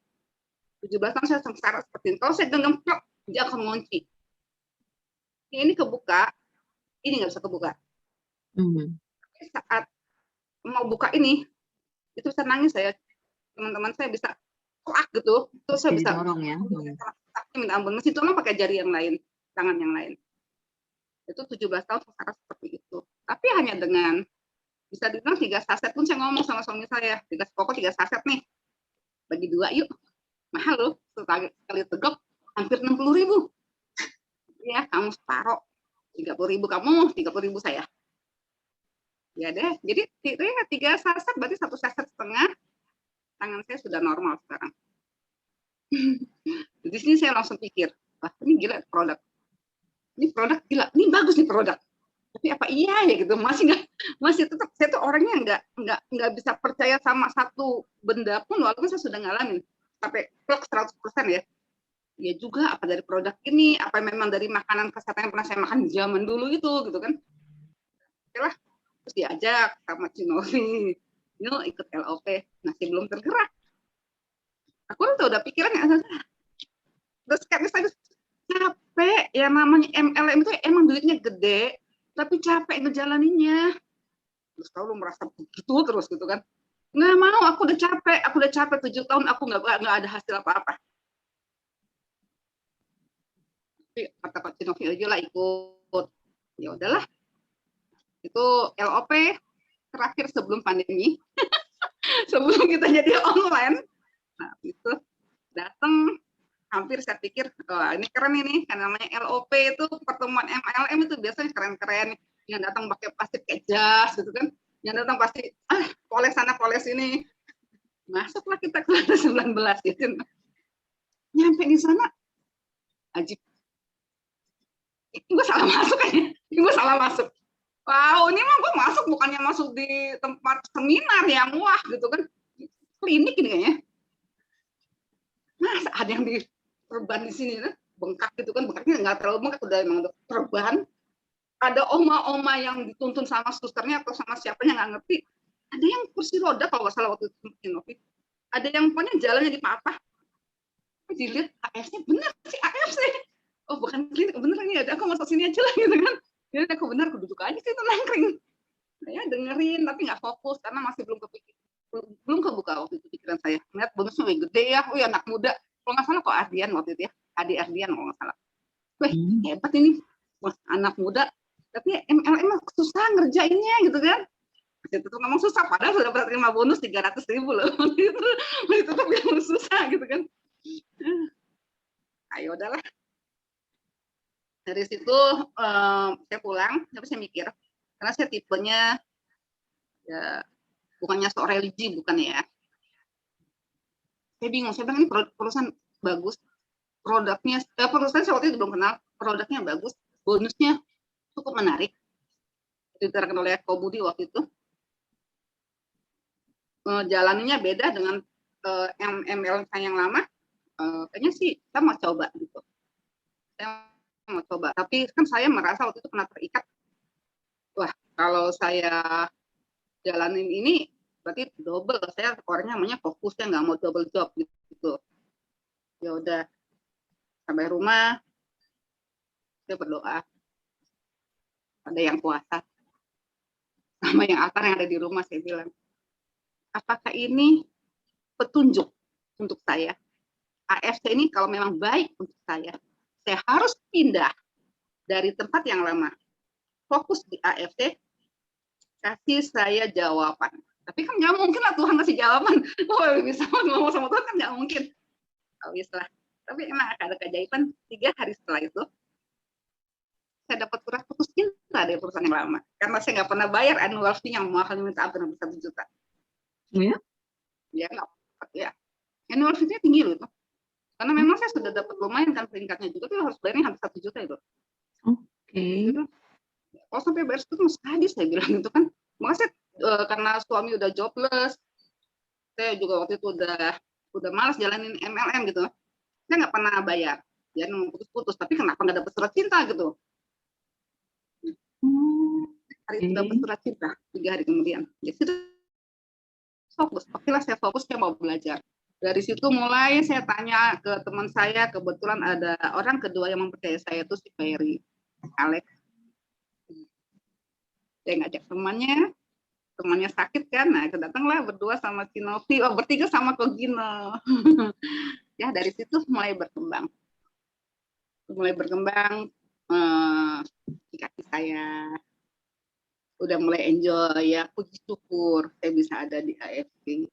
17 tahun saya sengsara seperti ini. Kalau saya genggam, dia akan mengunci. Ini kebuka, ini nggak bisa kebuka. Saat mau buka ini, itu bisa nangis saya. Teman-teman saya bisa klak gitu. Terus saya bisa dorong ya. Minta ampun, mesti tolong pakai jari yang lain, tangan yang lain. Itu 17 tahun sengsara seperti itu. Tapi hanya dengan bisa dibilang 3 saset pun saya ngomong sama suami saya, pokok 3 saset nih, bagi 2 yuk, mahal loh, sekali tegok hampir 60.000. Ya, kamu separoh, 30.000 kamu, 30.000 saya. Ya deh, jadi 3 saset berarti 1 saset setengah, tangan saya sudah normal sekarang. Di sini saya langsung pikir, wah ini gila produk. Ini produk gila, ini bagus nih produk. Tapi apa iya ya gitu, masih tetap saya tuh orangnya nggak bisa percaya sama satu benda pun walaupun saya sudah ngalamin sampai plek 100% ya. Ya juga apa dari produk ini, apa memang dari makanan kesehatan yang pernah saya makan zaman dulu itu gitu kan. Oke lah, terus diajak sama Cinovi, yuk ikut LOP, masih belum tergerak. Aku tuh udah pikirannya, terus saya capek, ya namanya MLM itu emang duitnya gede, tapi capek ngejalaninnya. Terus kalau merasa begitu terus gitu kan, nggak mau, aku udah capek 7 tahun aku nggak ada hasil apa-apa. Tapi kata Pak Cinovi aja lah ikut, ya udahlah. Itu LOP terakhir sebelum pandemi, sebelum kita jadi online. Nah itu datang. Hampir saya pikir, ini keren ini, kan namanya LOP itu pertemuan MLM itu biasanya keren-keren, yang datang pakai plastik kayak jas gitu kan, yang datang pasti poles sana poles ini, masuklah kita ke lantai 19 gitu. Nyampe di sana, ajib, gue salah masuk kayaknya, gue salah masuk. Wow, ini mah gue masuk bukannya masuk di tempat seminar yang wah gitu kan, klinik ini kayaknya. Nah, ada yang di perban di sini, bengkak gitu kan, bengkaknya nggak terlalu bengkak, udah emang perban. Ada oma-oma yang dituntun sama susternya atau sama siapanya nggak ngerti. Ada yang kursi roda kalau nggak salah waktu itu, ada yang pokoknya jalannya di papa. Dilihat AFC bener sih AFC. Oh bukan klinik, bener ini ada, aku masuk sini aja lah gitu kan. Jadi aku bener, aku duduk aja sih itu nangkring. Saya dengerin tapi nggak fokus karena masih belum kebuka waktu itu pikiran saya. Lihat bonusnya gede ya, oh ya anak muda. Kalau nggak salah kok Ardian waktu itu ya, Adi Ardian kalau nggak salah. Wah hebat ini, wah anak muda. Tapi MLM susah ngerjainnya gitu kan. Itu tuh ngomong susah, padahal sudah dapat terima bonus 300.000 loh. Itu tuh bilang susah gitu kan. Ayo udahlah. Dari situ saya pulang, tapi saya mikir, karena saya tipenya ya bukannya sok religi, bukan ya. Saya bingung, saya bilang ini perusahaan bagus, produknya, perusahaan saya waktu itu belum kenal, produknya bagus, bonusnya cukup menarik, diterangkan oleh Ko Budi waktu itu. Jalannya beda dengan MLM yang lama, kayaknya sih saya mau coba gitu. Saya mau coba, tapi kan saya merasa waktu itu pernah terikat, wah kalau saya jalanin ini berarti double, saya orangnya namanya fokusnya nggak mau double job gitu. Ya udah sampai rumah saya berdoa, ada yang puasa sama yang akar yang ada di rumah, saya bilang apakah ini petunjuk untuk saya, AFC ini kalau memang baik untuk saya harus pindah dari tempat yang lama, fokus di AFC, kasih saya jawaban. Tapi kan nggak mungkin lah Tuhan kasih jawaban. Oh, bisa ngomong sama Tuhan kan nggak mungkin. Oh, bisa. Tapi emang ada keajaiban 3 hari setelah itu saya dapat surat putus cinta dari perusahaan yang lama karena saya nggak pernah bayar annual fee yang mahal minta hampir 1 juta. Ya? Ya nggak, ya. Annual fee-nya tinggi loh itu. Karena memang saya sudah dapat lumayan kan peringkatnya juga, tapi harus bayarnya hampir 1 juta itu. Oke. Gitu. Kalau sampai bayar itu mas hadis saya bilang itu kan. Makanya saya, karena suami udah jobless, saya juga waktu itu udah malas jalanin MLM gitu. Saya nggak pernah bayar. Ya putus-putus, tapi kenapa nggak dapat surat cinta gitu? Hari itu dapat surat cinta 3 hari kemudian. Ya sudah fokus. Oke lah, saya fokus, saya mau belajar. Dari situ mulai saya tanya ke teman saya, kebetulan ada orang kedua yang mempercayai saya itu si Ferry, Alex. Saya ngajak temannya sakit kan, nah datanglah berdua sama si Novi, bertiga sama Kogino. Ya dari situ mulai berkembang kaki saya udah mulai enjoy, ya puji syukur saya bisa ada di AFC.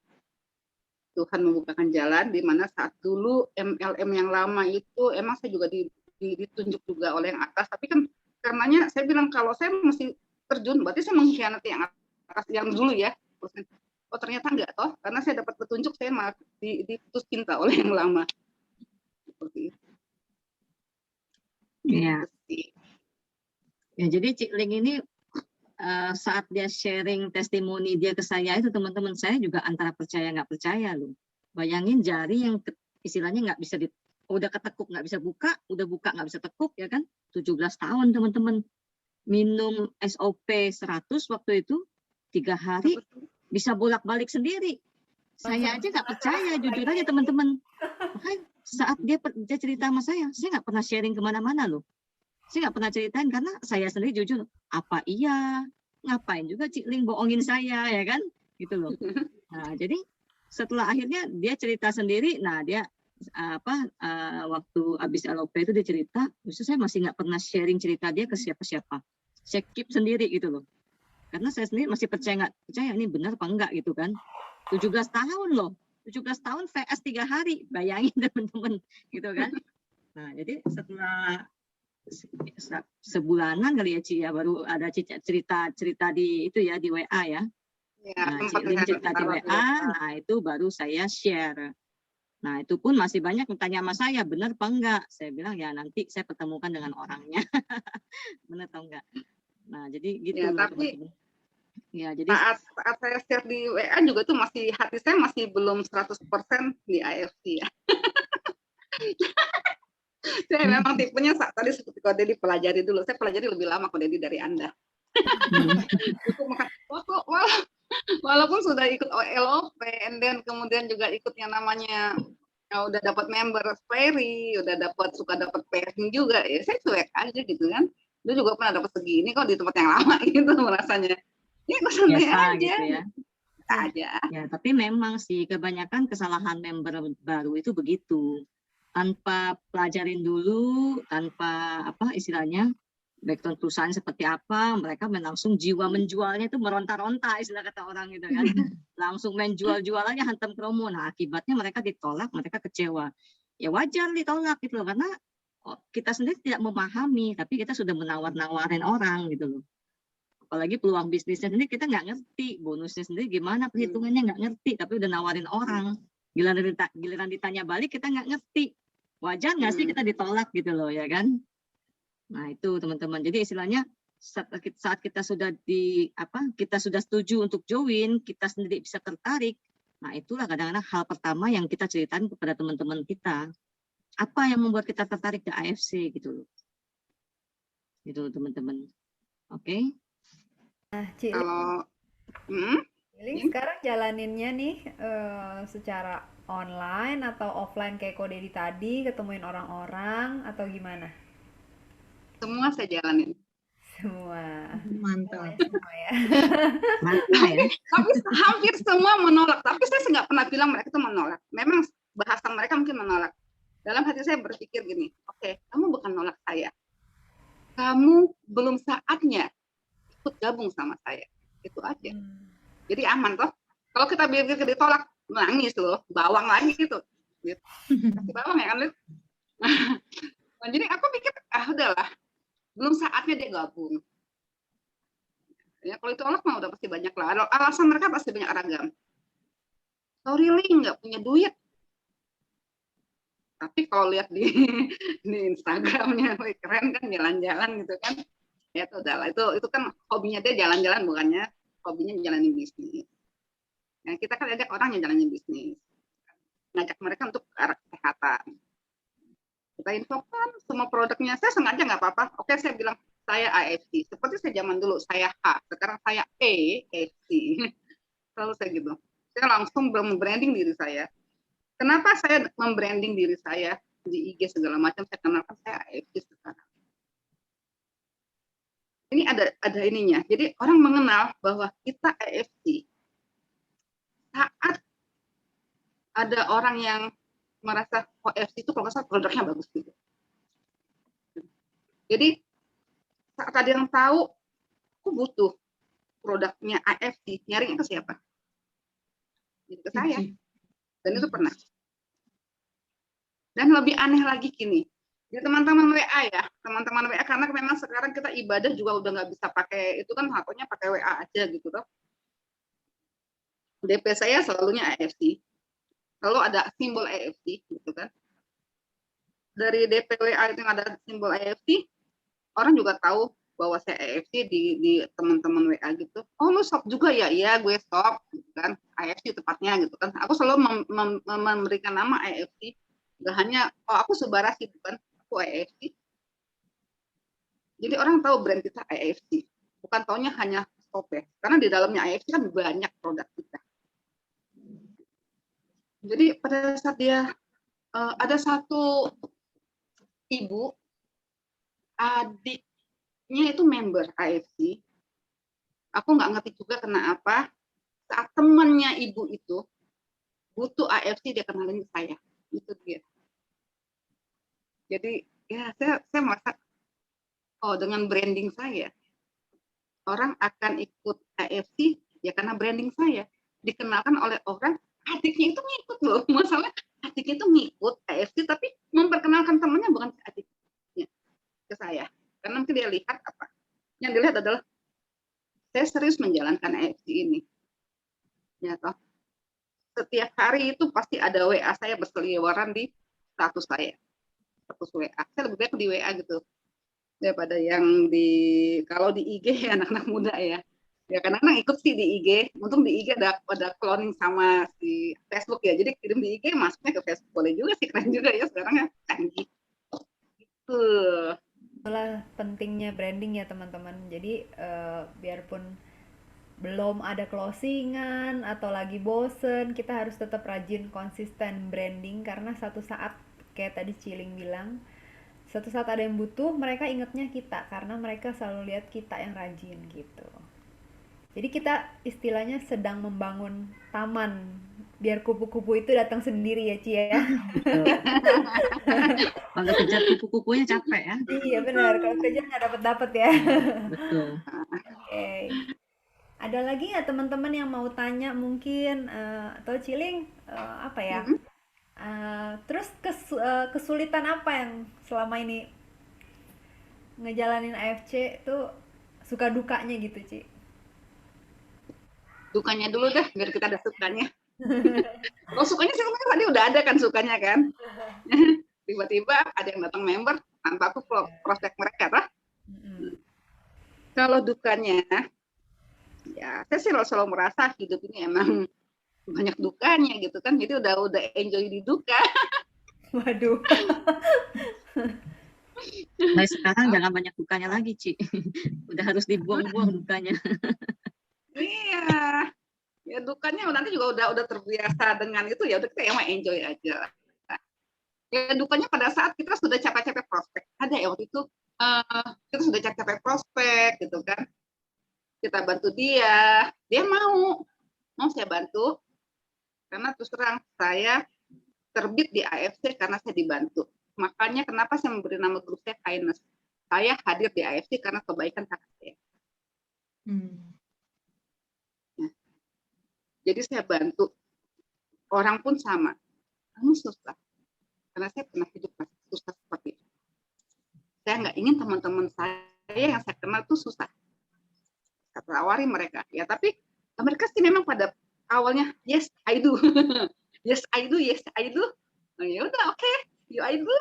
Tuhan membukakan jalan di mana saat dulu MLM yang lama itu emang saya juga ditunjuk juga oleh yang atas, tapi kan karenanya saya bilang kalau saya mesti terjun berarti saya mengkhianati yang atas yang dulu ya. Oh ternyata enggak toh, karena saya dapat petunjuk saya malah diputus cinta oleh yang lama. Seperti itu. Iya. Ya, jadi Cik Ling ini saat dia sharing testimoni dia ke saya itu teman-teman saya juga antara percaya nggak percaya loh. Bayangin jari yang istilahnya nggak bisa udah ketekuk nggak bisa buka, udah buka nggak bisa tekuk ya kan? 17 tahun teman-teman. Minum SOP 100 waktu itu 3 hari bisa bolak-balik sendiri. Saya aja nggak percaya, jujur aja teman-teman. Saat dia cerita sama saya nggak pernah sharing kemana-mana loh. Saya nggak pernah ceritain karena saya sendiri jujur, apa iya, ngapain juga Cik Ling bohongin saya ya kan, gitu loh. Nah jadi setelah akhirnya dia cerita sendiri, nah dia waktu habis LOP itu dia cerita, justru saya masih nggak pernah sharing cerita dia ke siapa-siapa. Saya keep sendiri gitu loh. Karena saya sendiri masih percaya nggak percaya ini benar apa enggak gitu kan. 17 tahun loh. 17 tahun VS 3 hari, bayangin teman-teman gitu kan. Nah, jadi setelah sebulanan kali ya Ci ya baru ada cerita di itu ya di WA ya. Nah, Cik Ling cerita di WA, nah itu baru saya share. Nah, itu pun masih banyak yang tanya sama saya, benar apa enggak? Saya bilang ya nanti saya pertemukan dengan orangnya. Benar atau enggak? Nah, jadi gitu ya, loh teman-teman. Ya, jadi saat saya share di WA juga tuh masih hati saya masih belum 100% di AFC ya. Saya memang tipenya tadi seperti kalau Dedi pelajari dulu, saya pelajari lebih lama kalau Dedi dari Anda. Walaupun sudah ikut LOP, and then kemudian juga ikut yang namanya udah dapat member Ferry, udah suka dapat pairing juga, ya saya cuek aja gitu kan. Dia juga pernah dapat segini kok di tempat yang lama gitu rasanya. Ya kok santai aja. Gitu ya. Aja. Ya, tapi memang sih kebanyakan kesalahan member baru itu begitu. Tanpa pelajarin dulu, tanpa apa istilahnya background perusahaan seperti apa, mereka langsung jiwa menjualnya itu meronta-ronta istilah kata orang gitu kan. Langsung main jual-jual aja hantam promo. Nah, akibatnya mereka ditolak, mereka kecewa. Ya wajar ditolak gitu loh, karena kita sendiri tidak memahami, tapi kita sudah menawar-nawarin orang gitu loh. Apalagi peluang bisnisnya sendiri kita nggak ngerti, bonusnya sendiri gimana perhitungannya nggak ngerti, tapi udah nawarin orang. Giliran ditanya balik kita nggak ngerti. Wajar nggak sih kita ditolak gitu loh ya kan? Nah itu teman-teman. Jadi istilahnya saat kita sudah kita sudah setuju untuk join, kita sendiri bisa tertarik. Nah itulah kadang-kadang hal pertama yang kita ceritakan kepada teman-teman kita. Apa yang membuat kita tertarik ke AFC gitu loh. Gitu teman-teman. Oke. Nah, Cik Ling sekarang jalaninnya nih secara online atau offline kayak Ko Dedi tadi, ketemuin orang-orang atau gimana? Semua saya jalanin. Semua. Mantap. Semua ya. Mantap ya. Tapi hampir semua menolak. Tapi saya nggak pernah bilang mereka itu menolak. Memang bahasa mereka mungkin menolak. Dalam hati saya berpikir gini, oke, kamu bukan nolak saya. Kamu belum saatnya ikut gabung sama saya. itu aja. Jadi aman toh. Kalau kita begitu ditolak, nangis loh, bawang lagi gitu. Kasih bawang ya kan, Lid? Nah, jadi aku pikir, udahlah, belum saatnya dia gabung. Ya, kalau ditolak mah udah pasti banyak lah. Alasan mereka pasti banyak ragam. Sorry, Ling, nggak punya duit. Tapi kalau lihat di Instagramnya, keren kan, jalan-jalan gitu kan. Ya itu udahlah, itu kan hobinya dia jalan-jalan, bukannya hobinya jalanin bisnis. Nah, kita kan ada orang yang jalanin bisnis, ngajak mereka untuk ke arah kesehatan. Kita infokan semua produknya, saya sengaja nggak apa-apa. Oke, saya bilang saya AFC, seperti saya zaman dulu saya H, sekarang saya AFC. Selalu saya gitu. Saya langsung membranding diri saya. Kenapa saya membranding diri saya di IG segala macam, saya kenalkan saya AFC sekarang. Ini ada ininya. Jadi orang mengenal bahwa kita AFC saat ada orang yang merasa AFC itu kalau nggak salah produknya bagus gitu. Jadi saat ada yang tahu, aku butuh produknya AFC, nyarinya ke siapa? Jadi ke saya. Dan itu pernah. Dan lebih aneh lagi gini. Jadi teman-teman WA ya, teman-teman WA, karena memang sekarang kita ibadah juga udah nggak bisa pakai, itu kan haknya pakai WA aja gitu toh. DP saya selalunya AFC, lalu ada simbol AFC gitu kan. Dari DP WA itu yang ada simbol AFC, orang juga tahu bahwa saya AFC di teman-teman WA gitu. Oh, lu shop juga ya? Iya, gue shop gitu kan, AFC tepatnya gitu kan. Aku selalu memberikan nama AFC, nggak hanya aku Subarasi bukan, aku AFC. Jadi orang tahu brand kita AFC, bukan taunya hanya shop ya, karena di dalamnya AFC kan banyak produk kita. Jadi pada saat dia ada satu ibu, adiknya itu member AFC, aku nggak ngerti juga kenapa, saat temannya ibu itu butuh AFC, dia kenalin ke saya, itu dia. Jadi ya saya merasa, oh dengan branding saya, orang akan ikut AFC ya karena branding saya, dikenalkan oleh orang, adiknya itu ngikut loh, masalah adiknya itu ngikut AFC tapi memperkenalkan temannya bukan ke adiknya, ke saya, karena mungkin dia lihat apa, yang dilihat adalah saya serius menjalankan AFC ini, ya toh. Setiap hari itu pasti ada WA saya berseliweran di status saya, status WA, saya lebih baik di WA gitu daripada yang kalau di IG anak-anak muda ya. Ya kadang-kadang ikut sih di IG, untung di IG ada cloning sama si Facebook ya, jadi kirim di IG masuknya ke Facebook, boleh juga sih, keren juga ya sekarang ya, canggih gitu. Itulah pentingnya branding ya teman-teman. Jadi biarpun belum ada closingan atau lagi bosen, kita harus tetap rajin konsisten branding, karena satu saat kayak tadi Ciling bilang, satu saat ada yang butuh, mereka ingetnya kita karena mereka selalu lihat kita yang rajin gitu. Jadi kita istilahnya sedang membangun taman biar kupu-kupu itu datang sendiri ya Ci ya. Kalau kejar kupu-kupunya capek ya. Iya benar, kalau kejar nggak dapat ya. Betul. Oke. Ada lagi ya teman-teman yang mau tanya mungkin, atau Ciling apa ya? Terus kesulitan apa yang selama ini ngejalanin AFC tuh, suka dukanya gitu Ci? Dukanya dulu deh, biar kita ada sukanya. Kalau sukanya sih tadi udah ada kan sukanya kan. Tiba-tiba ada yang datang member tanpa aku prospek mereka, lah. Kalau dukanya, ya saya sih selalu merasa hidup ini emang banyak dukanya gitu kan. Jadi udah enjoy di duka. Waduh. Nah sekarang jangan banyak dukanya lagi Ci. Udah harus dibuang-buang dukanya. Iya, ya dukanya nanti juga udah terbiasa dengan itu, ya udah kita emang enjoy aja. Ya dukanya pada saat kita sudah capek-capek prospek. Ada ya waktu itu kita sudah capek-capek prospek gitu kan. Kita bantu dia mau saya bantu. Karena terus terang saya terbit di AFC karena saya dibantu. Makanya kenapa saya memberi nama grup saya Kindness. Saya hadir di AFC karena kebaikan kakak saya. Jadi saya bantu. Orang pun sama. Kamu susah. Karena saya pernah hidup susah seperti itu. Saya nggak ingin teman-teman saya yang saya kenal tuh susah. Saya tawari mereka. Ya tapi mereka sih memang pada awalnya yes I do, yes I do, yes I do. Nah, ya udah oke, you I do.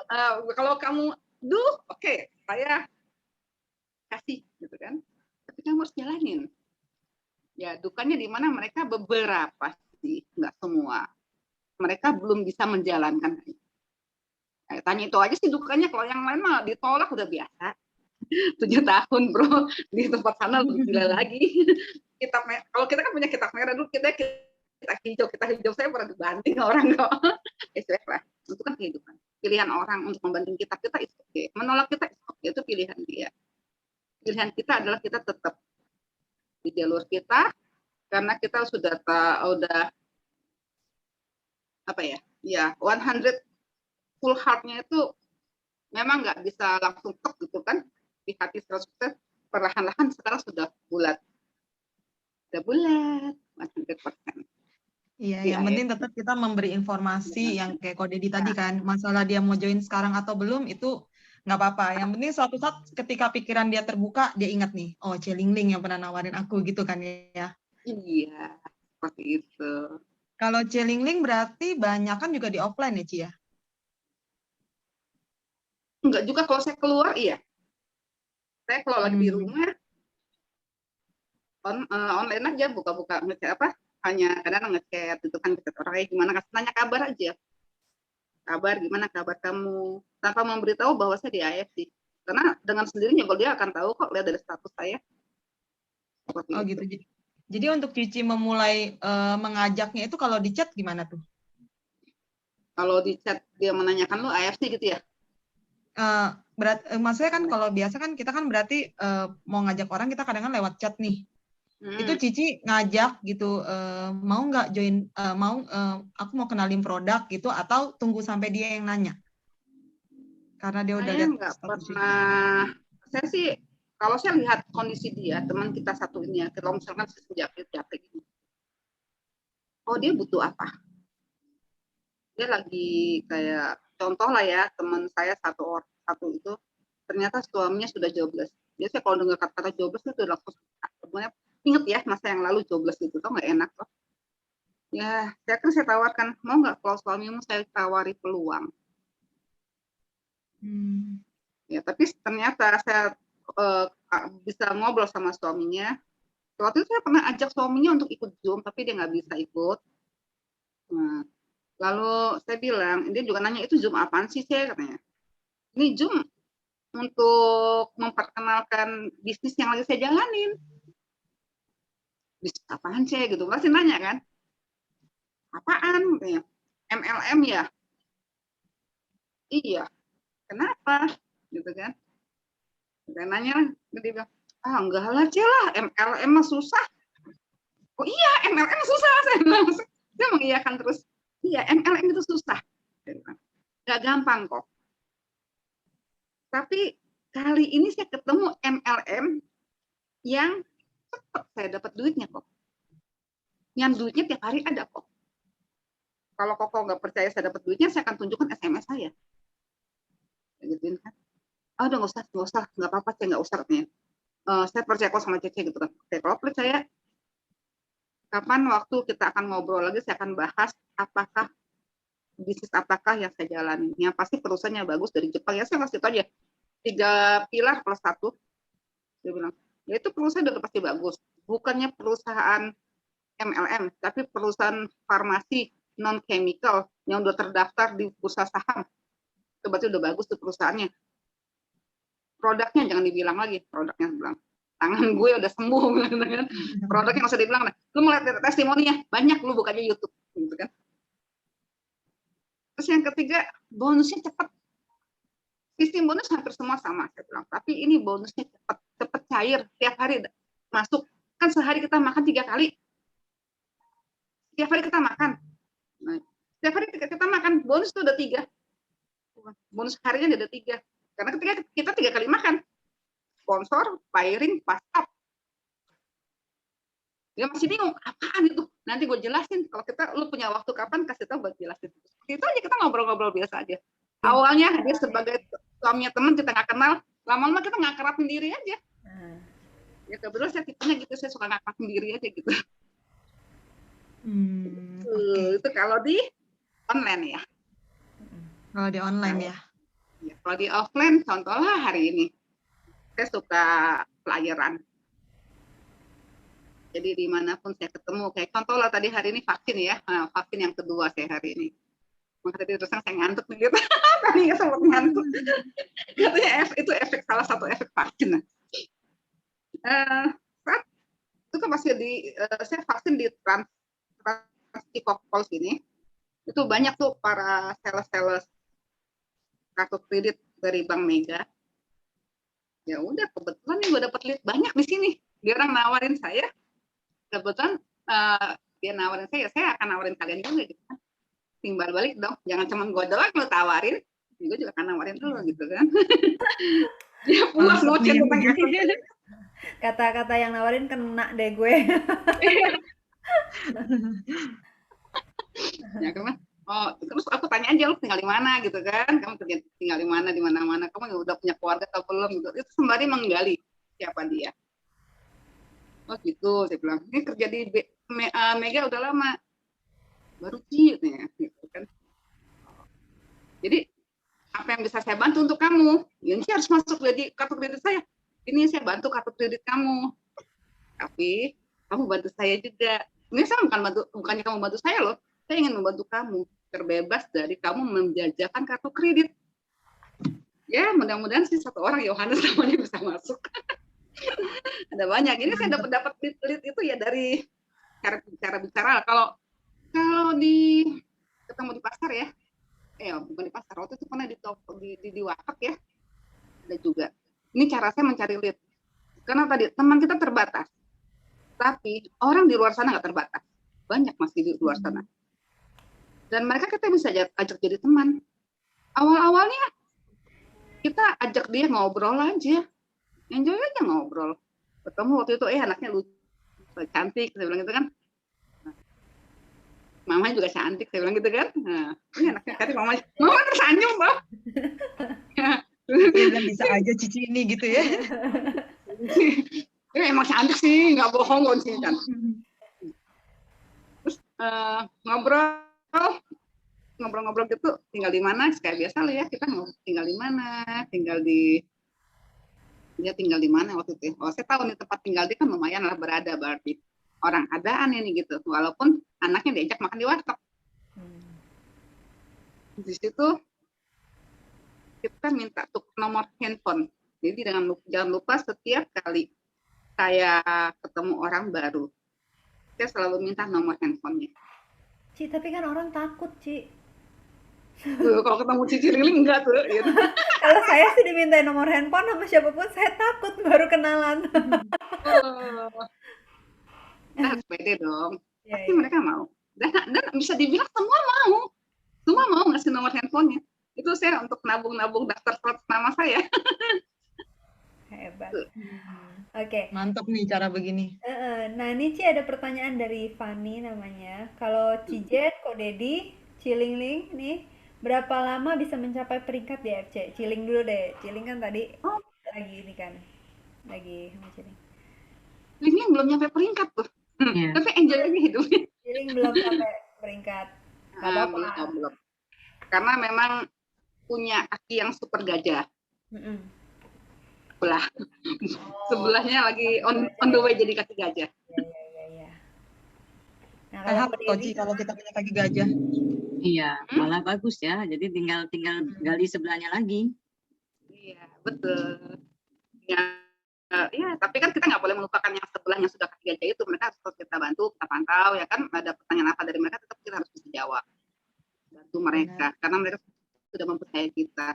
Kalau kamu do, oke, saya kasih gitu kan. Tapi kamu harus jalanin. Ya dukanya di mana mereka beberapa sih, nggak semua. Mereka belum bisa menjalankan. Tanya itu aja sih dukanya, kalau yang lain mah ditolak udah biasa. 7 tahun bro di tempat sana lebih gila lagi. Kalau kita kan punya kitab merah dulu, kita hijau saya pernah dibanting orang kok. Lah, itu kan kehidupan. Pilihan orang untuk membanting kitab kita itu oke. Menolak kita itu oke, itu pilihan dia. Pilihan kita adalah kita tetap di jalur kita, karena kita sudah apa ya? Ya, 100 full heart-nya itu memang nggak bisa langsung tek gitu kan, di hati 100%, perlahan-lahan sekarang sudah bulat. Sudah bulat, 100%. Iya, yang penting tetap kita memberi informasi yang kayak Ko Dedi tadi kan, masalah dia mau join sekarang atau belum itu nggak apa-apa. Yang penting suatu saat ketika pikiran dia terbuka, dia ingat nih, oh Celingling yang pernah nawarin aku gitu kan ya. Iya, seperti itu. Kalau Celingling berarti banyak kan juga di offline ya Ci ya? Enggak juga, kalau saya keluar iya. Saya kalau lagi di rumah online aja, buka-buka ngechat apa, hanya kadang ngechat itu kan, ngechat orang kayak gimana, kasih nanya kabar aja. Kabar gimana, kabar kamu, tanpa memberitahu bahwa saya di AFC. Karena dengan sendirinya kalau dia akan tahu kok, lihat dari status saya. Seperti oh itu. gitu. Jadi untuk Cici memulai mengajaknya itu kalau di chat gimana tuh? Kalau di chat dia menanyakan lu AFC gitu ya? Maksudnya kan kalau biasa kan kita kan berarti mau ngajak orang kita kadang-kadang lewat chat nih. Itu Cici ngajak gitu, mau nggak join, aku mau kenalin produk gitu, atau tunggu sampai dia yang nanya? Karena dia udah lihat nggak status pernah. Saya sih kalau saya lihat kondisi dia, teman kita satu ini ya, kalau misalkan sejak gini, oh dia butuh apa? Dia lagi kayak contoh lah ya, teman saya satu itu ternyata suaminya sudah jobless. Biasanya kalau dengar kata-kata jobless itu langsung sebenarnya inget ya masa yang lalu jobless gitu, tau nggak enak loh. Ya, saya tawarkan, mau nggak kalau suamimu saya tawari peluang. Ya, tapi ternyata saya bisa ngobrol sama suaminya. Waktu itu saya pernah ajak suaminya untuk ikut Zoom, tapi dia nggak bisa ikut. Nah, lalu saya bilang, dia juga nanya, itu Zoom apaan sih, saya katanya. Ini Zoom untuk memperkenalkan bisnis yang lagi saya jalanin. Bisnis apaan sih, gitu. Pasti nanya kan, apaan? Katanya. MLM ya? Iya. Kenapa? Gitu kan. Dan nanya, dia bilang, enggak lah, lah, MLM mah susah. Oh iya, MLM susah. Saya bilang, dia mengiyakan terus. Iya, MLM itu susah. Nggak gampang kok. Tapi kali ini saya ketemu MLM yang cepat saya dapat duitnya kok. Yang duitnya tiap hari ada kok. Kalau kok nggak percaya saya dapat duitnya, saya akan tunjukkan SMS saya. Gituin kan. Udah nggak usah, nggak apa-apa, saya nggak usah katanya. Saya percaya kok sama Cece gitu kan. Saya kalau percaya, kapan waktu kita akan ngobrol lagi, saya akan bahas apakah bisnis apakah yang saya jalani. Yang pasti perusahaannya bagus dari Jepang. Ya saya kasih tahu aja 3 pilar plus 1. Dia bilang, ya itu perusahaan udah pasti bagus. Bukannya perusahaan MLM, tapi perusahaan farmasi non-chemical yang udah terdaftar di bursa saham. Itu berarti udah bagus tuh perusahaannya. Produknya jangan dibilang lagi, produknya bilang tangan gue udah sembuh, kan? Produknya nggak usah dibilang, lu mau lihat testimoninya banyak, lu bukanya YouTube, gitu kan. Terus yang ketiga, bonusnya cepat. Sistem bonus hampir semua sama, saya bilang. Tapi ini bonusnya cepat cair, tiap hari masuk. Kan sehari kita makan 3 kali. Tiap hari kita makan. Nah, tiap hari kita makan, bonus itu udah 3. Bonus harinya udah 3. Karena ketika kita 3 kali makan, sponsor, firing, pass up. Dia masih bingung, apaan itu? nanti gue jelasin. Kalau lu punya waktu kapan, kasih tahu buat jelasin. Itu aja, kita ngobrol-ngobrol biasa aja. Awalnya dia sebagai suaminya teman, kita nggak kenal, lama-lama kita ngakrapin diri aja. Ya kebetulan saya tipenya gitu, saya suka ngakrapin diri aja gitu. Itu kalau di online ya. Kalau di online ya. Kalau di offline, contohnya hari ini, saya suka pelayaran. Jadi dimanapun saya ketemu, kayak contoh lah tadi hari ini vaksin ya, vaksin yang kedua saya hari ini. Maka tadi terus saya ngantuk nih gitu, tadi nggak sempat ngantuk. Katanya itu efek, salah satu efek vaksin. Saat itu kan masih saya vaksin di Transkokpol sini, itu banyak tuh para sales kartu kredit dari Bank Mega. Ya udah, kebetulan nih gue dapat lead banyak di sini. Dia orang nawarin saya. Kebetulan dia nawarin saya akan nawarin kalian juga gitu kan. Timbal balik dong, jangan cuma gue doang lo tawarin, gue juga akan nawarin dulu gitu kan. Dia puas ngoceh tentang kata-kata yang nawarin kena deh gue. Ya kan, terus aku tanya aja lu tinggal di mana gitu kan, kamu tinggal di mana, kamu udah punya keluarga atau belum gitu. Itu sembari menggali siapa dia. Oh gitu, saya bilang, ini kerja di Mega udah lama, baru gitu ya, gitu kan. Jadi apa yang bisa saya bantu untuk kamu? Ya, ini harus masuk di kartu kredit saya. Ini saya bantu kartu kredit kamu, tapi kamu bantu saya juga. Ini saya bukannya kamu bantu saya loh, saya ingin membantu kamu terbebas dari kamu menjajakan kartu kredit. Ya mudah-mudahan sih satu orang Yohanes namanya bisa masuk. Ada banyak. Ini saya dapat lead itu ya dari cara bicara. Kalau di ketemu di pasar ya, bukan di pasar, waktu itu pernah di toko di warteg ya, ada juga. Ini cara saya mencari lead. Karena tadi teman kita terbatas, tapi orang di luar sana nggak terbatas, banyak masih di luar sana. Dan mereka kita bisa ajak jadi teman. Awal-awalnya kita ajak dia ngobrol aja. Enjoy aja ngobrol. Ketemu waktu itu anaknya lucu, cantik, saya bilang gitu kan. Mamanya juga cantik, saya bilang gitu kan. Nah, ini anaknya cantik, mama tersenyum loh. Dia bilang bisa aja cici ini gitu ya. Emang cantik sih, nggak bohong loh sih kan. Terus ngobrol-ngobrol gitu, tinggal di mana? Kayak biasa lah ya, kita tinggal di mana? Dia tinggal di mana waktu itu? Oh, saya tahu nih tempat tinggal dia kan lumayan lah berada, berarti orang adaan ini gitu. Walaupun anaknya diajak makan di warteg. Di situ kita minta nomor handphone. Jadi jangan lupa setiap kali saya ketemu orang baru, saya selalu minta nomor handphonenya. Ci, tapi kan orang takut, Ci. Kalau ketemu Cici Liling enggak tuh. Gitu. Kalau saya sih dimintain nomor handphone sama siapapun, saya takut baru kenalan. Kita harus pede dong. Pasti mereka mau. Dan bisa dibilang semua mau ngasih nomor handphonenya. Itu saya untuk nabung daftar slot nama saya. Hebat. Oke. Mantap nih cara begini. Nah, ini Ci ada pertanyaan dari Fanny namanya. Kalau Cijet, Ko Dedi, Cilingling nih, berapa lama bisa mencapai peringkat di AFC? Ciling dulu deh. Ciling kan tadi lagi ini kan. Lagi sama Ciling. Ciling belum nyampe peringkat tuh. Tapi enjoy aja hidupnya. Ciling belum sampai peringkat. Belum. Karena memang punya kaki yang super gajah. Sebelahnya lagi on the way jadi kaki gajah. Iya. Nah, Sehat Koji kalau kita punya kaki gajah. Iya, malah bagus ya. Jadi tinggal gali sebelahnya lagi. Iya, betul. Ya, tapi kan kita nggak boleh melupakan yang sebelahnya sudah kaki gajah itu. Mereka harus kita bantu, kita pantau ya kan. Ada pertanyaan apa dari mereka, tetap kita harus bisa jawab. Bantu mereka, karena mereka sudah mempercayai kita.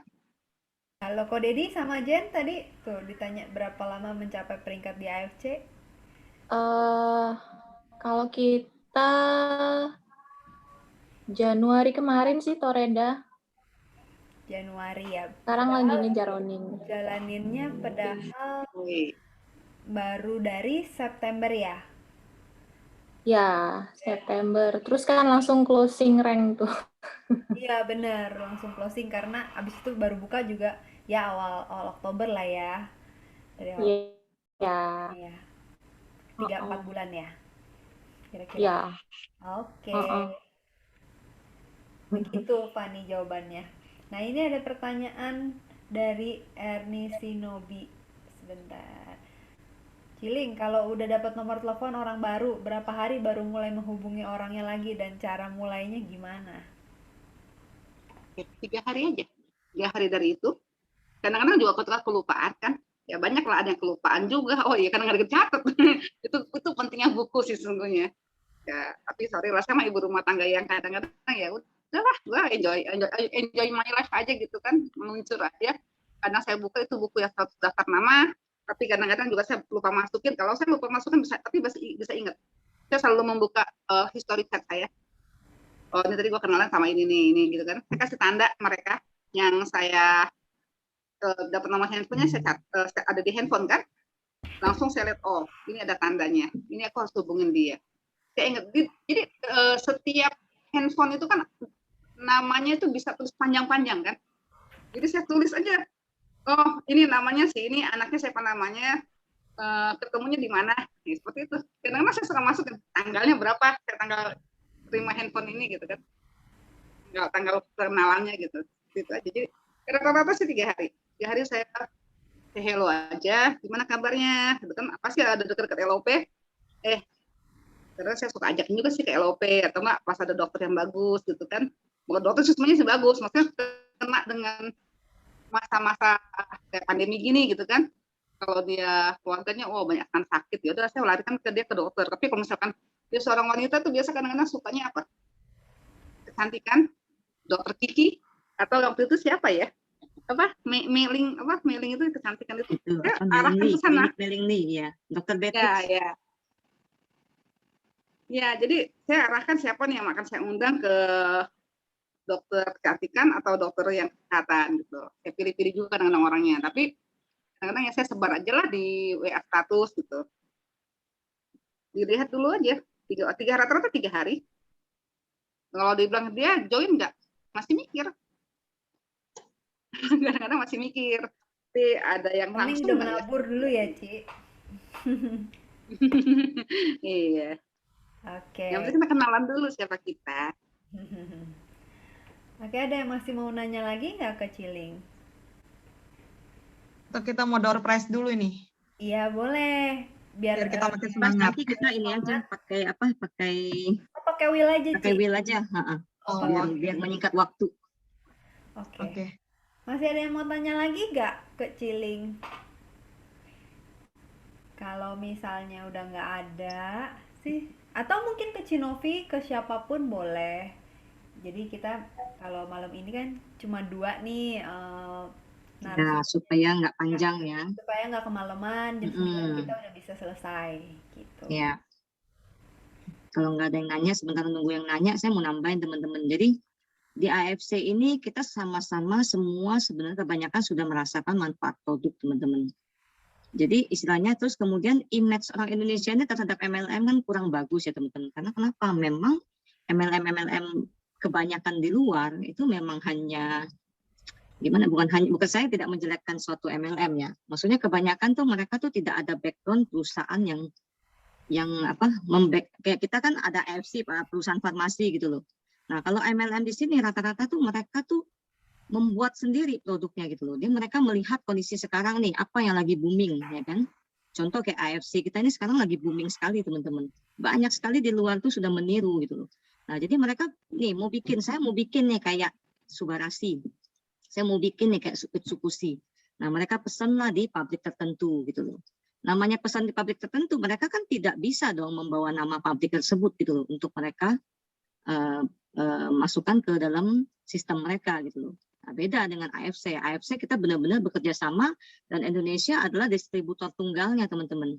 Kalau Ko Dedi sama Jen tadi tuh ditanya berapa lama mencapai peringkat di AFC? Kalau kita Januari kemarin sih Toreda. Januari ya. Sekarang lagi ngejalanin. Jalaninnya padahal baru dari September ya. Ya, September. Terus kan langsung closing rank tuh. Iya bener, langsung closing karena abis itu baru buka juga ya awal awal Oktober lah ya. Dari awal Iya. Ya. ya. 3-4 Heeh. bulan ya kira-kira. Ya. Oke. Heeh. Begitu Fani jawabannya. Nah, ini ada pertanyaan dari Erni Sinobi. Sebentar. Ciling, kalau udah dapat nomor telepon orang baru, berapa hari baru mulai menghubungi orangnya lagi dan cara mulainya gimana? 3 hari aja. 3 hari dari itu. Kadang-kadang juga aku kelupaan kan. Ya banyak lah, ada yang kelupaan juga. Oh iya, kadang-kadang catat. itu pentingnya buku sih sesungguhnya. Ya, tapi sorry lah sama ibu rumah tangga yang kadang-kadang ya udahlah, gue enjoy my life aja gitu kan, meluncur aja. Karena saya buka itu buku yang 100 daftar nama, tapi kadang-kadang juga saya lupa masukin. Kalau saya lupa masukin bisa, tapi bisa ingat. Saya selalu membuka history chat saya. Oh ini tadi gue kenalan sama ini gitu kan. Saya kasih tanda mereka yang saya dapat nomor handphonenya, saya ada di handphone kan. Langsung saya lihat, oh ini ada tandanya. Ini aku harus hubungin dia. Saya ingat, jadi setiap handphone itu kan namanya itu bisa tulis panjang-panjang kan. Jadi saya tulis aja, oh ini namanya sih, ini anaknya siapa namanya, ketemunya di mana, nih, seperti itu. Kadang-kadang saya suka masukin tanggalnya berapa, saya tanggal terima handphone ini gitu kan, tanggal kenalannya gitu. Gitu aja. Jadi rata-rata sih 3 hari. 3 hari saya say hello aja, gimana kabarnya, gitu kan, apa sih ada dekat-dekat LOP, karena saya suka ajakin juga sih ke LOP atau enggak pas ada dokter yang bagus gitu kan. Bukan dokter sih semuanya sih bagus, maksudnya kena dengan masa-masa kayak pandemi gini gitu kan. Kalau dia keluarganya banyak kan sakit, ya udah saya larikan ke dia ke dokter. Tapi kalau misalkan dia seorang wanita tuh biasa kadang-kadang sukanya apa? Kecantikan, dokter Kiki atau waktu itu siapa ya? Apa mailing itu kecantikan itu. Itu apa Arahkan ke sana. Mailing ya, dokter Beatrix. Ya, jadi saya arahkan siapa nih yang akan saya undang ke dokter kecantikan atau dokter yang kesehatan gitu. Saya pilih-pilih juga kadang-kadang orangnya, tapi kadang-kadang ya saya sebar aja lah di WA status gitu. Dilihat dulu aja, rata-rata 3 hari. Kalau dibilang dia join nggak, masih mikir. Kadang-kadang masih mikir. Tapi ada yang Paling langsung udah menabur dulu ya, Ci. Iya. Oke. Yang penting kita kenalan dulu siapa kita. Oke, ada yang masih mau nanya lagi nggak ke Ciling? Atau kita mau door prize dulu ini? Iya, boleh. Biar kita makin semangat. Nanti kita ini aja pakai apa? Pakai will aja, Ci. Pakai will aja, biar menyingkat waktu. Oke. Masih ada yang mau tanya lagi nggak ke Ciling? Kalau misalnya udah nggak ada sih, atau mungkin ke Cinovi, ke siapapun boleh. Jadi kita kalau malam ini kan cuma 2 nih, ya, supaya nggak panjang ya. Supaya nggak kemalaman, jam 9 kita udah bisa selesai gitu. Ya. Kalau nggak ada yang nanya, sebentar nunggu yang nanya, saya mau nambahin teman-teman. Jadi di AFC ini kita sama-sama semua sebenarnya kebanyakan sudah merasakan manfaat produk teman-teman. Jadi istilahnya terus kemudian image orang Indonesia ini terhadap MLM kan kurang bagus ya teman-teman. Karena kenapa? Memang MLM kebanyakan di luar itu memang hanya gimana? Bukan saya tidak menjelekkan suatu MLM ya. Maksudnya kebanyakan tuh mereka tuh tidak ada background perusahaan yang apa kayak kita kan ada AFC perusahaan farmasi gitu loh. Nah kalau MLM di sini rata-rata tuh mereka tuh membuat sendiri produknya gitu loh. Dia mereka melihat kondisi sekarang nih, apa yang lagi booming, ya kan? Contoh kayak AFC kita ini sekarang lagi booming sekali teman-teman. Banyak sekali di luar tuh sudah meniru gitu loh. Nah jadi mereka nih saya mau bikin nih kayak Subarasi. Saya mau bikin nih kayak Sukusi. Nah mereka pesanlah di pabrik tertentu gitu loh. Namanya pesan di pabrik tertentu, mereka kan tidak bisa dong membawa nama pabrik tersebut gitu loh. Untuk mereka masukkan ke dalam sistem mereka gitu loh. Nah, beda dengan AFC. AFC kita benar-benar bekerja sama dan Indonesia adalah distributor tunggalnya teman-teman.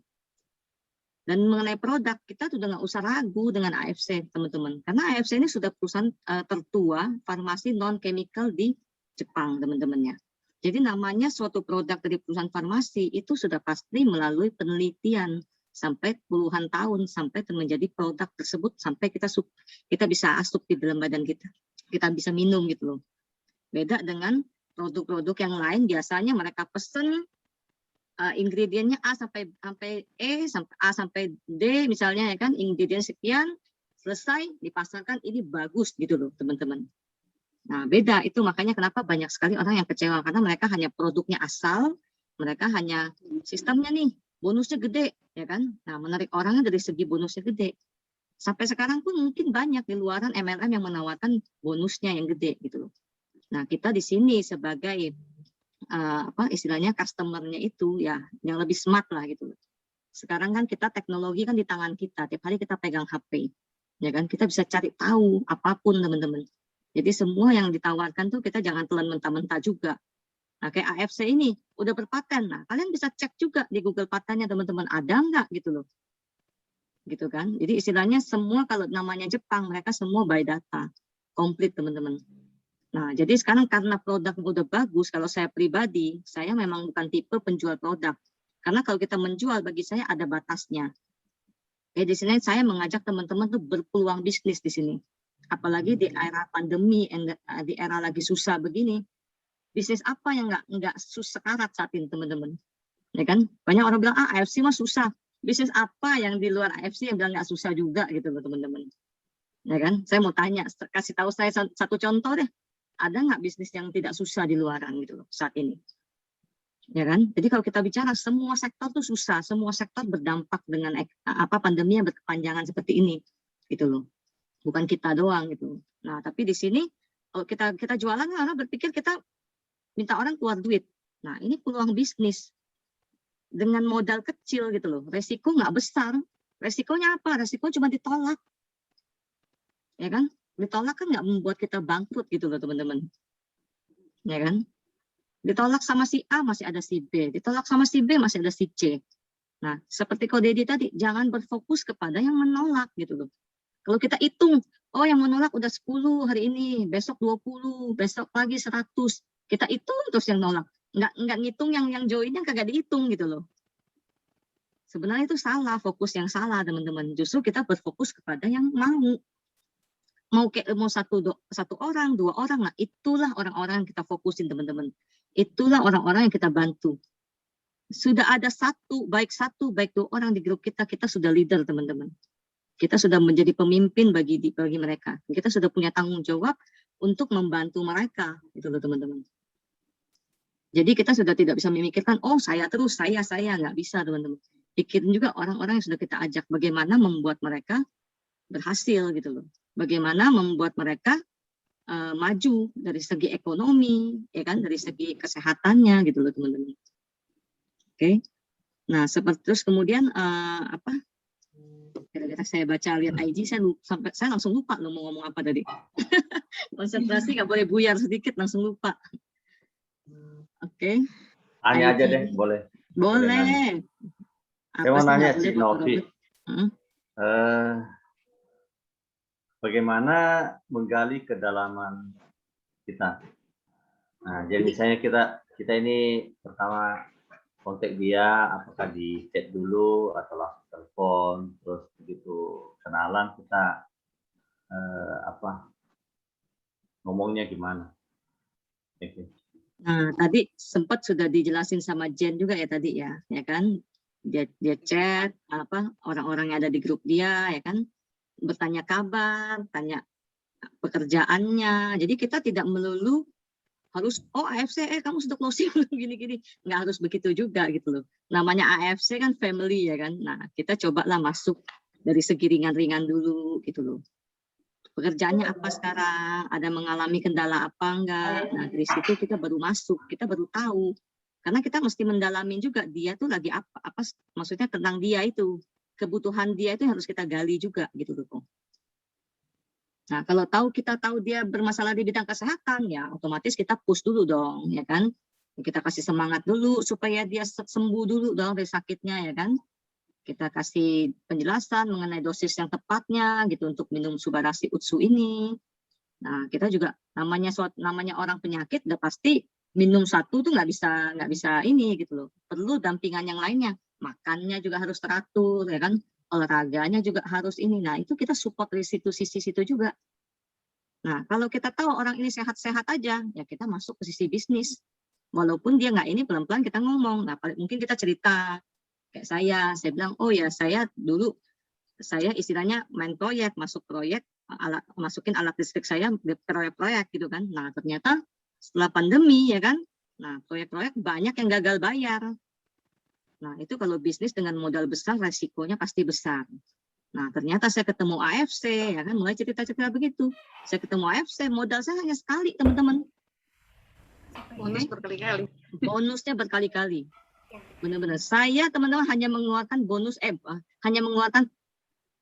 Dan mengenai produk kita sudah nggak usah ragu dengan AFC teman-teman. Karena AFC ini sudah perusahaan tertua farmasi non-chemical di Jepang teman-temannya. Jadi namanya suatu produk dari perusahaan farmasi itu sudah pasti melalui penelitian sampai puluhan tahun sampai menjadi produk tersebut sampai kita bisa asup di dalam badan kita bisa minum gitu loh. Beda dengan produk-produk yang lain, biasanya mereka pesen ingredientnya A sampai E, sampai A sampai D misalnya ya kan, ingredient sekian, selesai dipasarkan, ini bagus gitu loh teman-teman. Nah beda itu, makanya kenapa banyak sekali orang yang kecewa, karena mereka hanya produknya asal, mereka hanya sistemnya nih, bonusnya gede ya kan. Nah menarik orangnya dari segi bonusnya gede. Sampai sekarang pun mungkin banyak di luaran MLM yang menawarkan bonusnya yang gede gitu loh. Nah kita di sini sebagai istilahnya customernya itu ya yang lebih smart lah gitu. Sekarang kan kita teknologi kan di tangan kita, tiap hari kita pegang HP, ya kan, kita bisa cari tahu apapun teman-teman. Jadi semua yang ditawarkan tuh kita jangan telan mentah-mentah juga. Nah kayak AFC ini udah berpaten, nah kalian bisa cek juga di Google patennya teman-teman, ada nggak gitu loh, gitu kan. Jadi istilahnya semua kalau namanya Jepang mereka semua by data, komplit teman-teman. Nah, jadi sekarang karena produk udah bagus, kalau saya pribadi, saya memang bukan tipe penjual produk. Karena kalau kita menjual, bagi saya ada batasnya. Di sini saya mengajak teman-teman tuh berpeluang bisnis di sini. Apalagi di era pandemi, di era lagi susah begini. Bisnis apa yang nggak sekarat saat ini, teman-teman? Ya kan? Banyak orang bilang, AFC mah susah. Bisnis apa yang di luar AFC yang bilang nggak susah juga gitu loh, teman-teman. Ya kan? Saya mau tanya, kasih tahu saya satu contoh deh. Ada nggak bisnis yang tidak susah di luaran gitu loh saat ini, ya kan? Jadi kalau kita bicara semua sektor tuh susah, semua sektor berdampak dengan pandemi yang berkepanjangan seperti ini, gitu loh. Bukan kita doang gitu. Nah tapi di sini kalau kita jualan, orang berpikir kita minta orang keluar duit. Nah ini peluang bisnis dengan modal kecil gitu loh, resiko nggak besar. Resikonya apa? Resiko cuma ditolak, ya kan? Ditolak kan nggak membuat kita bangkrut gitu loh teman-teman, ya kan? Ditolak sama si A masih ada si B, ditolak sama si B masih ada si C. Nah seperti Ko Dedi tadi, jangan berfokus kepada yang menolak gitu loh. Kalau kita hitung, oh yang menolak udah 10 hari ini, besok 20, besok lagi 100, kita hitung terus yang nolak, nggak ngitung yang joinnya kagak dihitung gitu loh. Sebenarnya itu salah, fokus yang salah teman-teman. Justru kita berfokus kepada yang mau satu orang, 2 orang, nah itulah orang-orang yang kita fokusin teman-teman. Itulah orang-orang yang kita bantu. Sudah ada baik 2 orang di grup kita sudah leader teman-teman. Kita sudah menjadi pemimpin bagi mereka. Kita sudah punya tanggung jawab untuk membantu mereka, gitu loh teman-teman. Jadi kita sudah tidak bisa memikirkan, oh saya terus, saya nggak bisa teman-teman. Pikirin juga orang-orang yang sudah kita ajak, bagaimana membuat mereka berhasil gitu loh. Bagaimana membuat mereka maju dari segi ekonomi, ya kan, dari segi kesehatannya gitu loh teman-teman. Oke. Nah seperti terus kemudian kira-kira saya baca lihat IG saya langsung lupa loh mau ngomong apa tadi. Konsentrasi nggak boleh buyar sedikit, langsung lupa. Oke. Tanya aja deh, boleh. Boleh. Saya mau nanya Cik Novi. Bagaimana menggali kedalaman kita. Nah, jadi misalnya kita ini pertama kontak dia, apakah di chat dulu atau langsung telepon, terus begitu kenalan kita ngomongnya gimana? Okay. Nah, tadi sempat sudah dijelasin sama Jen juga ya tadi ya kan? Dia chat orang-orang yang ada di grup dia ya kan? Bertanya kabar, tanya pekerjaannya. Jadi kita tidak melulu harus AFC kamu sudah closing gini-gini, nggak harus begitu juga gitu loh. Namanya AFC kan family ya kan. Nah kita cobalah masuk dari segi ringan-ringan dulu gitu loh. Pekerjaannya apa sekarang, ada mengalami kendala apa enggak. Nah dari situ kita baru masuk, kita baru tahu. Karena kita mesti mendalami juga dia tuh lagi apa maksudnya tentang dia itu. Kebutuhan dia itu harus kita gali juga gitu loh. Nah kalau kita tahu dia bermasalah di bidang kesehatan ya otomatis kita push dulu dong ya kan. Kita kasih semangat dulu supaya dia sembuh dulu dong dari sakitnya ya kan. Kita kasih penjelasan mengenai dosis yang tepatnya gitu untuk minum Subarashi Utsu ini. Nah kita juga namanya orang penyakit udah pasti minum satu tuh nggak bisa ini gitu loh. Perlu dampingan yang lainnya. makannya juga harus teratur, ya kan, olahraganya juga harus ini. Nah, itu kita support dari sisi situ juga. Nah, kalau kita tahu orang ini sehat-sehat aja, ya kita masuk ke sisi bisnis. Walaupun dia nggak ini, pelan-pelan kita ngomong. Nah, mungkin kita cerita, kayak saya bilang, oh ya saya dulu, saya istilahnya main proyek, masuk proyek, masukin alat listrik saya di proyek-proyek gitu kan. Nah, ternyata setelah pandemi ya kan, nah proyek-proyek banyak yang gagal bayar. Nah, itu kalau bisnis dengan modal besar, resikonya pasti besar. Nah, ternyata saya ketemu AFC, ya kan, mulai cerita-cerita begitu. Saya ketemu AFC, modal saya hanya sekali, teman-teman. Bonus berkali-kali. Bonusnya berkali-kali. Benar-benar. Saya, teman-teman, hanya mengeluarkan hanya mengeluarkan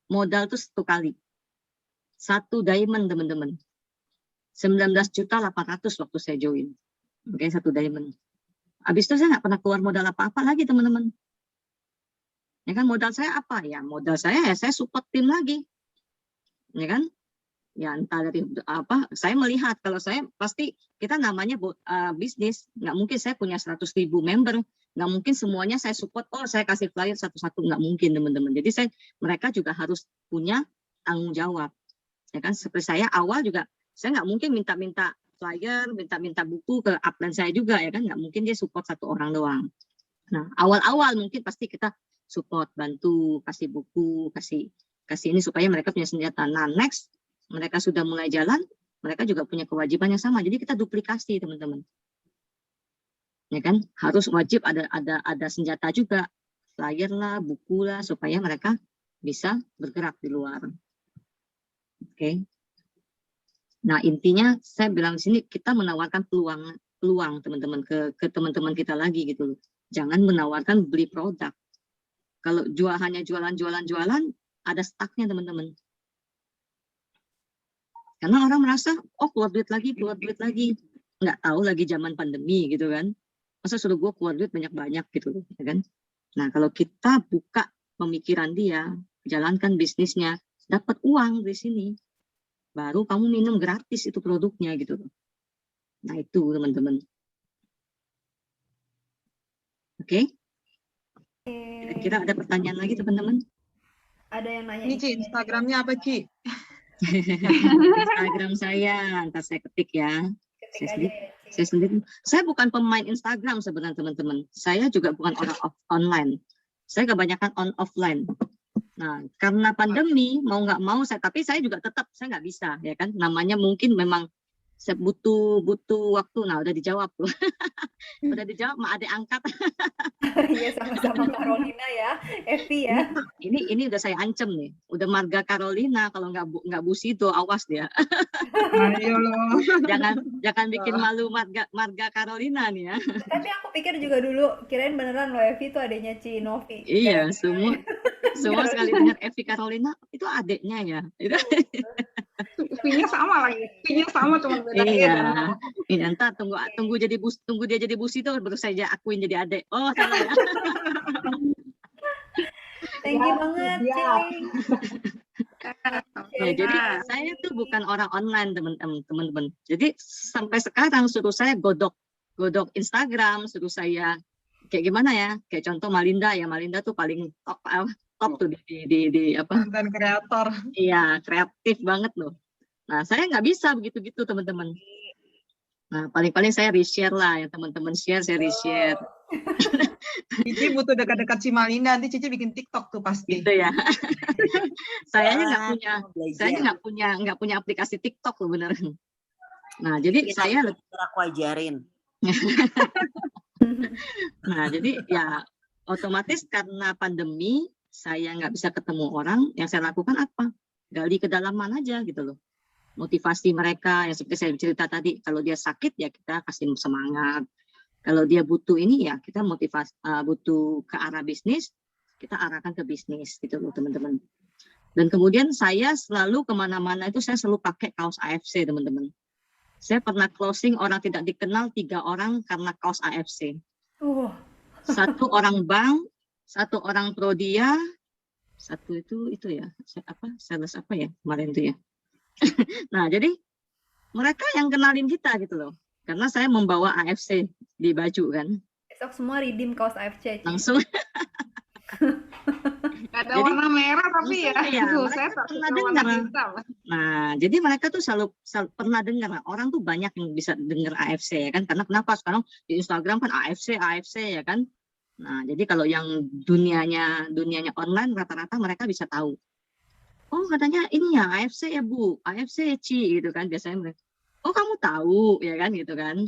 modal itu 1 kali. 1 diamond, teman-teman. 19.800.000 waktu saya join. Oke, 1 diamond. Habis itu saya nggak pernah keluar modal apa-apa lagi, teman-teman. Ya kan, modal saya apa? Ya modal saya ya saya support tim lagi. Ya kan? Ya entah dari apa, saya melihat kalau saya pasti kita namanya bisnis, nggak mungkin saya punya 100.000 member, nggak mungkin semuanya saya support, oh saya kasih flyer satu-satu, nggak mungkin teman-teman. Jadi mereka juga harus punya tanggung jawab. Ya kan, seperti saya awal juga, saya nggak mungkin minta-minta flyer, minta-minta buku ke upline saya juga, ya kan, nggak mungkin dia support 1 orang doang. Nah, awal-awal mungkin pasti kita support, bantu, kasih buku, kasih ini supaya mereka punya senjata. Nah, next mereka sudah mulai jalan, mereka juga punya kewajiban yang sama. Jadi kita duplikasi, teman-teman. Ya kan? Harus wajib ada senjata juga, flyer lah, buku lah, supaya mereka bisa bergerak di luar. Oke. Nah, intinya saya bilang di sini kita menawarkan peluang teman-teman ke teman-teman kita lagi gitu loh. Jangan menawarkan beli produk. Kalau hanya jualan, ada stucknya teman-teman. Karena orang merasa, oh keluar duit lagi. Nggak tahu lagi zaman pandemi gitu kan. Masa suruh gue keluar duit banyak-banyak gitu ya kan. Nah kalau kita buka pemikiran dia, jalankan bisnisnya, dapat uang di sini. Baru kamu minum gratis itu produknya gitu. Nah itu teman-teman. Oke. Kira-kira ada pertanyaan lagi teman-teman? Ada yang nanya Ini Ci, Instagramnya apa Ci? Instagram saya, ntar saya ketik ya. Saya sendiri. Saya bukan pemain Instagram sebenarnya teman-teman. Saya juga bukan orang online. Saya kebanyakan offline. Nah, karena pandemi mau nggak mau tapi saya juga tetap saya nggak bisa ya kan. Namanya mungkin memang saya butuh waktu. Nah, udah dijawab tuh. Udah dijawab sama adik angkat. Iya, sama-sama Carolina ya, Evi ya. Ini udah saya ancam nih. Udah marga Carolina, kalau nggak Busito, awas dia. Ayo loh. Jangan bikin malu marga Carolina nih ya. Tapi aku pikir juga dulu, kirain beneran loh Evi itu adiknya Ci Novi. Iya, semua sekali dengar Evi Carolina itu adiknya ya. Pinya sama lagi, pinya sama cuma beda. Iya, entar tunggu dia jadi Busito baru saya akuin jadi adik. Oh, salah ya. Thank you banget, Ci. Ya, jadi saya tuh bukan orang online teman-teman. Jadi sampai sekarang suruh saya godok Instagram, suruh saya kayak gimana ya? Kayak contoh Malinda ya, Malinda tuh paling top tuh di apa? Konten kreator. Iya, kreatif banget loh. Nah, saya nggak bisa begitu-gitu teman-teman. Nah, paling-paling saya reshare lah, yang teman-teman share, saya reshare. Cici butuh dekat-dekat si Malinda, nanti Cici bikin TikTok tuh pasti. Gitu ya. Saya nggak punya aplikasi TikTok loh beneran. Nah, jadi saya aku ajarin. Nah, jadi ya otomatis karena pandemi saya nggak bisa ketemu orang, yang saya lakukan apa? Gali kedalaman aja gitu loh. Motivasi mereka yang seperti saya cerita tadi, kalau dia sakit ya kita kasih semangat, kalau dia butuh ini ya kita motivasi, butuh ke arah bisnis, kita arahkan ke bisnis gitu loh teman-teman. Dan kemudian saya selalu kemana-mana itu saya selalu pakai kaos AFC teman-teman. Saya pernah closing orang tidak dikenal 3 orang karena kaos AFC. 1 orang bank, 1 orang Prodia, 1 itu ya sales apa ya kemarin itu ya. Nah, jadi mereka yang kenalin kita gitu loh. Karena saya membawa AFC di baju kan. Besok semua redeem kaos AFC. Langsung Ada warna merah tapi ya, saya mereka tak pernah suka warna dengar. hitam. Nah, jadi mereka tuh selalu pernah dengar. Orang tuh banyak yang bisa dengar AFC ya kan? Karena kenapa sekarang di Instagram kan AFC ya kan? Nah, jadi kalau yang dunianya online rata-rata mereka bisa tahu. Oh, katanya ini ya AFC ya Bu, AFC Ci gitu kan biasanya mereka. Oh, kamu tahu ya kan gitu kan?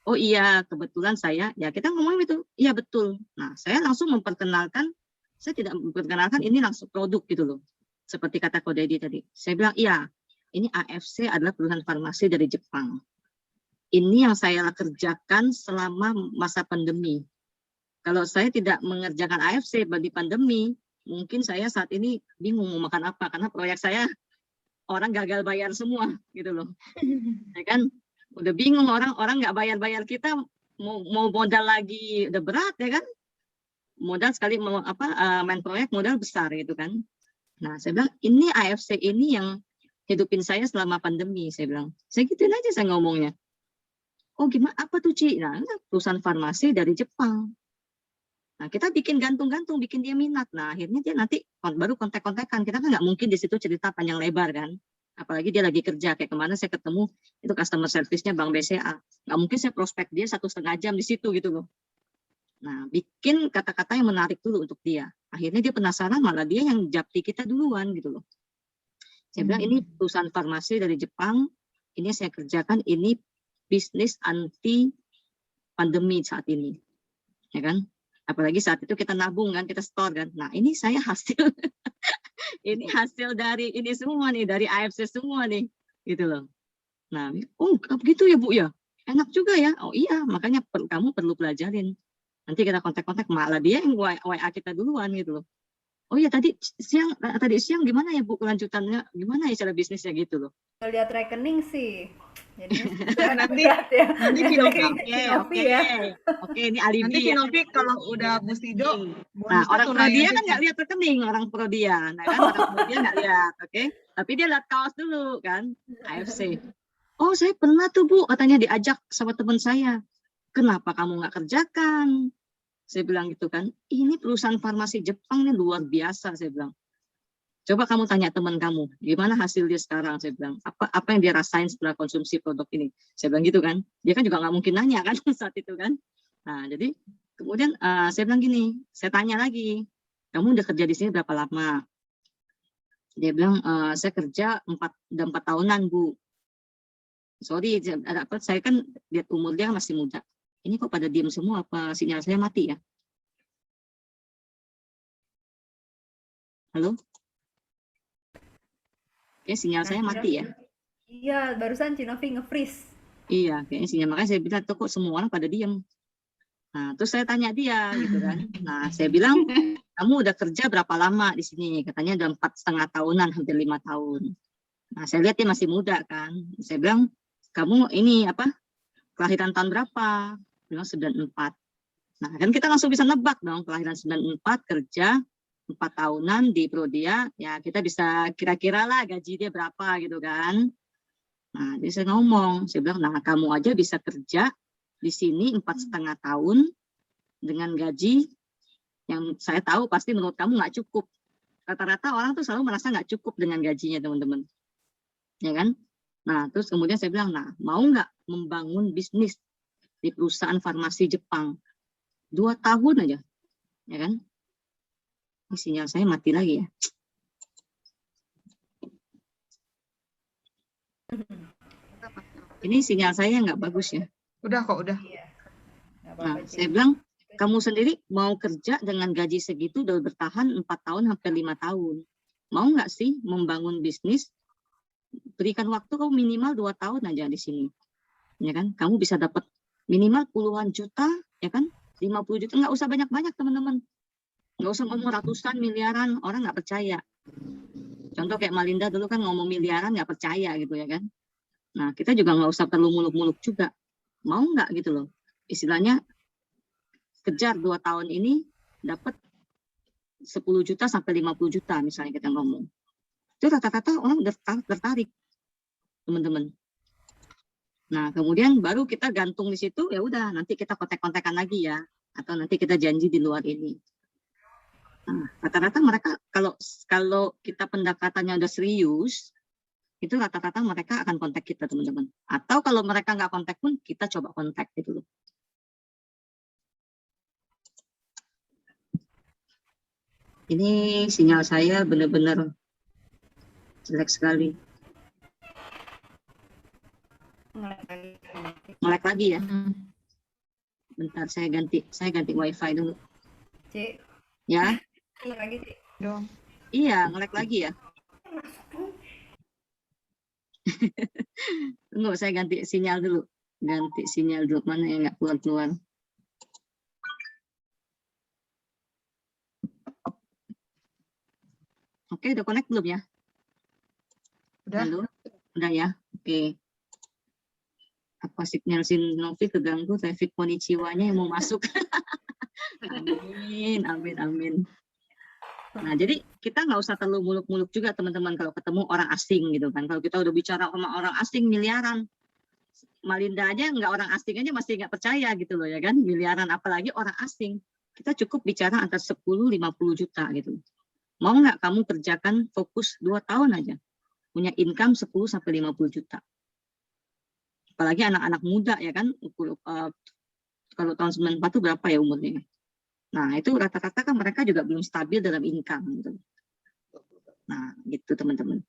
Oh iya, kebetulan saya ya kita ngomong itu. Iya betul. Nah, saya langsung memperkenalkan, saya tidak memperkenalkan ini langsung produk gitu loh. Seperti kata Ko Dedi tadi. Saya bilang, iya, ini AFC adalah perusahaan farmasi dari Jepang. Ini yang saya kerjakan selama masa pandemi. Kalau saya tidak mengerjakan AFC di pandemi, mungkin saya saat ini bingung mau makan apa. Karena proyek saya orang gagal bayar semua gitu loh. Ya kan? Udah bingung orang nggak bayar kita, mau modal lagi udah berat ya kan? Modal sekali mau main proyek modal besar gitu kan. Nah, saya bilang ini AFC ini yang hidupin saya selama pandemi, saya bilang. Saya gituin aja saya ngomongnya. Oh, gimana apa tuh, Ci? Nah, perusahaan farmasi dari Jepang. Nah, kita bikin gantung-gantung, bikin dia minat. Nah, akhirnya dia nanti baru kontak-kontakan. Kita kan nggak mungkin di situ cerita panjang lebar kan. Apalagi dia lagi kerja. Kayak kemana saya ketemu, itu customer service-nya Bank BCA. Nggak mungkin saya prospek dia 1,5 jam di situ gitu loh. Nah, bikin kata-kata yang menarik dulu untuk dia. Akhirnya dia penasaran, malah dia yang japti kita duluan gitu loh. Saya bilang, ini perusahaan farmasi dari Jepang, ini saya kerjakan, ini bisnis anti pandemi saat ini. Ya kan? Apalagi saat itu kita nabung kan, kita store kan. Nah, ini saya hasil ini hasil dari ini semua nih, dari AFC semua nih, gitu loh. Nah, oh begitu ya Bu ya, enak juga ya. Oh iya, makanya kamu perlu pelajarin. Nanti kita kontak-kontak, malah dia yang WA kita duluan gitu loh. Oh iya tadi siang gimana ya Bu kelanjutannya, gimana ya cara bisnisnya gitu loh. Lihat rekening sih. Jadinya nanti Kinovi ya. Oke, ini alibi. Nanti Kinovi kalau udah Bu Sido, nah orang Prodia kan nggak lihat rekening, orang Prodia, nah kan orang Prodia nggak lihat, oke? Tapi dia lihat kaos dulu kan, AFC. Oh saya pernah tuh Bu, katanya diajak sama teman saya. Kenapa kamu nggak kerjakan? Saya bilang gitu kan, ini perusahaan farmasi Jepang ini luar biasa, saya bilang. Coba kamu tanya teman kamu, gimana hasil dia sekarang, saya bilang. Apa yang dia rasain setelah konsumsi produk ini. Saya bilang gitu kan. Dia kan juga nggak mungkin nanya kan saat itu kan. Nah, jadi kemudian saya bilang gini, saya tanya lagi, kamu udah kerja di sini berapa lama? Dia bilang, saya kerja 4 tahunan, Bu. Sorry, saya kan lihat umur dia masih muda. Ini kok pada diem semua, apa sinyal saya mati ya? Halo? Oke, sinyal saya mati ya? Iya, barusan Cinovi nge-freeze. Iya, kayaknya sinyal. Makanya saya bilang, kok semua orang pada diem. Nah, terus saya tanya dia, gitu kan. Nah, saya bilang, kamu udah kerja berapa lama di sini? Katanya udah 4,5 tahunan, hampir 5 tahun. Nah, saya lihat dia masih muda kan. Saya bilang, kamu ini apa? Kelahiran tahun berapa? Bilang 94. Nah, kan kita langsung bisa nebak dong, kelahiran 94, kerja 4 tahunan di Prodia, ya kita bisa kira-kira lah gaji dia berapa gitu kan. Nah, jadi saya ngomong, saya bilang, nah kamu aja bisa kerja di sini 4,5 tahun dengan gaji yang saya tahu pasti menurut kamu nggak cukup. Rata-rata orang tuh selalu merasa nggak cukup dengan gajinya, teman-teman. Ya kan? Nah, terus kemudian saya bilang, nah mau nggak membangun bisnis di perusahaan farmasi Jepang? 2 tahun aja, ya kan? Ini sinyal saya mati lagi ya. Ini sinyal saya nggak bagus ya. Udah kok, udah. Nah, saya bilang, kamu sendiri mau kerja dengan gaji segitu udah bertahan 4 tahun hampir 5 tahun. Mau nggak sih membangun bisnis? Berikan waktu kamu minimal 2 tahun aja di sini. Ya kan? Kamu bisa dapat minimal puluhan juta, ya kan? 50 juta, nggak usah banyak-banyak teman-teman. Nggak usah ngomong ratusan, miliaran, orang nggak percaya. Contoh kayak Malinda dulu kan ngomong miliaran nggak percaya gitu ya kan. Nah kita juga nggak usah perlu muluk-muluk juga. Mau nggak gitu loh. Istilahnya kejar 2 tahun ini dapat 10 juta sampai 50 juta misalnya kita ngomong. Itu rata-rata orang tertarik teman-teman. Nah kemudian baru kita gantung di situ, ya udah nanti kita kontak-kontakan lagi ya. Atau nanti kita janji di luar ini. Nah, rata-rata mereka kalau kita pendekatannya udah serius, itu rata-rata mereka akan kontak kita teman-teman. Atau kalau mereka nggak kontak pun kita coba kontak gitu loh. Ini sinyal saya benar-benar jelek sekali. Nge-lag lagi ya. Bentar saya ganti wifi dulu. Cik. Ya. Lagi Cik. Dong. Iya, nge-lag lagi ya. Tunggu, saya ganti sinyal dulu. Mana yang nggak keluar-keluar. Oke, udah connect belum ya? Udah. Halo? Udah ya? Oke. Apa signal Novi keganggu, traffic konnichiwa-nya yang mau masuk. Amin. Nah, jadi kita nggak usah terlalu muluk-muluk juga teman-teman kalau ketemu orang asing gitu kan. Kalau kita udah bicara sama orang asing miliaran, Malinda aja nggak orang asing aja masih nggak percaya gitu loh ya kan, miliaran apalagi orang asing. Kita cukup bicara antara 10-50 juta gitu. Mau nggak kamu kerjakan fokus 2 tahun aja, punya income 10-50 juta. Apalagi anak-anak muda ya kan, kalau tahun 94 itu berapa ya umurnya? Nah, itu rata-rata kan mereka juga belum stabil dalam income. Gitu. Nah, gitu teman-teman.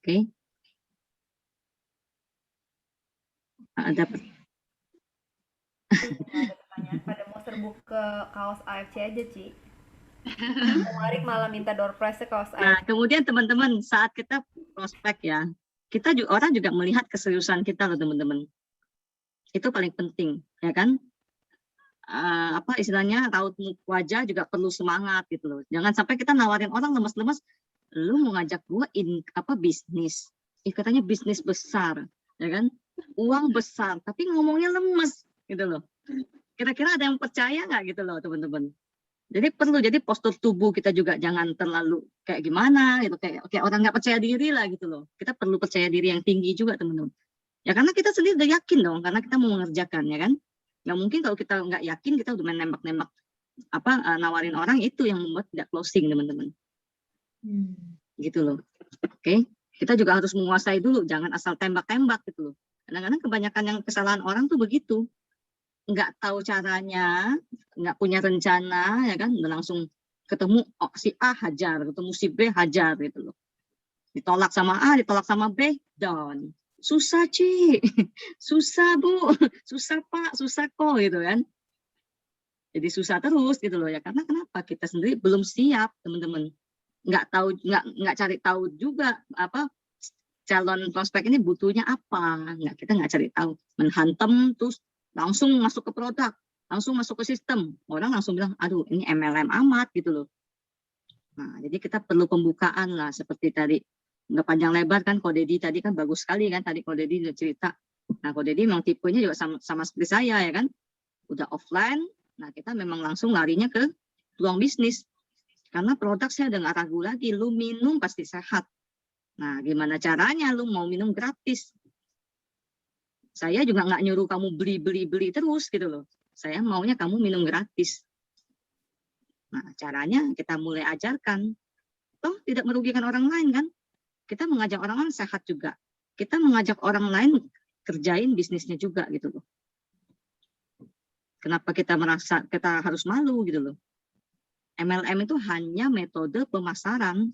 Oke. Ada pertanyaan pada mau serbu ke kaos AFC aja, Ci. Kemarin malah minta door prize kaos AFC. Nah, kemudian teman-teman saat kita prospek ya, kita juga orang juga melihat keseriusan kita loh teman-teman. Itu paling penting, ya kan? Apa istilahnya raut wajah juga perlu semangat gitu loh. Jangan sampai kita nawarin orang lemes-lemes, lu mau ngajak gua bisnis. Katanya bisnis besar, ya kan? Uang besar, tapi ngomongnya lemes gitu loh. Kira-kira ada yang percaya nggak gitu loh teman-teman? Jadi postur tubuh kita juga jangan terlalu kayak gimana gitu, kayak orang nggak percaya diri lah gitu loh. Kita perlu percaya diri yang tinggi juga teman-teman. Ya karena kita sendiri udah yakin dong, karena kita mau mengerjakan ya kan. Nggak mungkin kalau kita nggak yakin kita udah main nembak-nembak nawarin orang, itu yang membuat tidak closing teman-teman. Gitu loh. Oke. Kita juga harus menguasai dulu, jangan asal tembak-tembak gitu loh. Kadang-kadang kebanyakan yang kesalahan orang tuh begitu. Nggak tahu caranya, nggak punya rencana ya kan, langsung ketemu si A hajar, ketemu si B hajar gitu loh. Ditolak sama A, ditolak sama B, down. Susah Ci, susah Bu, susah Pak, susah kok gitu kan. Jadi susah terus gitu loh ya, karena kenapa? Kita sendiri belum siap teman-teman. Nggak cari tahu juga apa calon prospek ini butuhnya apa. Kita nggak cari tahu, menghantam terus langsung masuk ke produk, langsung masuk ke sistem. Orang langsung bilang, aduh ini MLM amat gitu loh. Nah, jadi kita perlu pembukaan lah seperti tadi. Nggak panjang lebar kan, Ko Dedi tadi kan bagus sekali kan, tadi Ko Dedi udah cerita. Nah, Ko Dedi memang tipenya juga sama seperti saya ya kan, udah offline. Nah, kita memang langsung larinya ke peluang bisnis. Karena produk saya udah nggak ragu lagi, lu minum pasti sehat. Nah, gimana caranya lu mau minum gratis? Saya juga nggak nyuruh kamu beli terus gitu loh. Saya maunya kamu minum gratis. Nah, caranya kita mulai ajarkan. Toh tidak merugikan orang lain kan? Kita mengajak orang lain sehat juga. Kita mengajak orang lain kerjain bisnisnya juga gitu loh. Kenapa kita merasa kita harus malu gitu loh. MLM itu hanya metode pemasaran.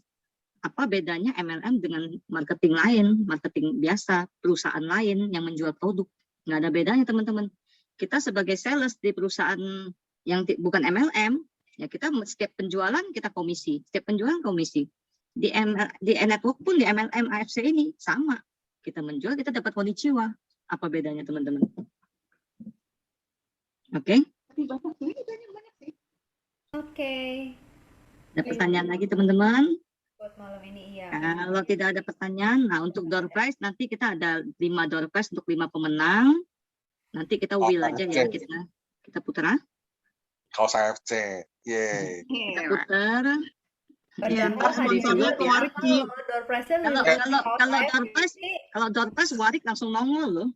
Apa bedanya MLM dengan marketing lain, marketing biasa, perusahaan lain yang menjual produk? Nggak ada bedanya teman-teman. Kita sebagai sales di perusahaan yang bukan MLM, ya kita setiap penjualan kita komisi, setiap penjualan komisi. Di network pun di MLM AFC ini sama. Kita menjual, kita dapat konnichiwa. Apa bedanya teman-teman? Oke? Oke. Ada pertanyaan lagi teman-teman? Buat malam ini iya. Kalau tidak ada pertanyaan, nah untuk door prize nanti kita ada 5 door prize untuk 5 pemenang. Nanti kita will aja ya, kita putar. Kaos AFC. Yeay. Kita putar. Iya, sponsornya ke Warik Ci. Kalau door prize warik langsung nongol loh.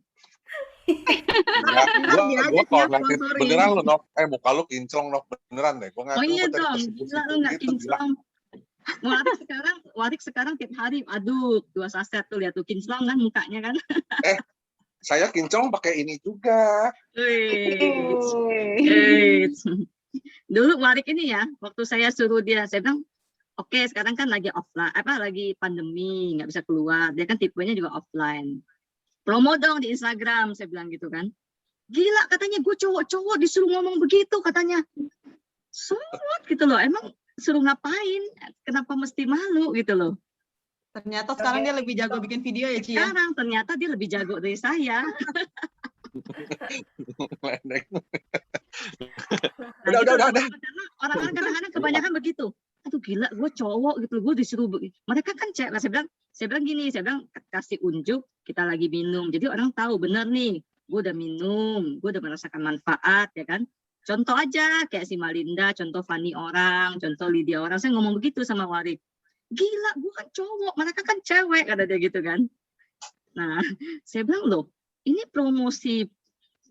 Ya, gua kalau ngeliatin beneran lo, Nov. Muka lu kinclong, Nov. Beneran deh. Gua Oh ngeliatin iya lu tadi dong, tersipu-sipu gila lu nggak gitu, gila. kinclong. Warik sekarang tiap hari, aduh, 2 saset tuh lihat tuh kinclong kan mukanya kan. Saya kinclong pakai ini juga. Dulu Warik ini ya, waktu saya suruh dia, saya bilang, oke, sekarang kan lagi offline, lagi pandemi, nggak bisa keluar. Dia kan tipenya juga offline. Promo dong di Instagram, saya bilang gitu kan. Gila katanya, gue cowok-cowok disuruh ngomong begitu katanya. Semut gitu loh, emang suruh ngapain? Kenapa mesti malu gitu loh? Ternyata sekarang dia lebih jago bikin video ya, Ci ya? Sekarang ternyata dia lebih jago dari saya. Udah. Karena orang-orang kadang-kadang kebanyakan begitu. Aduh gila, gue cowok gitu, gue disuruh. Mereka kan cewek. Saya bilang gini, saya bilang kasih unjuk kita lagi minum. Jadi orang tahu bener nih, gue udah minum, gue udah merasakan manfaat ya kan. Contoh aja kayak si Malinda, contoh Fanny orang, contoh Lydia orang. Saya ngomong begitu sama Warik. Gila, gue kan cowok, mereka kan cewek, kata dia gitu kan. Nah, saya bilang loh, ini promosi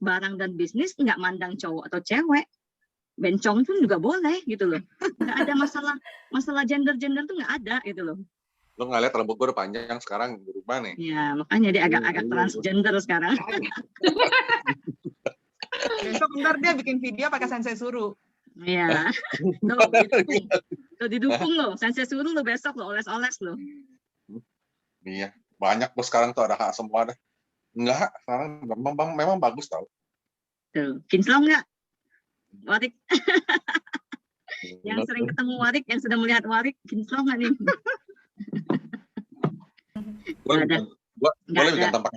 barang dan bisnis nggak mandang cowok atau cewek. Bencong pun juga boleh gitu loh. Nggak ada masalah gender tuh nggak ada gitu loh. Lo nggak lihat rambut gue udah panjang sekarang berubah nih. Ya, makanya dia agak transgender sekarang. Besok bentar dia bikin video pakai sensei suruh. Iya. Tuh didukung loh. Sensei suruh lo besok lo oles-oles lo. Iya, banyak bos sekarang tuh ada hak semua deh. Enggak, sekarang memang bagus tau. Tuh, kinclong nggak? Warik. Yang sering ketemu Warik, yang sudah melihat Warik, kinclong nggak nih?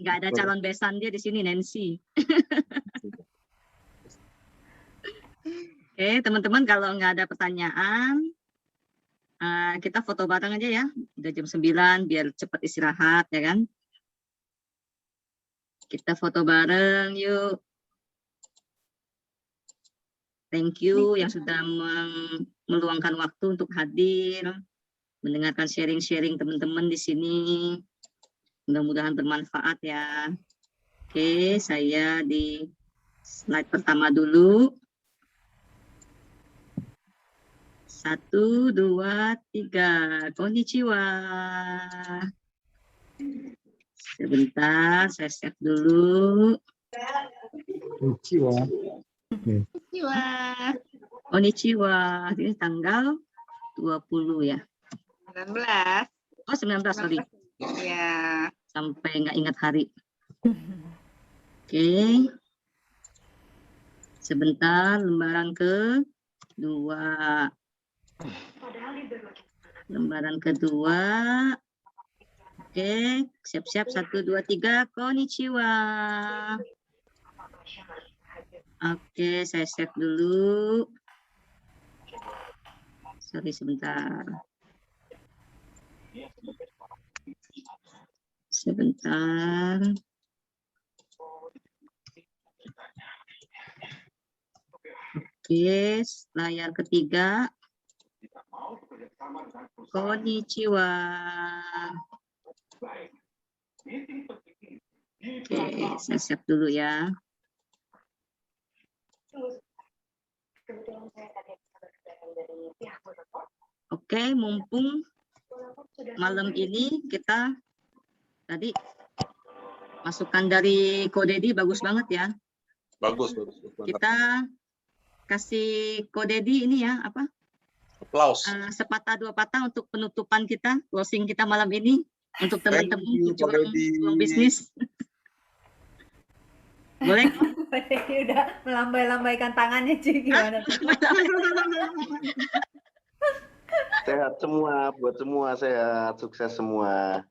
Nggak ada calon besan dia di sini, Nancy. Oke, teman-teman, kalau nggak ada pertanyaan, kita foto bareng aja ya. Udah jam 9, biar cepat istirahat, ya kan? Kita foto bareng, yuk. Thank you yang sudah meluangkan waktu untuk hadir, mendengarkan sharing-sharing teman-teman di sini. Mudah-mudahan bermanfaat ya. Oke, saya di slide pertama dulu. 1, 2, 3. Konnichiwa. Sebentar, saya save dulu. Konnichiwa. Konnichiwa. Ini tanggal 20 ya. 19. Oh, 19, sorry. Ya. Sampai nggak ingat hari. Oke. Sebentar, lembaran kedua. Lembaran kedua. Oke, siap-siap. 1, 2, 3. Konnichiwa. Oke, saya save dulu. Sorry, sebentar. Sebentar. Oke, layar ketiga. Konnichiwa. Oke, saya save dulu ya. Oke, mumpung malam ini kita tadi masukan dari Kodedi bagus banget ya. Bagus. Kita kasih Kodedi ini ya, apa? Aplaus. Sepatah dua patah untuk penutupan kita, closing kita malam ini untuk teman-teman pejuang bisnis. Boleh? Udah melambai-lambaikan tangannya, Ci, gimana? Sehat semua, buat semua sehat, sukses semua.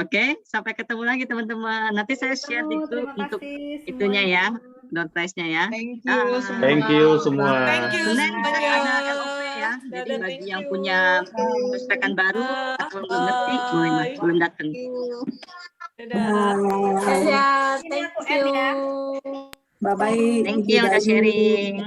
Oke, sampai ketemu lagi teman-teman. Nanti saya share di grup untuk itunya ya, door prize-nya ya. Thank you semua. Thank you semua. Senin ada LOP ya. Jadi bagi yang punya prospekan baru atau belum ngerti, boleh datang. Ya, thank you. Bye-bye. Thank you udah sharing.